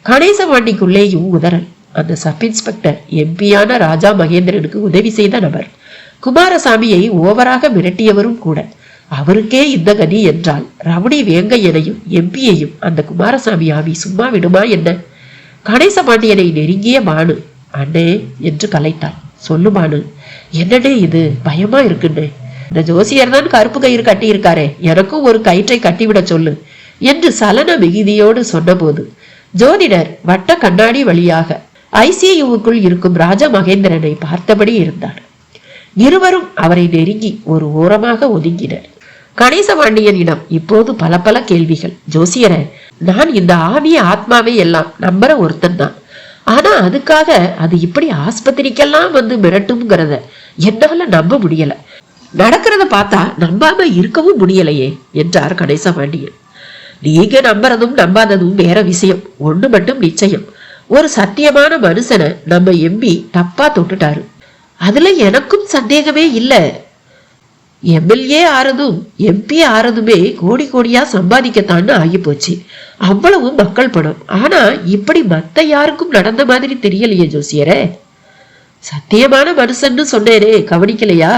கணேசபாண்டிக்குள்ளேயும் உதறல். அந்த சப் இன்ஸ்பெக்டர் எம்பியான ராஜா மகேந்திரனுக்கு உதவி செய்த நபர். குமாரசாமியை ஓவராக மிரட்டியவரும் கூட. அவருக்கே இந்த கதி என்றால் ரவுடி வேங்கையனையும் எம்பியையும் அந்த குமாரசாமி ஆவி சும்மா விடுமா என்ன? கணேசபாண்டியனை நெருங்கிய பானு அண்ணே என்று கலைத்தாள். சொல்லு பானு, என்னடே இது? பயமா இருக்குன்னு. இந்த ஜோசியர் தான் கருப்பு கயிறு கட்டி இருக்காரே, எனக்கும் ஒரு கயிற்றை கட்டிவிட சொல்லு என்று சலன மிகுதியோடு சொன்னபோது ஜோதிடர் வட்ட கண்ணாடி வழியாக ஐசியூவுக்குள் இருக்கும் ராஜா மகேந்திரனை பார்த்தபடி இருந்தார். இருவரும் அவரை நெருங்கி ஒரு ஓரமாக ஒதுங்கினர். கணேசபாண்டியனிடம் இப்போது பல பல கேள்விகள். ஜோசியர, நான் இந்த ஆவிய ஆத்மாவை எல்லாம் நம்புற ஒருத்தன் தான். ஆனா அதுக்காக அது இப்படி ஆஸ்பத்திரிக்கெல்லாம் வந்து மிரட்டும்ங்கிறத என்னால நம்ப முடியல. நடக்கிறத பார்த்தா நம்பாம இருக்கவும் முடியலையே என்றார் கணேசபாண்டியன். நீங்க நம்புறதும் நம்பாததும் வேற விஷயம். ஒண்ணு மட்டும் நிச்சயம், ஒரு சத்தியமான மனுஷனை நம்ம எம்பி தப்பா தொட்டுட்டாரு. அதுல எனக்கும் சந்தேகமே இல்ல. எம்எல்ஏ ஆறதும் எம்பி ஆறதுமே கோடி கோடியா சம்பாதிக்கத்தான்னு ஆகி போச்சு. அவ்வளவு மக்கள் பணம். ஆனா இப்படி மத்த யாருக்கும் நடந்த மாதிரி தெரியலையே ஜோசியரே. சத்தியமான மனுஷன்னு சொன்னேனே, கவனிக்கலையா?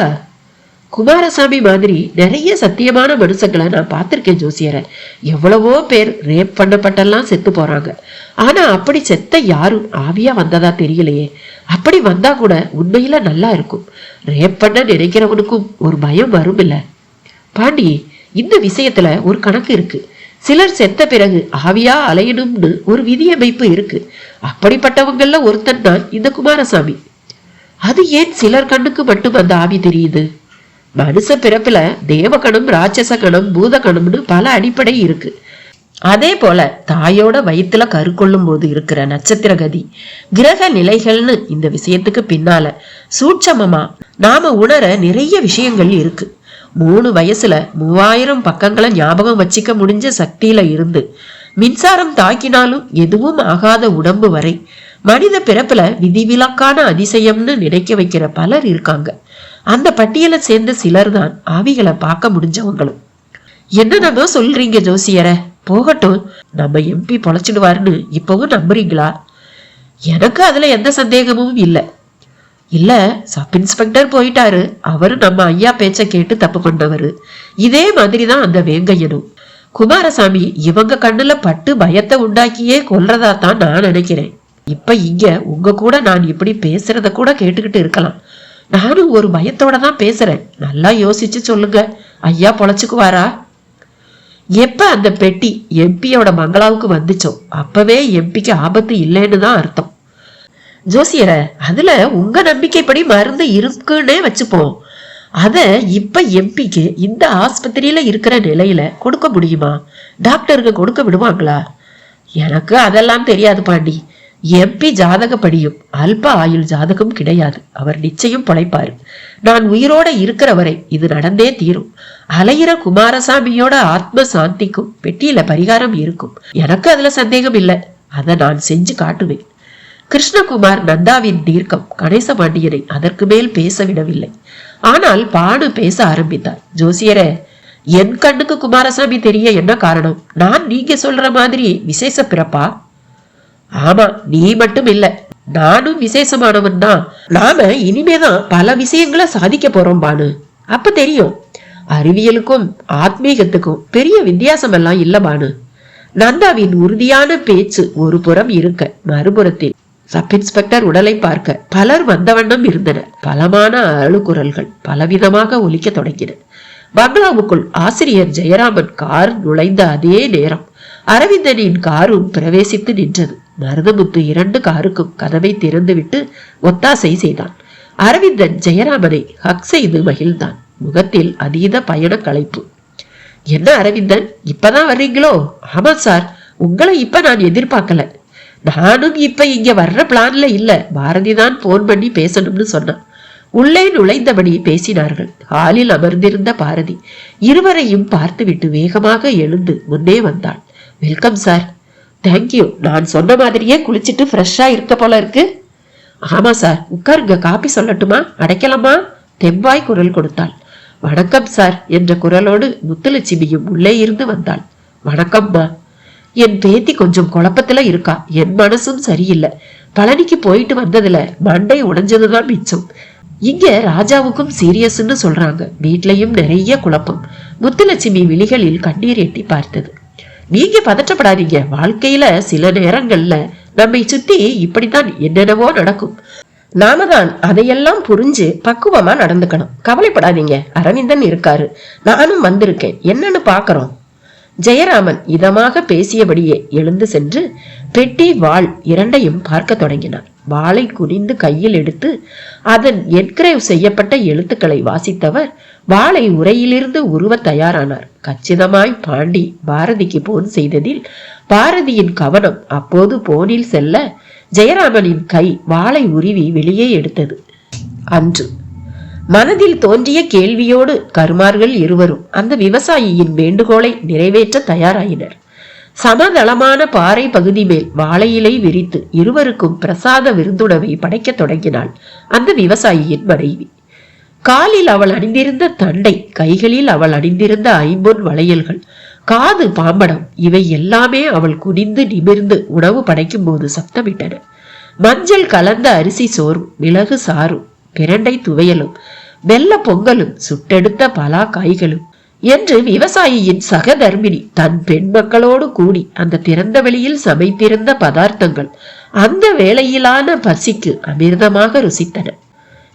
குமாரசாமி மாதிரி நிறைய சத்தியமான மனுஷங்களை நான் பார்த்திருக்கேன் ஜோசியரை. எவ்வளவோ பேர் ரேப் பண்ணப்பட்டெல்லாம் செத்து போறாங்க. ஆனா அப்படி செத்த யாரும் ஆவியா வந்ததா தெரியலையே. அப்படி வந்தா கூட உண்மையில நல்லா இருக்கும். ரேப் பண்ண நினைக்கிறவனுக்கும் ஒரு பயம் வரும் இல்ல பாண்டி? இந்த விஷயத்துல ஒரு கணக்கு இருக்கு. சிலர் செத்த பிறகு ஆவியா அலையணும்னு ஒரு விதியமைப்பு இருக்கு. அப்படிப்பட்டவங்கள்ல ஒருத்தன் தான் இந்த குமாரசாமி. அது ஏன் சிலர் கண்ணுக்கு மட்டும் அந்த ஆவி தெரியுது? மனுஷ பிறப்புல தேவகணம், ராட்சச கணம், பூத கணம்னு பல அடிப்படை இருக்கு. அதே போல தாயோட வயிற்றுல கரு கொள்ளும் போது இருக்கிற நட்சத்திர கதி, கிரக நிலைகள்னு இந்த விஷயத்துக்கு பின்னால சூட்சமமா நாம உணர நிறைய விஷயங்கள் இருக்கு. 3 வயசுல 3000 பக்கங்களை ஞாபகம் வச்சிக்க முடிஞ்ச சக்தியில இருந்து மின்சாரம் தாக்கினாலும் எதுவும் ஆகாத உடம்பு வரை மனித பிறப்புல விதிவிலக்கான அதிசயம்னு நினைக்க வைக்கிற பலர் இருக்காங்க. அந்த பட்டியலை சேர்ந்த சிலர் தான் ஆவிகளை பார்க்க முடிஞ்சவங்களும். என்னென்னமோ சொல்றீங்க ஜோசியர. போகட்டும், நம்ம எம்பி பொழைச்சிடுவாருன்னு இப்பவும் நம்புறீங்களா? எனக்கு அதுல எந்த சந்தேகமும் இல்லை. இல்ல, சப் இன்ஸ்பெக்டர் போயிட்டாரு. அவரு நம்ம ஐயா பேச்ச கேட்டு தப்பு பண்ணவரு. இதே மாதிரிதான் அந்த வேங்கையனும். குமாரசாமி இவங்க கண்ணுல பட்டு பயத்தை உண்டாக்கியே கொல்றதா தான் நான் நினைக்கிறேன். இப்ப இங்க உங்க கூட நான் இப்படி பேசுறத கூட கேட்டுக்கிட்டு இருக்கலாம். நானும் ஒரு பயத்தோட தான் பேசுறேன். நல்லா யோசிச்சு சொல்லுங்க, ஐயா பொழைச்சுக்குவாரா? எப்ப அந்த பெட்டி எம்பியோட பங்களாவுக்கு வந்துச்சோ அப்பவே எம்பிக்கு ஆபத்து இல்லைன்னு தான் அர்த்தம். ஜோசியர, அதுல உங்க நம்பிக்கைப்படி மருந்து இருக்குன்னே வச்சுப்போம். அத இப்ப எம்பிக்கு இந்த ஆஸ்பத்திரியில இருக்கிற நிலையில கொடுக்க முடியுமா? டாக்டருக்கு கொடுக்க விடுவாங்களா? எனக்கு அதெல்லாம் தெரியாது பாண்டி. எம்பி ஜாதகப்படியும் அல்ப ஆயுள் ஜாதகம் கிடையாது. அவர் நிச்சயம் பொழைப்பாரு. நான் உயிரோட இருக்கிற வரை இது நடந்தே தீரும். அலையிற குமாரசாமியோட ஆத்ம சாந்திக்கும் பெட்டியில பரிகாரம் இருக்கும். எனக்கு அதுல சந்தேகம் இல்லை. அதை நான் செஞ்சு காட்டுவேன். கிருஷ்ணகுமார் நந்தாவின் தீர்க்கம் கணேசபாண்டியனை அதற்கு மேல் பேச விடவில்லை. ஆனால் பானு பேச ஆரம்பித்தார். ஜோசியரே, என் கண்ணுக்கு குமாரசாமி தெரிய என்ன காரணம்? நான் நீங்க சொல்ற மாதிரி விசேஷ பிறப்பா? ஆமா, நீ மட்டும் இல்ல, நானும் விசேஷமானவன் தான். நாம இனிமேதான் பல விஷயங்களை சாதிக்க போறோம் பானு. அப்ப தெரியும். அறிவியலுக்கும் ஆத்மீகத்துக்கும் பெரிய வித்தியாசம் எல்லாம் இல்ல பானு. நந்தாவின் உறுதியான பேச்சு ஒரு புறம் இருக்க, மறுபுறத்தில் சப் இன்ஸ்பெக்டர் உடலை பார்க்க பலர் வந்த வண்ணம் இருந்தனர். பலமான அழுகுரல்கள் பலவிதமாக ஒலிக்க தொடங்கின. பங்களாவுக்குள் ஆசிரியர் ஜெயராமன் கார் நுழைந்த அதே நேரம் அரவிந்தனின் காரும் பிரவேசித்து நின்றது. மருதமுத்து 2 காருக்கும் கதவை திறந்துவிட்டு ஒத்தாசை செய்தான். அரவிந்தன் ஜெயராமனை ஹக் செய்து மகிழ்ந்தான். முகத்தில் அதீத பயண களைப்பு. என்ன அரவிந்தன், இப்பதான் வர்றீங்களோ? ஆமா சார், உங்களை இப்ப நான் எதிர்பார்க்கல. நானும் இப்ப இங்க வர்ற பிளான்ல இல்ல. பாரதி தான் போன் பண்ணி பேசணும்னு சொன்னான். உள்ளே நுழைந்தபடி பேசினார்கள். ஹாலில் அமர்ந்திருந்த பாரதி இருவரையும் பார்த்துவிட்டு வேகமாக எழுந்து முன்னே வந்தாள். Welcome sir. தேங்க்யூ. நான் சொன்ன மாதிரியே குளிச்சுட்டு ஃப்ரெஷ்ஷா இருக்க போல இருக்கு. ஆமா சார், உட்காருங்க. காப்பி சொல்லட்டுமா? அடைக்கலாமா? தெம்பாய் குரல் கொடுத்தாள். வணக்கம் சார் என்ற குரலோடு முத்துலட்சுமியும் உள்ளே இருந்து வந்தாள். வணக்கம்மா. என் பேத்தி கொஞ்சம் குழப்பத்துல இருக்கா. என் மனசும் சரியில்லை. பழனிக்கு போயிட்டு வந்ததுல மண்டை உடைஞ்சதுதான் மிச்சம். இங்க ராஜாவுக்கும் சீரியஸ்ன்னு சொல்றாங்க. வீட்லயும் நிறைய குழப்பம். முத்துலட்சுமி விழிகளில் கண்ணீர் எட்டி பார்த்தது. நீங்க பதற்றப்படாதீங்க. வாழ்க்கையில சில நேரங்கள்ல நம்மை சுத்தி இப்படித்தான் என்னென்னவோ நடக்கும். நாம தான் அதையெல்லாம் புரிஞ்சு பக்குவமா நடந்துக்கணும். கவலைப்படாதீங்க, அரவிந்தன் இருக்காரு, நானும் வந்திருக்கேன், என்னன்னு பாக்குறோம். ஜெயராமன் இதமாக பேசியபடியே எழுந்து சென்று பெட்டி வாள் இரண்டையும் பார்க்க தொடங்கினார். வாளை குனிந்து கையில் எடுத்து அதன் என்கிரேவ் செய்யப்பட்ட எழுத்துக்களை வாசித்தவர் வாளை உரையிலிருந்து உருவ தயாரானார். கச்சிதமாய் பாண்டி பாரதிக்கு போன் செய்ததில் பாரதியின் கவனம் அப்போது போனில் செல்ல ஜெயராமனின் கை வாளை உருவி வெளியே எடுத்தது. அன்று மனதில் தோன்றிய கேள்வியோடு கருமார்கள் இருவரும் அந்த விவசாயியின் வேண்டுகோளை நிறைவேற்ற தயாராயினர். சமதளமான பாறை பகுதி மேல் வாழையிலை விரித்து இருவருக்கும் பிரசாத விருந்துணவை படைக்க தொடங்கினாள் அந்த விவசாயியின் மனைவி. காலில் அவள் அணிந்திருந்த தண்டை, கைகளில் அவள் அணிந்திருந்த 5 வளையல்கள், காது பாம்படம், இவை எல்லாமே அவள் குனிந்து நிமிர்ந்து உணவு படைக்கும் போது சப்தமிட்டன. மஞ்சள் கலந்த அரிசி சோறும், மிளகு சாறும், பிரண்டை துவையலும், வெள்ள பொங்கலும், சுட்டெடுத்த பலா காய்களும் என்று விவசாயியின் சகதர்மினி தன் பெண் மக்களோடு கூடி அந்த திறந்த வெளியில் சமைத்திருந்த பதார்த்தங்கள் அந்த வேளையிலான பசிக்கு அமிர்தமாக ருசித்தன.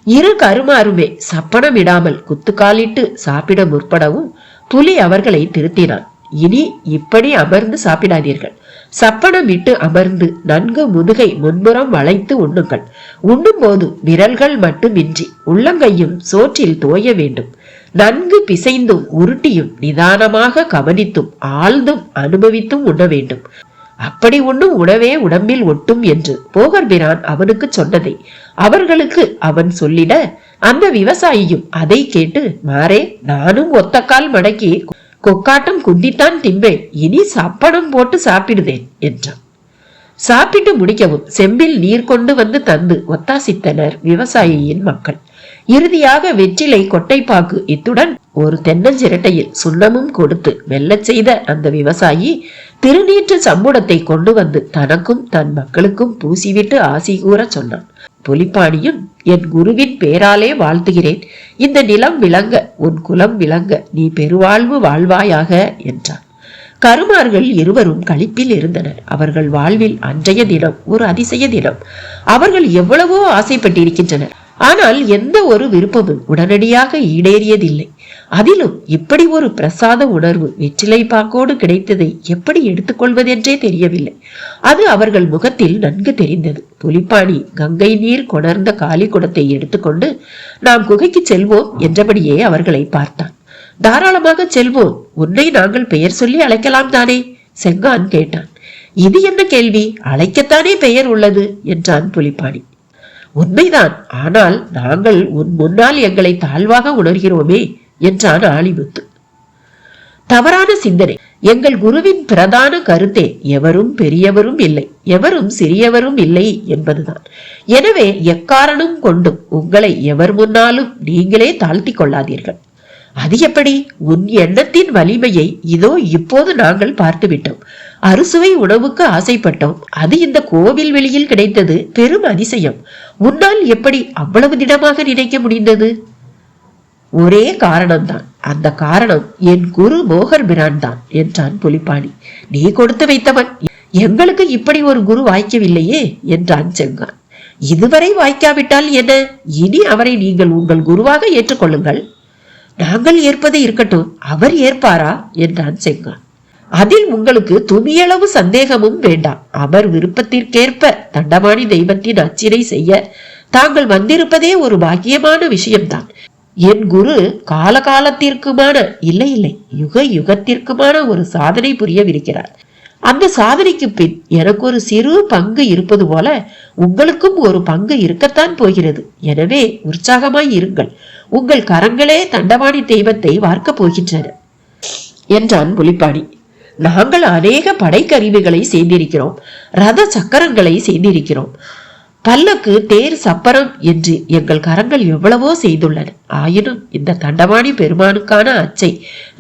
இரு கருமாறுமே சப்பனமிடாமல் குத்துக்காலிட்டு சாப்பிட முற்படவும் புலி அவர்களை திருத்தினான். இனி இப்படி அமர்ந்து சாப்பிடாதீர்கள். சப்பனமிட்டு அமர்ந்து நன்கு முதுகை முன்புறம் வளைத்து உண்ணுங்கள். உண்ணும் போது விரல்கள் மட்டுமின்றி உள்ளங்கையும் சோற்றில் தோய வேண்டும். நன்கு பிசைந்தும் உருட்டியும் நிதானமாக கவனித்தும் ஆழ்ந்தும் அனுபவித்தும் உண்ண வேண்டும். அப்படி உண்ணும் உணவே உடம்பில் ஒட்டும் என்று போகர்பிரான் அவனுக்கு சொன்னதை அவர்களுக்கு அவன் சொல்லிட அந்த விவசாயியும் அதை கேட்டு, மாறே, நானும் ஒத்தக்கால் மடக்கி கொக்காட்டம் குந்தித்தான் திம்பேன், இனி சப்பனம் போட்டு சாப்பிடுதேன் என்றான். சாப்பிட்டு முடிக்கவும் செம்பில் நீர் கொண்டு வந்து தந்து ஒத்தாசித்தனர் விவசாயியின் மக்கள். இறுதியாக வெற்றிலை கொட்டைப்பாக்கு இத்துடன் ஒரு தென்னஞ்சிரட்டையில் சுண்ணமும் கொடுத்து வெல்லச் செய்த அந்த விவசாயி திருநீற்று சம்புடத்தை கொண்டு வந்து தனக்கும் தன் மக்களுக்கும் பூசிவிட்டு ஆசி கூற சொன்னான். புலிப்பாணியும், என் குருவின் பேராலே வாழ்த்துகிறேன். இந்த நிலம் விளங்க, உன் குலம் விளங்க, நீ பெருவாழ்வு வாழ்வாயாக என்றான். கருமார்கள் இருவரும் களிப்பில் இருந்தனர். அவர்கள் வாழ்வில் அன்றைய தினம் ஒரு அதிசய தினம். அவர்கள் எவ்வளவோ ஆசைப்பட்டிருக்கின்றனர். ஆனால் எந்த ஒரு விருப்பமும் உடனடியாக ஈடேறியதில்லை. அதிலும் இப்படி ஒரு பிரசாத உணர்வு வெற்றிலை பாக்கோடு கிடைத்ததை எப்படி எடுத்துக்கொள்வதென்றே தெரியவில்லை. அது அவர்கள் முகத்தில் நன்கு தெரிந்தது. புலிப்பாணி கங்கை நீர் கொணர்ந்த காலி குடத்தை எடுத்துக்கொண்டு நாம் குகைக்கு செல்வோம் என்றபடியே அவர்களை பார்த்தான். தாராளமாக செல்வோம், உன்னை நாங்கள் பெயர் சொல்லி அழைக்கலாம் தானே? செங்கான் கேட்டான். இது என்ன கேள்வி? அழைக்கத்தானே பெயர் உள்ளது என்றான் புலிப்பாணி. உண்மைதான், ஆனால் நாங்கள் உன் முன்னால் எங்களை தாழ்வாக உணர்கிறோமே என்றான் ஆலிமுத்து. தவறான சிந்தனை. எங்கள் குருவின் பிரதான கருத்தே எவரும் பெரியவரும் இல்லை, எவரும் சிறியவரும் இல்லை என்பதுதான். எனவே எக்காரணம் கொண்டும் உங்களை எவர் முன்னாலும் நீங்களே தாழ்த்தி கொள்ளாதீர்கள். அது எப்படி? உன் எண்ணத்தின் வலிமையை இதோ இப்போது நாங்கள் பார்த்து விட்டோம். அறுசுவை உணவுக்கு ஆசைப்பட்டோம், அது இந்த கோவில் வெளியில் கிடைத்தது. பெரும் அதிசயம். உன்னால் எப்படி அவ்வளவு திடமாக நினைக்க முடிந்தது? ஒரே காரணம்தான். அந்த காரணம் என் குரு போகர் பிரான் தான் என்றான் புலிப்பாணி. நீ கொடுத்து வைத்தவன். எங்களுக்கு இப்படி ஒரு குரு வாய்க்கவில்லையே என்றான் செங்கான். இதுவரை வாய்க்காவிட்டால் என்ன? இனி அவரை நீங்கள் உங்கள் குருவாக ஏற்றுக்கொள்ளுங்கள். நாங்கள் ஏற்பது இருக்கட்டும், அவர் ஏற்பாரா என்றான் செங்கான். அதில் உங்களுக்கு துணியளவு சந்தேகமும் வேண்டாம். அவர் விருப்பத்திற்கேற்ப தண்டமாணி தெய்வத்தின் அச்சினை செய்ய தாங்கள் வந்திருப்பதே ஒரு பாக்கியமான விஷயம்தான். என் குரு காலகாலத்திற்குமான இல்லை இல்லை யுக யுகத்திற்குமான ஒரு சாதனை புரியவிருக்கிறார். அந்த சாதனைக்கு பின் எனக்கு ஒரு சிறு பங்கு இருப்பது போல உங்களுக்கும் ஒரு பங்கு இருக்கத்தான் போகிறது. எனவே உற்சாகமாய் இருங்கள். உங்கள் கரங்களே தண்டவாணி தெய்வத்தை வார்க்கப் போகின்றன என்றான் புலிப்பாணி. நாங்கள் அநேக படைக்கருவிகளை செய்திருக்கிறோம், ரத சக்கரங்களை செய்திருக்கிறோம், பல்லக்கு, தேர், சப்பரம் என்று எங்கள் கரங்கள் எவ்வளவோ செய்துள்ளன. ஆயினும் இந்த தண்டவாணி பெருமானுக்கான அச்சை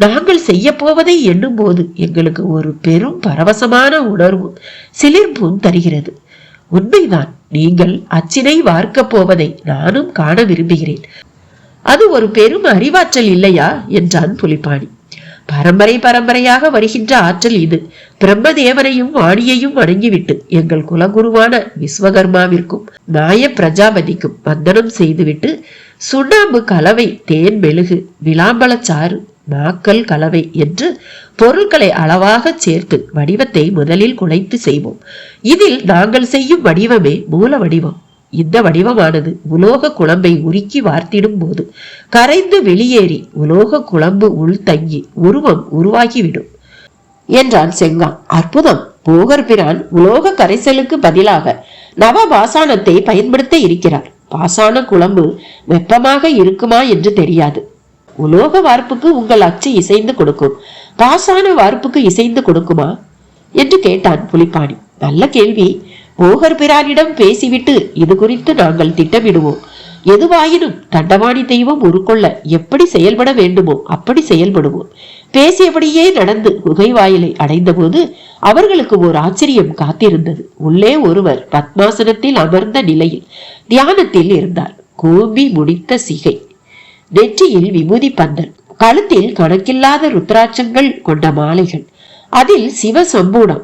நாங்கள் செய்ய போவதை எண்ணும் போது எங்களுக்கு ஒரு பெரும் பரவசமான உணர்வும் சிலிர்ப்பும் தருகிறது. உண்மைதான், நீங்கள் அச்சினை வார்க்கப் போவதை நானும் காண விரும்புகிறேன். அது ஒரு பெரும் அறிவாற்றல் இல்லையா என்றான் புலிப்பாணி. பரம்பரை பரம்பரையாக வருகின்ற ஆற்றல் இது. பிரம்மதேவனையும் வாணியையும் வணங்கிவிட்டு எங்கள் குலகுருவான விஸ்வகர்மாவிற்கும் நாய பிரஜாபதிக்கும் வந்தனம் செய்துவிட்டு சுண்ணாம்பு கலவை, தேன் மெழுகு, விளாம்பழச்சாறு, நாக்கல் கலவை என்று பொருட்களை அளவாக சேர்த்து வடிவத்தை முதலில் குலைத்து செய்வோம். இதில் நாங்கள் செய்யும் வடிவமே மூல வடிவம். இந்த வடிவமானது உலோக குழம்பை உருக்கி வார்த்திடும் போது கரைந்து வெளியேறி உலோக குழம்பு உள்தங்கி உருவம் உருவாகிவிடும் என்றான் செங்கான். அற்புதம்! போகர் பிரான் உலோக கரைசலுக்கு பதிலாக நவ பாசானத்தை பயன்படுத்த இருக்கிறார். பாசான குழம்பு வெப்பமாக இருக்குமா என்று தெரியாது. உலோக வார்ப்புக்கு உங்கள் அச்சு இசைந்து கொடுக்கும், பாசான வார்ப்புக்கு இசைந்து கொடுக்குமா என்று கேட்டான் புலிப்பாணி. நல்ல கேள்வி. போகர் பிரானிடம் பேசிவிட்டு இது குறித்து நாங்கள் திட்டமிடுவோம். எதுவாயினும் தண்டவாணி தெய்வம் உருக்கொள்ள எப்படி செயல்பட வேண்டுமோ அப்படி செயல்படுவோம். பேசியபடியே நடந்து குகை வாயிலை அடைந்த போது அவர்களுக்கு ஓர் ஆச்சரியம் காத்திருந்தது. உள்ளே ஒருவர் பத்மாசனத்தில் அமர்ந்த நிலையில் தியானத்தில் இருந்தார். கோபி முடித்த சிகை, நெற்றியில் விபூதி பந்தல், கழுத்தில் கணக்கில்லாத ருத்ராட்சங்கள் கொண்ட மாலைகள், அதில் சிவ சம்பூடம்,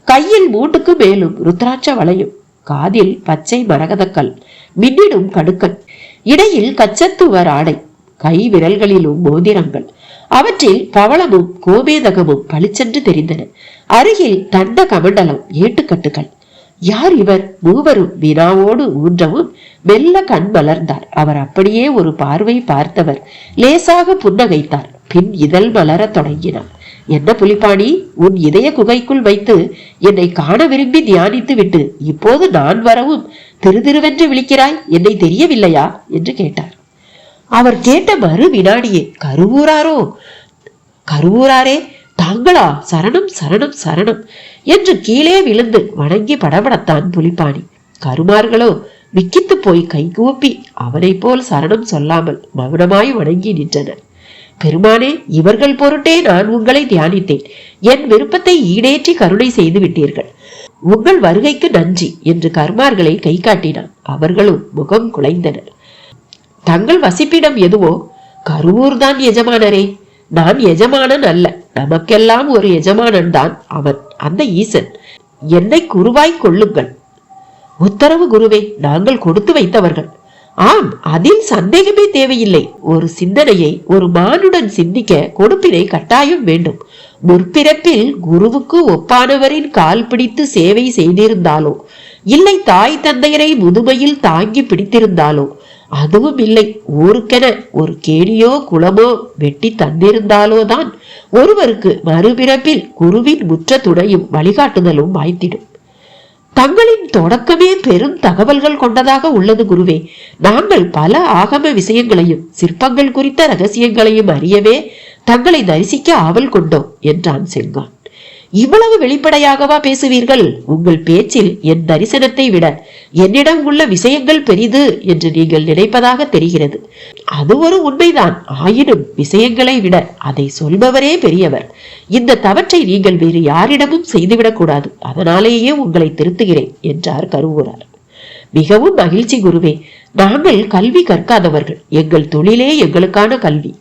கையில் 3க்கு மேலும் ருத்ராட்ச வளையும், காதில் பச்சை மரகதக்கல், மின்னிடும் கடுக்கன், இடையில் கச்சத்துவர் ஆடை, கை விரல்களிலும் மோதிரங்கள், அவற்றில் பவளமும் கோமேதகமும் பளிச்சென்று தெரிந்தன. அருகில் தண்ட கமண்டலம், ஏட்டுக்கட்டுகள். யார் இவர்? மூவரும் வினாவோடு ஊன்றவும் மெல்ல கண் மலர்ந்தார். அவர் அப்படியே ஒரு பார்வை பார்த்தவர் லேசாக புன்னகைத்தார். பின் இதழ் மலர தொடங்கினார். என்ன புலிப்பாணி, உன் இதய குகைக்குள் வைத்து என்னை காண விரும்பி தியானித்து விட்டு இப்போது நான் வரவும் திருதிருவென்று விழிக்கிறாய், என்னை தெரியவில்லையா என்று கேட்டார். அவர் கேட்ட மறு வினாடியே, கருவூராரோ, கருவூராரே தாங்களா? சரணம் சரணம் சரணம் என்று கீழே விழுந்து வணங்கி படபடத்தான் புலிப்பாணி. கருமார்களோ விக்கித்து போய் கைகூப்பி அவனை போல் சரணம் சொல்லாமல் மௌனமாய் வணங்கி நின்றனர். பெருமானே, இவர்கள் பொருட்டே நான் உங்களை தியானித்தேன். என் விருப்பத்தை ஈடேற்றி கருணை செய்து விட்டீர்கள். உங்கள் வருகைக்கு நன்றி என்று கர்மார்களை கை காட்டினான். அவர்களும் முகம் குலைந்தனர். தங்கள் வசிப்பிடம் எதுவோ? கருவூர் தான் எஜமானரே. நான் எஜமானன் அல்ல, நமக்கெல்லாம் ஒரு எஜமானன் தான் அவன், அந்த ஈசன். என்னை குருவாய் கொள்ளுங்கள். உத்தரவு குருவே, நாங்கள் கொடுத்து வைத்தவர்கள். ஆம், அதில் சந்தேகமே தேவையில்லை. ஒரு சிந்தனையை ஒரு மானுடன் சிந்திக்க கொடுப்பினை கட்டாயம் வேண்டும். முற்பிறப்பில் குருவுக்கு ஒப்பானவரின் கால் பிடித்து சேவை செய்திருந்தாலோ, இல்லை தாய் தந்தையரை முதுமையில் தாங்கி பிடித்திருந்தாலோ, அதுவும் இல்லை ஊருக்கென ஒரு கேணியோ குளமோ வெட்டி தந்திருந்தாலோதான் ஒருவருக்கு மறுபிறப்பில் குருவின் முற்ற துணையும் வழிகாட்டுதலும் வாய்த்திடும். தங்களின் தொடக்கமே பெரும் தகவல்கள் கொண்டதாக உள்ளது குருவே. நாங்கள் பல ஆகம விஷயங்களையும் சிற்பங்கள் குறித்த ரகசியங்களையும் அறியவே தங்களை தரிசிக்க ஆவல் கொண்டோம் என்றான் செங்கான். இவ்வளவு வெளிப்படையாகவா பேசுவீர்கள்? உங்கள் பேச்சில் என் தரிசனத்தை விட என்னிடம் உள்ள விஷயங்கள் பெரிது என்று நீங்கள் நினைப்பதாக தெரிகிறது. அது ஒரு உண்மைதான். ஆயினும் விஷயங்களை விட அதை சொல்பவரே பெரியவர். இந்த தவற்றை நீங்கள் வேறு யாரிடமும் செய்துவிடக் கூடாது. அதனாலேயே உங்களை திருத்துகிறேன் என்றார் கருவூரார். மிகவும் மகிழ்ச்சி குருவே. நாங்கள் கல்வி கற்காதவர்கள். எங்கள் தொழிலே எங்களுக்கான கல்வி.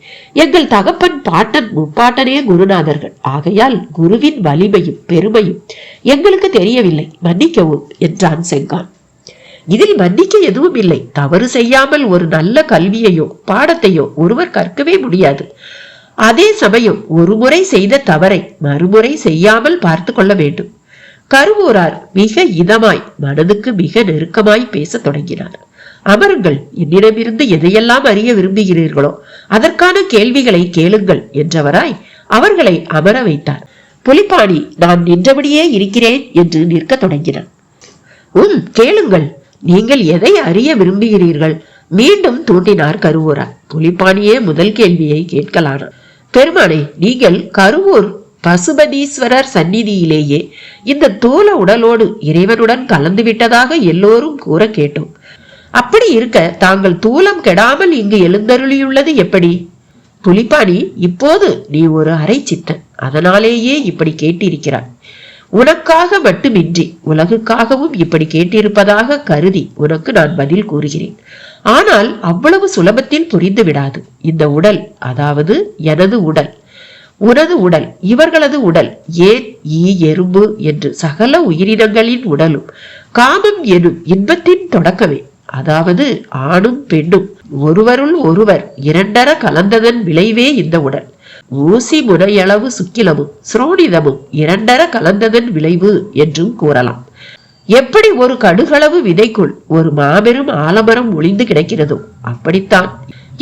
எங்கள் தகப்பன் பாட்டன் முப்பாட்டனே குருநாதர்கள். ஆகையால் குருவின் வலிமையும் பெருமையும் எங்களுக்கு தெரியவில்லை. மன்னிக்கவும் என்றான் செங்கான். இதில் மன்னிக்க எதுவும் இல்லை. தவறு செய்யாமல் ஒரு நல்ல கல்வியையோ பாடத்தையோ ஒருவர் கற்கவே முடியாது. அதே சமயம் ஒரு முறை செய்த தவறை மறுமுறை செய்யாமல் பார்த்து கொள்ள வேண்டும். கருவூரார் மிக இதமாய் மனதுக்கு மிக நெருக்கமாய் பேச தொடங்கினார். அமருங்கள். என்னிடமிருந்து எதையெல்லாம் அறிய விரும்புகிறீர்களோ அதற்கான கேள்விகளை கேளுங்கள் என்றவராய் அவர்களை அமர வைத்தார். புலிப்பாணி நான் நின்றபடியே இருக்கிறேன் என்று நிற்க தொடங்கினார். கேளுங்கள். நீங்கள் எதை அறிய விரும்புகிறீர்கள்? மீண்டும் தூண்டினார் கருவூரார். புலிப்பாணியே முதல் கேள்வியை கேட்கலானார். பெருமானே, நீங்கள் கருவூர் பசுபதீஸ்வரர் சந்நிதியிலேயே இந்த தூல உடலோடு இறைவனுடன் கலந்து விட்டதாக எல்லோரும் கூற கேட்டோம். அப்படி இருக்க தாங்கள் தூலம் கெடாமல் இங்கு எழுந்தருளியுள்ளது எப்படி? புலிப்பாணி, இப்போது நீ ஒரு அரை சித்தன். அதனாலேயே இப்படி கேட்டிருக்கிறாய். உனக்காக மட்டுமின்றி உலகுக்காகவும் இப்படி கேட்டிருப்பதாக கருதி உனக்கு நான் பதில் கூறுகிறேன். ஆனால் அவ்வளவு சுலபத்தில் புரிந்து விடாது. இந்த உடல், அதாவது எனது உடல், உனது உடல், இவர்களது உடல், ஏன் ஈ எறும்பு என்று சகல உயிரினங்களின் உடலும் காமம் எனும் இன்பத்தின் தொடக்கமே. அதாவது ஆணும் பெண்ணும் ஒருவருள் ஒருவர் இரண்டர கலந்ததன் விளைவே இந்த உடல். ஊசி முனையளவு சுக்கிலமும் சுரோனிதமும் இரண்டர கலந்ததன் விளைவு என்றும் கூறலாம். எப்படி ஒரு கடுகளவு விதைக்குள் ஒரு மாபெரும் ஆலமரம் ஒளிந்து கிடக்கிறதோ அப்படித்தான்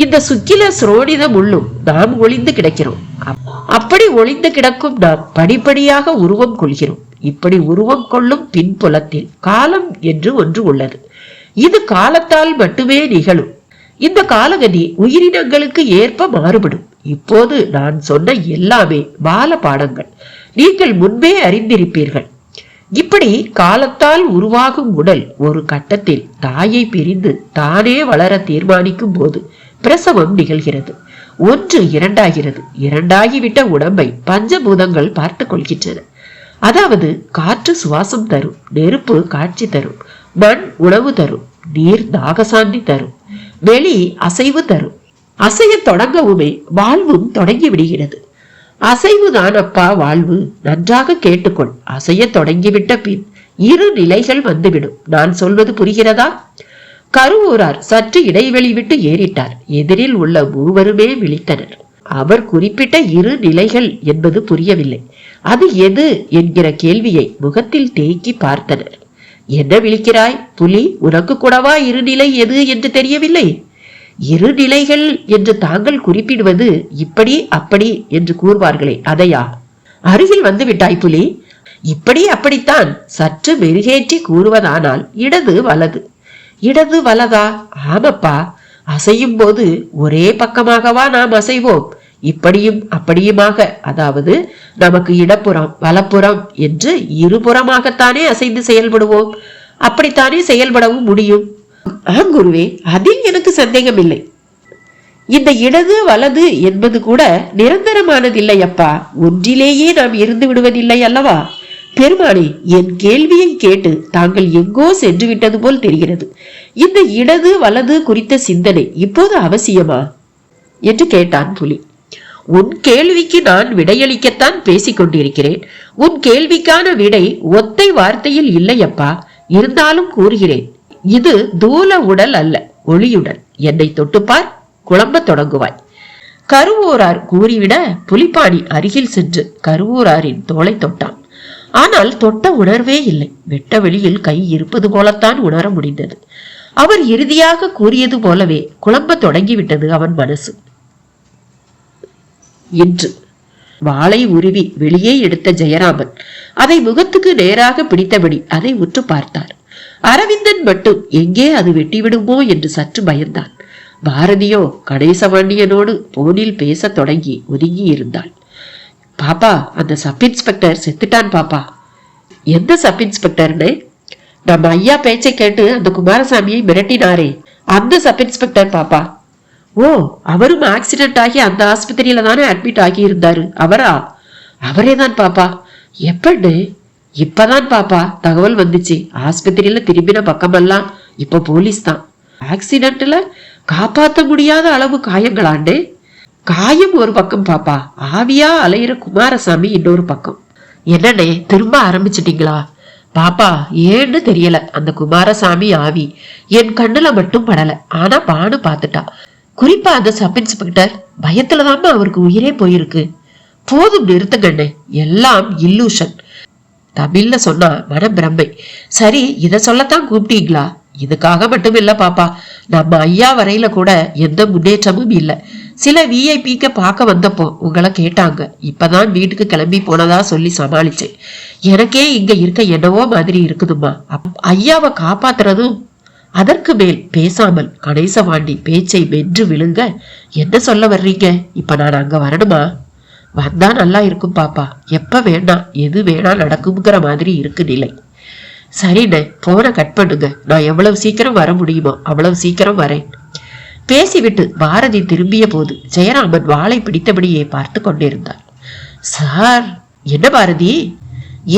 இந்த சுக்கில சுரோனிதம் உள்ளும் நாம் ஒளிந்து கிடக்கிறோம். அப்படி ஒளிந்து கிடக்கும் நாம் படிப்படியாக உருவம் கொள்கிறோம். இப்படி உருவம் கொள்ளும் பின்புலத்தில் காலம் என்று ஒன்று உள்ளது. இது காலத்தால் மட்டுமே நிகழும். இந்த காலகதி உயிரினங்களுக்கு ஏற்ப மாறுபடும். இப்போது நான் சொன்ன எல்லாமே பால பாடங்கள். நீங்கள் முன்பே அறிந்திருப்பீர்கள். இப்படி காலத்தால் உருவாகும் உடல் ஒரு கட்டத்தில் தாயை பிரிந்து தானே வளர தீர்மானிக்கும் போது பிரசவம் நிகழ்கிறது. ஒன்று இரண்டாகிறது. இரண்டாகிவிட்ட உடம்பை பஞ்சபூதங்கள் பார்த்து கொள்கின்றன. அதாவது காற்று சுவாசம் தரும், நெருப்பு காட்சி தரும், மண் உணவு தரும், நீர் தாகசாந்தி தரும், வெளி அசைவு தரும். அசைய தொடங்கவுமே வாழ்வும் தொடங்கி விடுகிறது. அசைவுதான் அப்பா வாழ்வு. நன்றாக கேட்டுக்கொள். அசைய தொடங்கிவிட்ட பின் இரு நிலைகள் வந்துவிடும். நான் சொல்வது புரிகிறதா? கருவூரார் சற்று இடைவெளி விட்டு ஏறிட்டார். எதிரில் உள்ள மூவருமே விழித்தனர். அவர் குறிப்பிட்ட இரு நிலைகள் என்பது புரியவில்லை. அது எது என்கிற கேள்வியை முகத்தில் தேக்கி பார்த்தனர். என்ன விழிக்கிறாய் புலி? உனக்கு கூடவா இருநிலை எது என்று தெரியவில்லை? இரு நிலைகள் என்று தாங்கள் குறிப்பிடுவது இப்படி அப்படி என்று கூறுவார்களே, அதையா? அருகில் வந்து விட்டாய் புலி. இப்படி அப்படித்தான். சற்று மெருகேற்றி கூறுவதானால் இடது வலது. இடது வலதா? ஆமப்பா. அசையும் போது ஒரே பக்கமாகவா நாம் அசைவோம்? இப்படியும் அப்படியுமாக, அதாவது நமக்கு இடப்புறம் வலப்புறம் என்று இருபுறமாகத்தானே அசைந்து செயல்படுவோம். அப்படித்தானே செயல்படவும் முடியும். ஆம் குருவே, அதில் எனக்கு சந்தேகம் இல்லை. இந்த இடது வலது என்பது கூட நிரந்தரமானதில்லை அப்பா. ஒன்றிலேயே நாம் இருந்து விடுவதில்லை அல்லவா? பெருமானே, என் கேள்வியை கேட்டு தாங்கள் எங்கோ சென்று விட்டது போல் தெரிகிறது. இந்த இடது வலது குறித்த சிந்தனை இப்போது அவசியமா என்று கேட்டான் புலி. உன் கேள்விக்கு நான் விடையளிக்கத்தான் பேசிக் கொண்டிருக்கிறேன். உன் கேள்விக்கான விடை ஒத்தை வார்த்தையில் இல்லையப்பா. இருந்தாலும் கூறுகிறேன், இது தூல உடல் அல்ல, ஒளியுடல். என்னை தொட்டுப்பார், குழம்ப தொடங்குவாய். கருவூரார் கூறிவிட புலிப்பாணி அருகில் சென்று கருவூராரின் தோளை தொட்டான். ஆனால் தொட்ட உணர்வே இல்லை. வெட்ட வெளியில் கை இருப்பது போலத்தான் உணர முடிந்தது. அவர் இறுதியாக கூறியது போலவே குழம்ப தொடங்கிவிட்டது அவன் மனசு. இன்று வாளை உருவி வெளியே எடுத்த ஜெயராமன் அதை முகத்துக்கு நேராக பிடித்தபடி அதை உற்று பார்த்தார். அரவிந்தன் மட்டும் எங்கே அது வெட்டிவிடுமோ என்று சற்று பயந்தான். பாரதியோ கணேசபாண்டியனோடு போனில் பேச தொடங்கி ஒதுங்கி இருந்தாள். பாப்பா, அந்த சப் இன்ஸ்பெக்டர் செத்துட்டான் பாப்பா. எந்த சப் இன்ஸ்பெக்டர்னு? நம்ம ஐயா பேச்சை கேட்டு அந்த குமாரசாமியை மிரட்டினாரே, அந்த சப் இன்ஸ்பெக்டர் பாப்பா. ஓ, அவரும் ஆக்சிடென்ட் ஆகி அந்த ஆஸ்பத்திரியில தானே அட்மிட் ஆகி இருந்தாரு. அவரா? அவரே தான் பாப்பா. எப்பன்னு? இப்பதான் பாப்பா தகவல் வந்துச்சு. ஆஸ்பத்திரியில திரும்பின பக்கமெல்லாம் இப்ப போலீஸ் தான். ஆக்சிடென்ட்ல காப்பாற்ற முடியாத அளவு காயங்களாண்டே. காயம் ஒரு பக்கம் பாப்பா, ஆவியா அலையிற குமாரசாமி இன்னொரு பக்கம். என்னன்னே திரும்ப ஆரம்பிச்சிட்டீங்களா? பாப்பா, ஏன்னு தெரியல, அந்த குமாரசாமி ஆவி என் கண்ணுல மட்டும் படல. ஆனா பானு பாத்துட்டா. குறிப்பா அந்த சப் இன்ஸ்பெக்டர் பயத்துலதாம அவருக்கு உயிரே போயிருக்கு. போதும் நிறுத்துங்கண்ணே, எல்லாம் இல்லூஷன். தமிழ்ல சொன்னா மனப்பிரமை. சரி, இத சொல்லத்தான் கூப்பிட்டீங்களா? இதுக்காக மட்டும் இல்ல பாப்பா, நம்ம ஐயா வரையில கூட எந்த முன்னேற்றமும் இல்ல. சில விஐபிக்க பார்க்க வந்தப்போ உங்களை கேட்டாங்க. இப்பதான் வீட்டுக்கு கிளம்பி போனதா சொல்லி சமாளிச்சேன். எனக்கே இங்க இருக்க என்னவோ மாதிரி இருக்குதுமா. ஐயாவை காப்பாத்துறதும். அதற்கு மேல் பேசாமல் கணேசபாண்டி பேச்சை வென்று விழுங்க, என்ன சொல்ல வர்றீங்க? இப்ப நான் அங்க வரணுமா? வந்தா நல்லா இருக்கும் பாப்பா. எப்ப வேணா எது வேணா நடக்குங்கிற மாதிரி இருக்கு நிலை. சரிண்ணே, போனை கட் பண்ணுங்க. நான் எவ்வளவு சீக்கிரம் வர முடியுமோ அவ்வளவு சீக்கிரம் வரேன். பேசிவிட்டு பாரதி திரும்பிய போது ஜெயராமன் வாளை பிடித்தபடியே பார்த்து கொண்டிருந்தார். சார். என்ன பாரதி,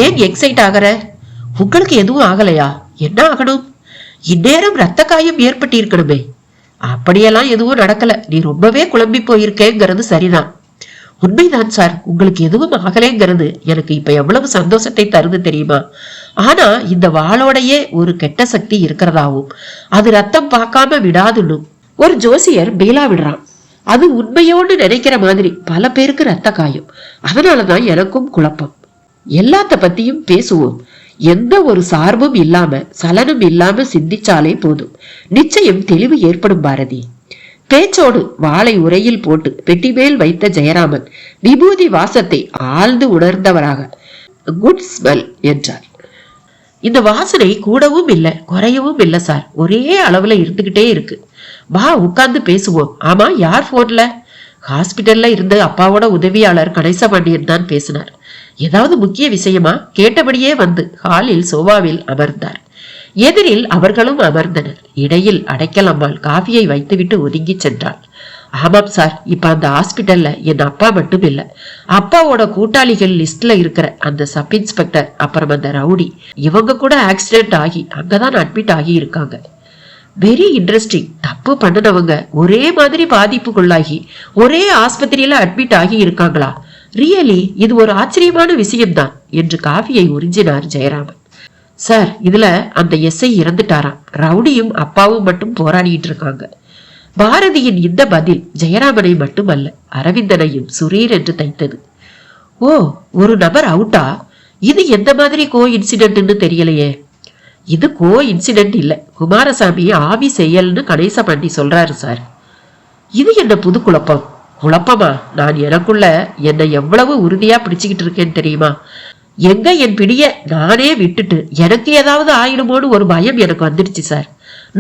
ஏன் எக்ஸைட் ஆகிற? உங்களுக்கு எதுவும் ஆகலையா? என்ன ஆகணும்? இந்நேரம் ரத்த காயம் ஏற்பட்டிருக்கணுமே. அப்படியெல்லாம் எதுவும் நடக்கல. நீ ரொம்பவே குழம்பி போயிருக்கேங்கிறது சரிதான். உண்மைதான் சார், உங்களுக்கு எதுவும் ஆகலைங்கிறது எனக்கு இப்ப எவ்வளவு சந்தோஷத்தை தருது தெரியுமா? ஆனா இந்த வாளோடையே ஒரு கெட்ட சக்தி இருக்கிறதாவும் அது ரத்தம் பார்க்காம விடாதுன்னு ஒரு ஜோசியர் பீலா விடுறான். அது உண்மையோடு நினைக்கிற மாதிரி பல பேருக்கு ரத்த காயம். அதனாலதான் எனக்கும் குழப்பம். எல்லாத்த பத்தியும் பேசுவோம். எந்த ஒரு சார்பும் இல்லாம சலனம் இல்லாம சிந்திச்சாலே போதும், நிச்சயம் தெளிவு ஏற்படும் பாரதி. பேச்சோடு வாளை உரையில் போட்டு பெட்டி மேல் வைத்த ஜெயராமன் விபூதி வாசத்தை ஆழ்ந்து உணர்ந்தவராக குட் ஸ்மெல் என்றார். இந்த வாசனை கூடவும் இல்ல குறையவும் இல்ல சார், ஒரே அளவுல இருந்துகிட்டே இருக்கு. வா உட்கார்ந்து பேசுவோம். ஆமா, யார் போன்ல? ஹாஸ்பிட்டல்ல இருந்து அப்பாவோட உதவியாளர் கணேசபாண்டியன் தான் பேசினார். ஏதாவது முக்கிய விஷயமா? கேட்டபடியே வந்து ஹாலில் சோபாவில் அமர்ந்தார். எதிரில் அவர்களும் அமர்ந்தனர். இடையில் அடைக்கலம்மாள் காஃபியை வைத்துவிட்டு ஒதுங்கி சென்றாள். ஆமாம் சார், இப்ப அந்த ஹாஸ்பிட்டல்ல என் அப்பா மட்டும் இல்ல, அப்பாவோட கூட்டாளிகள் லிஸ்ட்ல இருக்கிற அந்த சப் இன்ஸ்பெக்டர், அப்புறம் அந்த ரவுடி, இவங்க கூட ஆக்சிடென்ட் ஆகி அங்கதான் அட்மிட் ஆகி இருக்காங்க. Very interesting. தப்பு பண்ணினவங்க ஒரே மாதிரி பாதிப்புக்குள்ளாகி ஒரே ஆஸ்பத்திரியில அட்மிட் ஆகி இருக்காங்களா? ரியலி இது ஒரு ஆச்சரியமான விஷயம்தான் என்று காஃபியை உறிஞ்சினார் ஜெயராமன். சார், இதுல அந்த எஸ்ஐ இறந்துட்டாராம். ரவுடியும் அப்பாவும் மட்டும் போராடிட்டு இருக்காங்க. பாரதியின் இந்த பதில் ஜெயராமனை மட்டுமல்ல அரவிந்தனையும் சுரீர் என்று தைத்தது. ஓ, ஒரு நபர் அவுட்டா? இது எந்த மாதிரி கோ இன்சிடென்ட்னு தெரியலையே. இது கோ இன்சிடென்ட் இல்ல, குமாரசாமி ஆவி செயல்னு கணேசபாண்டி சொல்றாரு சார். இது என்ன புது குழப்பம்? குழப்பமா? நான் எனக்குள்ள என்னை எவ்வளவு உறுதியா பிடிச்சுக்கிட்டு இருக்கேன்னு தெரியுமா? எங்க என் பிடிய நானே விட்டுட்டு எனக்கு ஏதாவது ஆயிடுமோன்னு ஒரு பயம் எனக்கு வந்துடுச்சு சார்.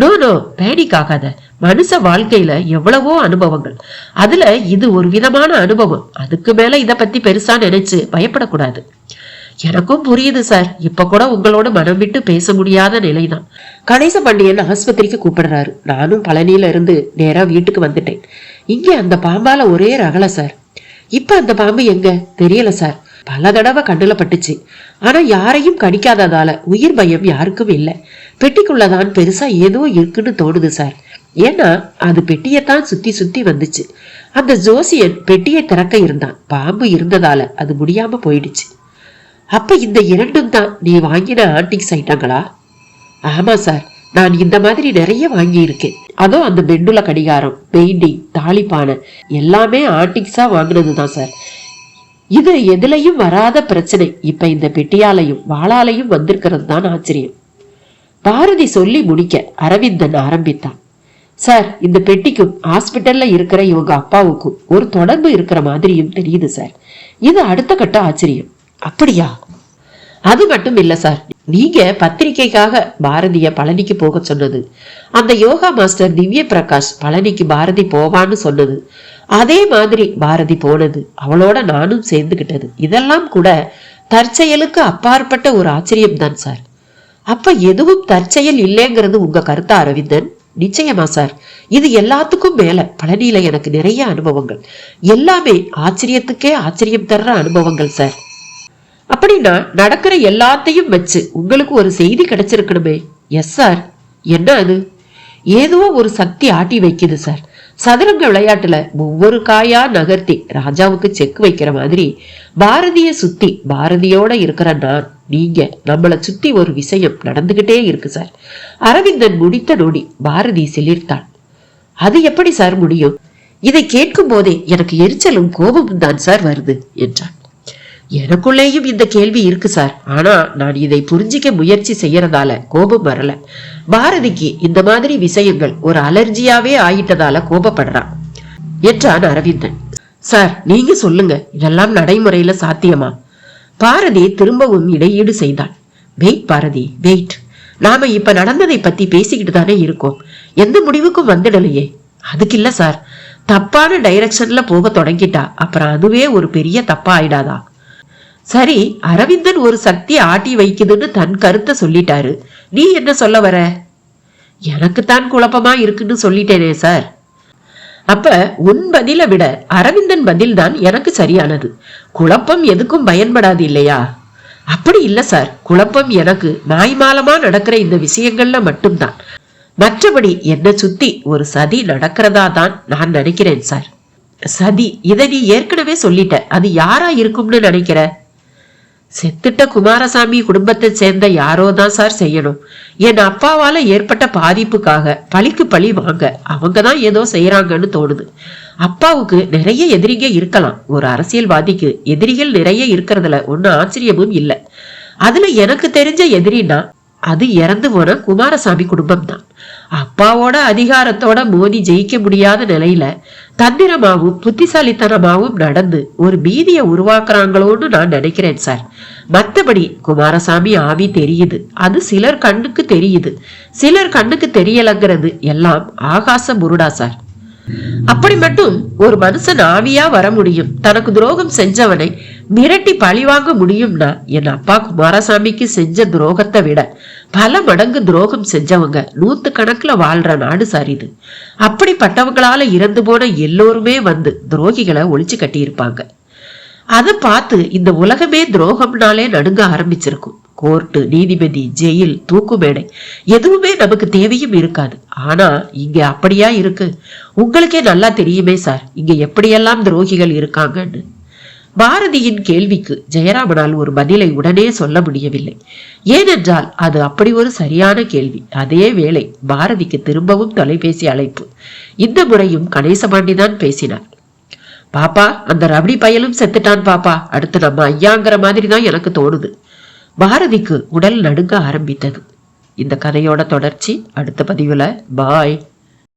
நோ நோ, பேனிக் ஆகாத. மனுஷ வாழ்க்கையில எவ்வளவோ அனுபவங்கள், அதுல இது ஒரு விதமான அனுபவம். அதுக்கு மேல இத பத்தி பெருசா நினைச்சு பயப்படக்கூடாது. எனக்கும் புரியுது சார். இப்ப கூட உங்களோட மனம் விட்டு பேச முடியாத நிலைதான். கணேசபாண்டியன் ஆஸ்பத்திரிக்கு கூப்பிடுறாரு. நானும் பழனியில இருந்து நேரா வீட்டுக்கு வந்துட்டேன். இங்க அந்த பாம்பால ஒரே ரகல சார். இப்ப அந்த பாம்பு எங்க தெரியல சார். பல தடவை கண்ணுல பட்டுச்சு. ஆனா யாரையும் கடிக்காததால உயிர் பயம் யாருக்கும் இல்ல. பெட்டிக்குள்ளதான் பெருசா ஏதோ இருக்குன்னு தோணுது சார். ஏன்னா அது பெட்டியத்தான் சுத்தி சுத்தி வந்துச்சு. அந்த ஜோசியன் பெட்டியை திறக்க இருந்தான். பாம்பு இருந்ததால அது முடியாம போயிடுச்சு. அப்ப இந்த இரண்டும் தான் நீ வாங்கின ஆன்டிக்ஸ் ஐட்டங்களா? ஆமா சார், நான் இந்த மாதிரி நிறைய வாங்கி இருக்கேன். அதோ அந்த பெண்டுல கடிகாரம், பெயிண்டிங், தாலிப்பானை எல்லாமே ஆன்டிக்ஸா வாங்கினதுதான் சார். இது எதுலையும் வராத பிரச்சனை இப்ப இந்த பெட்டியாலையும் வாளாலையும் வந்திருக்கிறது தான் ஆச்சரியம். பாரதி சொல்லி முடிக்க அரவிந்தன் ஆரம்பித்தான். சார், இந்த பெட்டிக்கும் ஹாஸ்பிட்டல்ல இருக்கிற இவங்க அப்பாவுக்கும் ஒரு தொடர்பு இருக்கிற மாதிரியும் தெரியுது சார். இது அடுத்த கட்ட ஆச்சரியம். அப்படியா? அது மட்டும் இல்ல சார், நீங்க பத்திரிகைக்காக பாரதிய பழனிக்கு போக சொன்னது, அந்த யோகா மாஸ்டர் திவ்ய பிரகாஷ் பழனிக்கு பாரதி போவான்னு சொன்னது, அதே மாதிரி பாரதி போனது, அவளோட நானும் சேர்ந்துகிட்டது, இதெல்லாம் கூட தற்செயலுக்கு அப்பாற்பட்ட ஒரு ஆச்சரியம் தான் சார். அப்ப எதுவும் தற்செயல் இல்லைங்கிறது உங்க கருத்தா அரவிந்தன்? நிச்சயமா சார், இது எல்லாத்துக்கும் மேல பழனியில எனக்கு நிறைய அனுபவங்கள், எல்லாமே ஆச்சரியத்துக்கே ஆச்சரியம் தர்ற அனுபவங்கள் சார். அப்படின்னா நடக்கிற எல்லாத்தையும் வச்சு உங்களுக்கு ஒரு செய்தி கிடைச்சிருக்கணுமே? Yes sir. என்ன அது? ஏதோ ஒரு சக்தி ஆட்டி வைக்குது சார். சதுரங்க விளையாட்டுல ஒவ்வொரு காயா நகர்த்தி ராஜாவுக்கு செக் வைக்கிற மாதிரி பாரதிய சுத்தி பாரதியோட இருக்கிற நான், நீங்க, நம்மளை சுத்தி ஒரு விஷயம் நடந்துகிட்டே இருக்கு சார். அரவிந்தன் முடித்த நொடி பாரதி சிலிர்த்தாள். அது எப்படி சார் முடியும்? இதை கேட்கும் போதே எனக்கு எரிச்சலும் கோபமும் தான் சார் வருது என்றான். எனக்குள்ளேயும் இந்த கேள்வி இருக்கு சார். ஆனா நான் இதை புரிஞ்சிக்க முயற்சி செய்யறதால கோபம் வரல. பாரதிக்கு இந்த மாதிரி விஷயங்கள் ஒரு அலர்ஜியாவே ஆயிட்டதால கோபப்படுறான் என்றான் அரவிந்தன். சார், நீங்க சொல்லுங்க, இதெல்லாம் நடைமுறையில சாத்தியமா? பாரதி திரும்பவும் இடையீடு செய்தாள். Wait Bharathi, wait. நாம இப்ப நடந்ததை பத்தி பேசிக்கிட்டு தானே இருக்கோம், எந்த முடிவுக்கும் வந்துடலையே. அதுக்கு இல்ல சார், தப்பான டைரக்ஷன்ல போக தொடங்கிட்டா அப்புறம் அதுவே ஒரு பெரிய தப்பா ஆயிடாதா? சரி, அரவிந்தன் ஒரு சக்தி ஆட்டி வைக்குதுன்னு தன் கருத்தை சொல்லிட்டாரு, நீ என்ன சொல்ல வர? எனக்குத்தான் குழப்பமா இருக்குன்னு சொல்லிட்டேனே சார். அப்ப உன் பதிலை விட அரவிந்தன் பதில் தான் எனக்கு சரியானது. குழப்பம் எதுக்கும் பயன்படாது இல்லையா? அப்படி இல்ல சார், குழப்பம் எனக்கு மாய்மாலமா நடக்கிற இந்த விஷயங்கள்ல மட்டும்தான். மற்றபடி என்ன சுத்தி ஒரு சதி நடக்கிறதா தான் நான் நினைக்கிறேன் சார். சதி? இதை நீ ஏற்கனவே சொல்லிட்ட, அது யாரா இருக்கும்னு நினைக்கிற? செத்துட்ட குமாரசாமி குடும்பத்தை சேர்ந்த யாரோ தான் சார் செய்யணும். என் அப்பாவால ஏற்பட்ட பாதிப்புக்காக பழிக்கு பழி வாங்க அவங்கதான் ஏதோ செய்யறாங்கன்னு தோணுது. அப்பாவுக்கு நிறைய எதிரிங்க இருக்கலாம். ஒரு அரசியல்வாதிக்கு எதிரிகள் நிறைய இருக்கிறதுல ஒன்னும் ஆச்சரியமும் இல்லை. அதுல எனக்கு தெரிஞ்ச எதிரின்னா அது இறந்து போன குமாரசாமி குடும்பம் தான். அப்பாவோட அதிகாரத்தோட மோதி ஜெயிக்க முடியாத நிலையில தந்திரமாவும் புத்திசாலித்தனமாவும் நடந்து ஒரு பீதியை உருவாக்குறாங்களோன்னு நான் நினைக்கிறேன் சார். மற்றபடி குமாரசாமி ஆவி தெரியுது, அது சிலர் கண்ணுக்கு தெரியுது, சிலர் கண்ணுக்கு தெரியலங்கிறது எல்லாம் ஆகாச முருடா சார். அப்படி மட்டும் ஒரு மனுஷன் ஆவியா வர முடியும், தனக்கு துரோகம் செஞ்சவனை மிரட்டி பழிவாங்க முடியும்னா என் அப்பா குமாரசாமிக்கு செஞ்ச துரோகத்தை விட பல மடங்கு துரோகம் செஞ்சவங்க 100 கணக்குல வாழ்ற நாடு சார் இது. அப்படிப்பட்டவங்களால இறந்து போன எல்லோருமே வந்து துரோகிகளை ஒழிச்சு கட்டி இருப்பாங்க. அதை பார்த்து இந்த உலகமே துரோகம்னாலே நடுங்க ஆரம்பிச்சிருக்கும். கோர்ட்டு, நீதிபதி, ஜெயில், தூக்கு மேடை எதுவுமே நமக்கு தேவையும் இருக்காது. ஆனா இங்க அப்படியா இருக்கு? உங்களுக்கே நல்லா தெரியுமே சார், இங்க எப்படியெல்லாம் துரோகிகள் இருக்காங்கன்னு. பாரதியின் கேள்விக்கு ஜெயராமனால் ஒரு பதிலை உடனே சொல்ல முடியவில்லை. ஏனென்றால் அது அப்படி ஒரு சரியான கேள்வி. அதே வேளை பாரதிக்கு திரும்பவும் தொலைபேசி அழைப்பு. இந்த முறையும் கணேசபாண்டி தான் பேசினார். பாப்பா, அந்த ரபடி பயலும் செத்துட்டான் பாப்பா, அடுத்து நம்ம ஐயாங்கிற மாதிரி தான் எனக்கு தோணுது. பாரதிக்கு உடல் நடுங்க ஆரம்பித்தது. இந்த கதையோட தொடர்ச்சி அடுத்த பதிவுல. பாய்.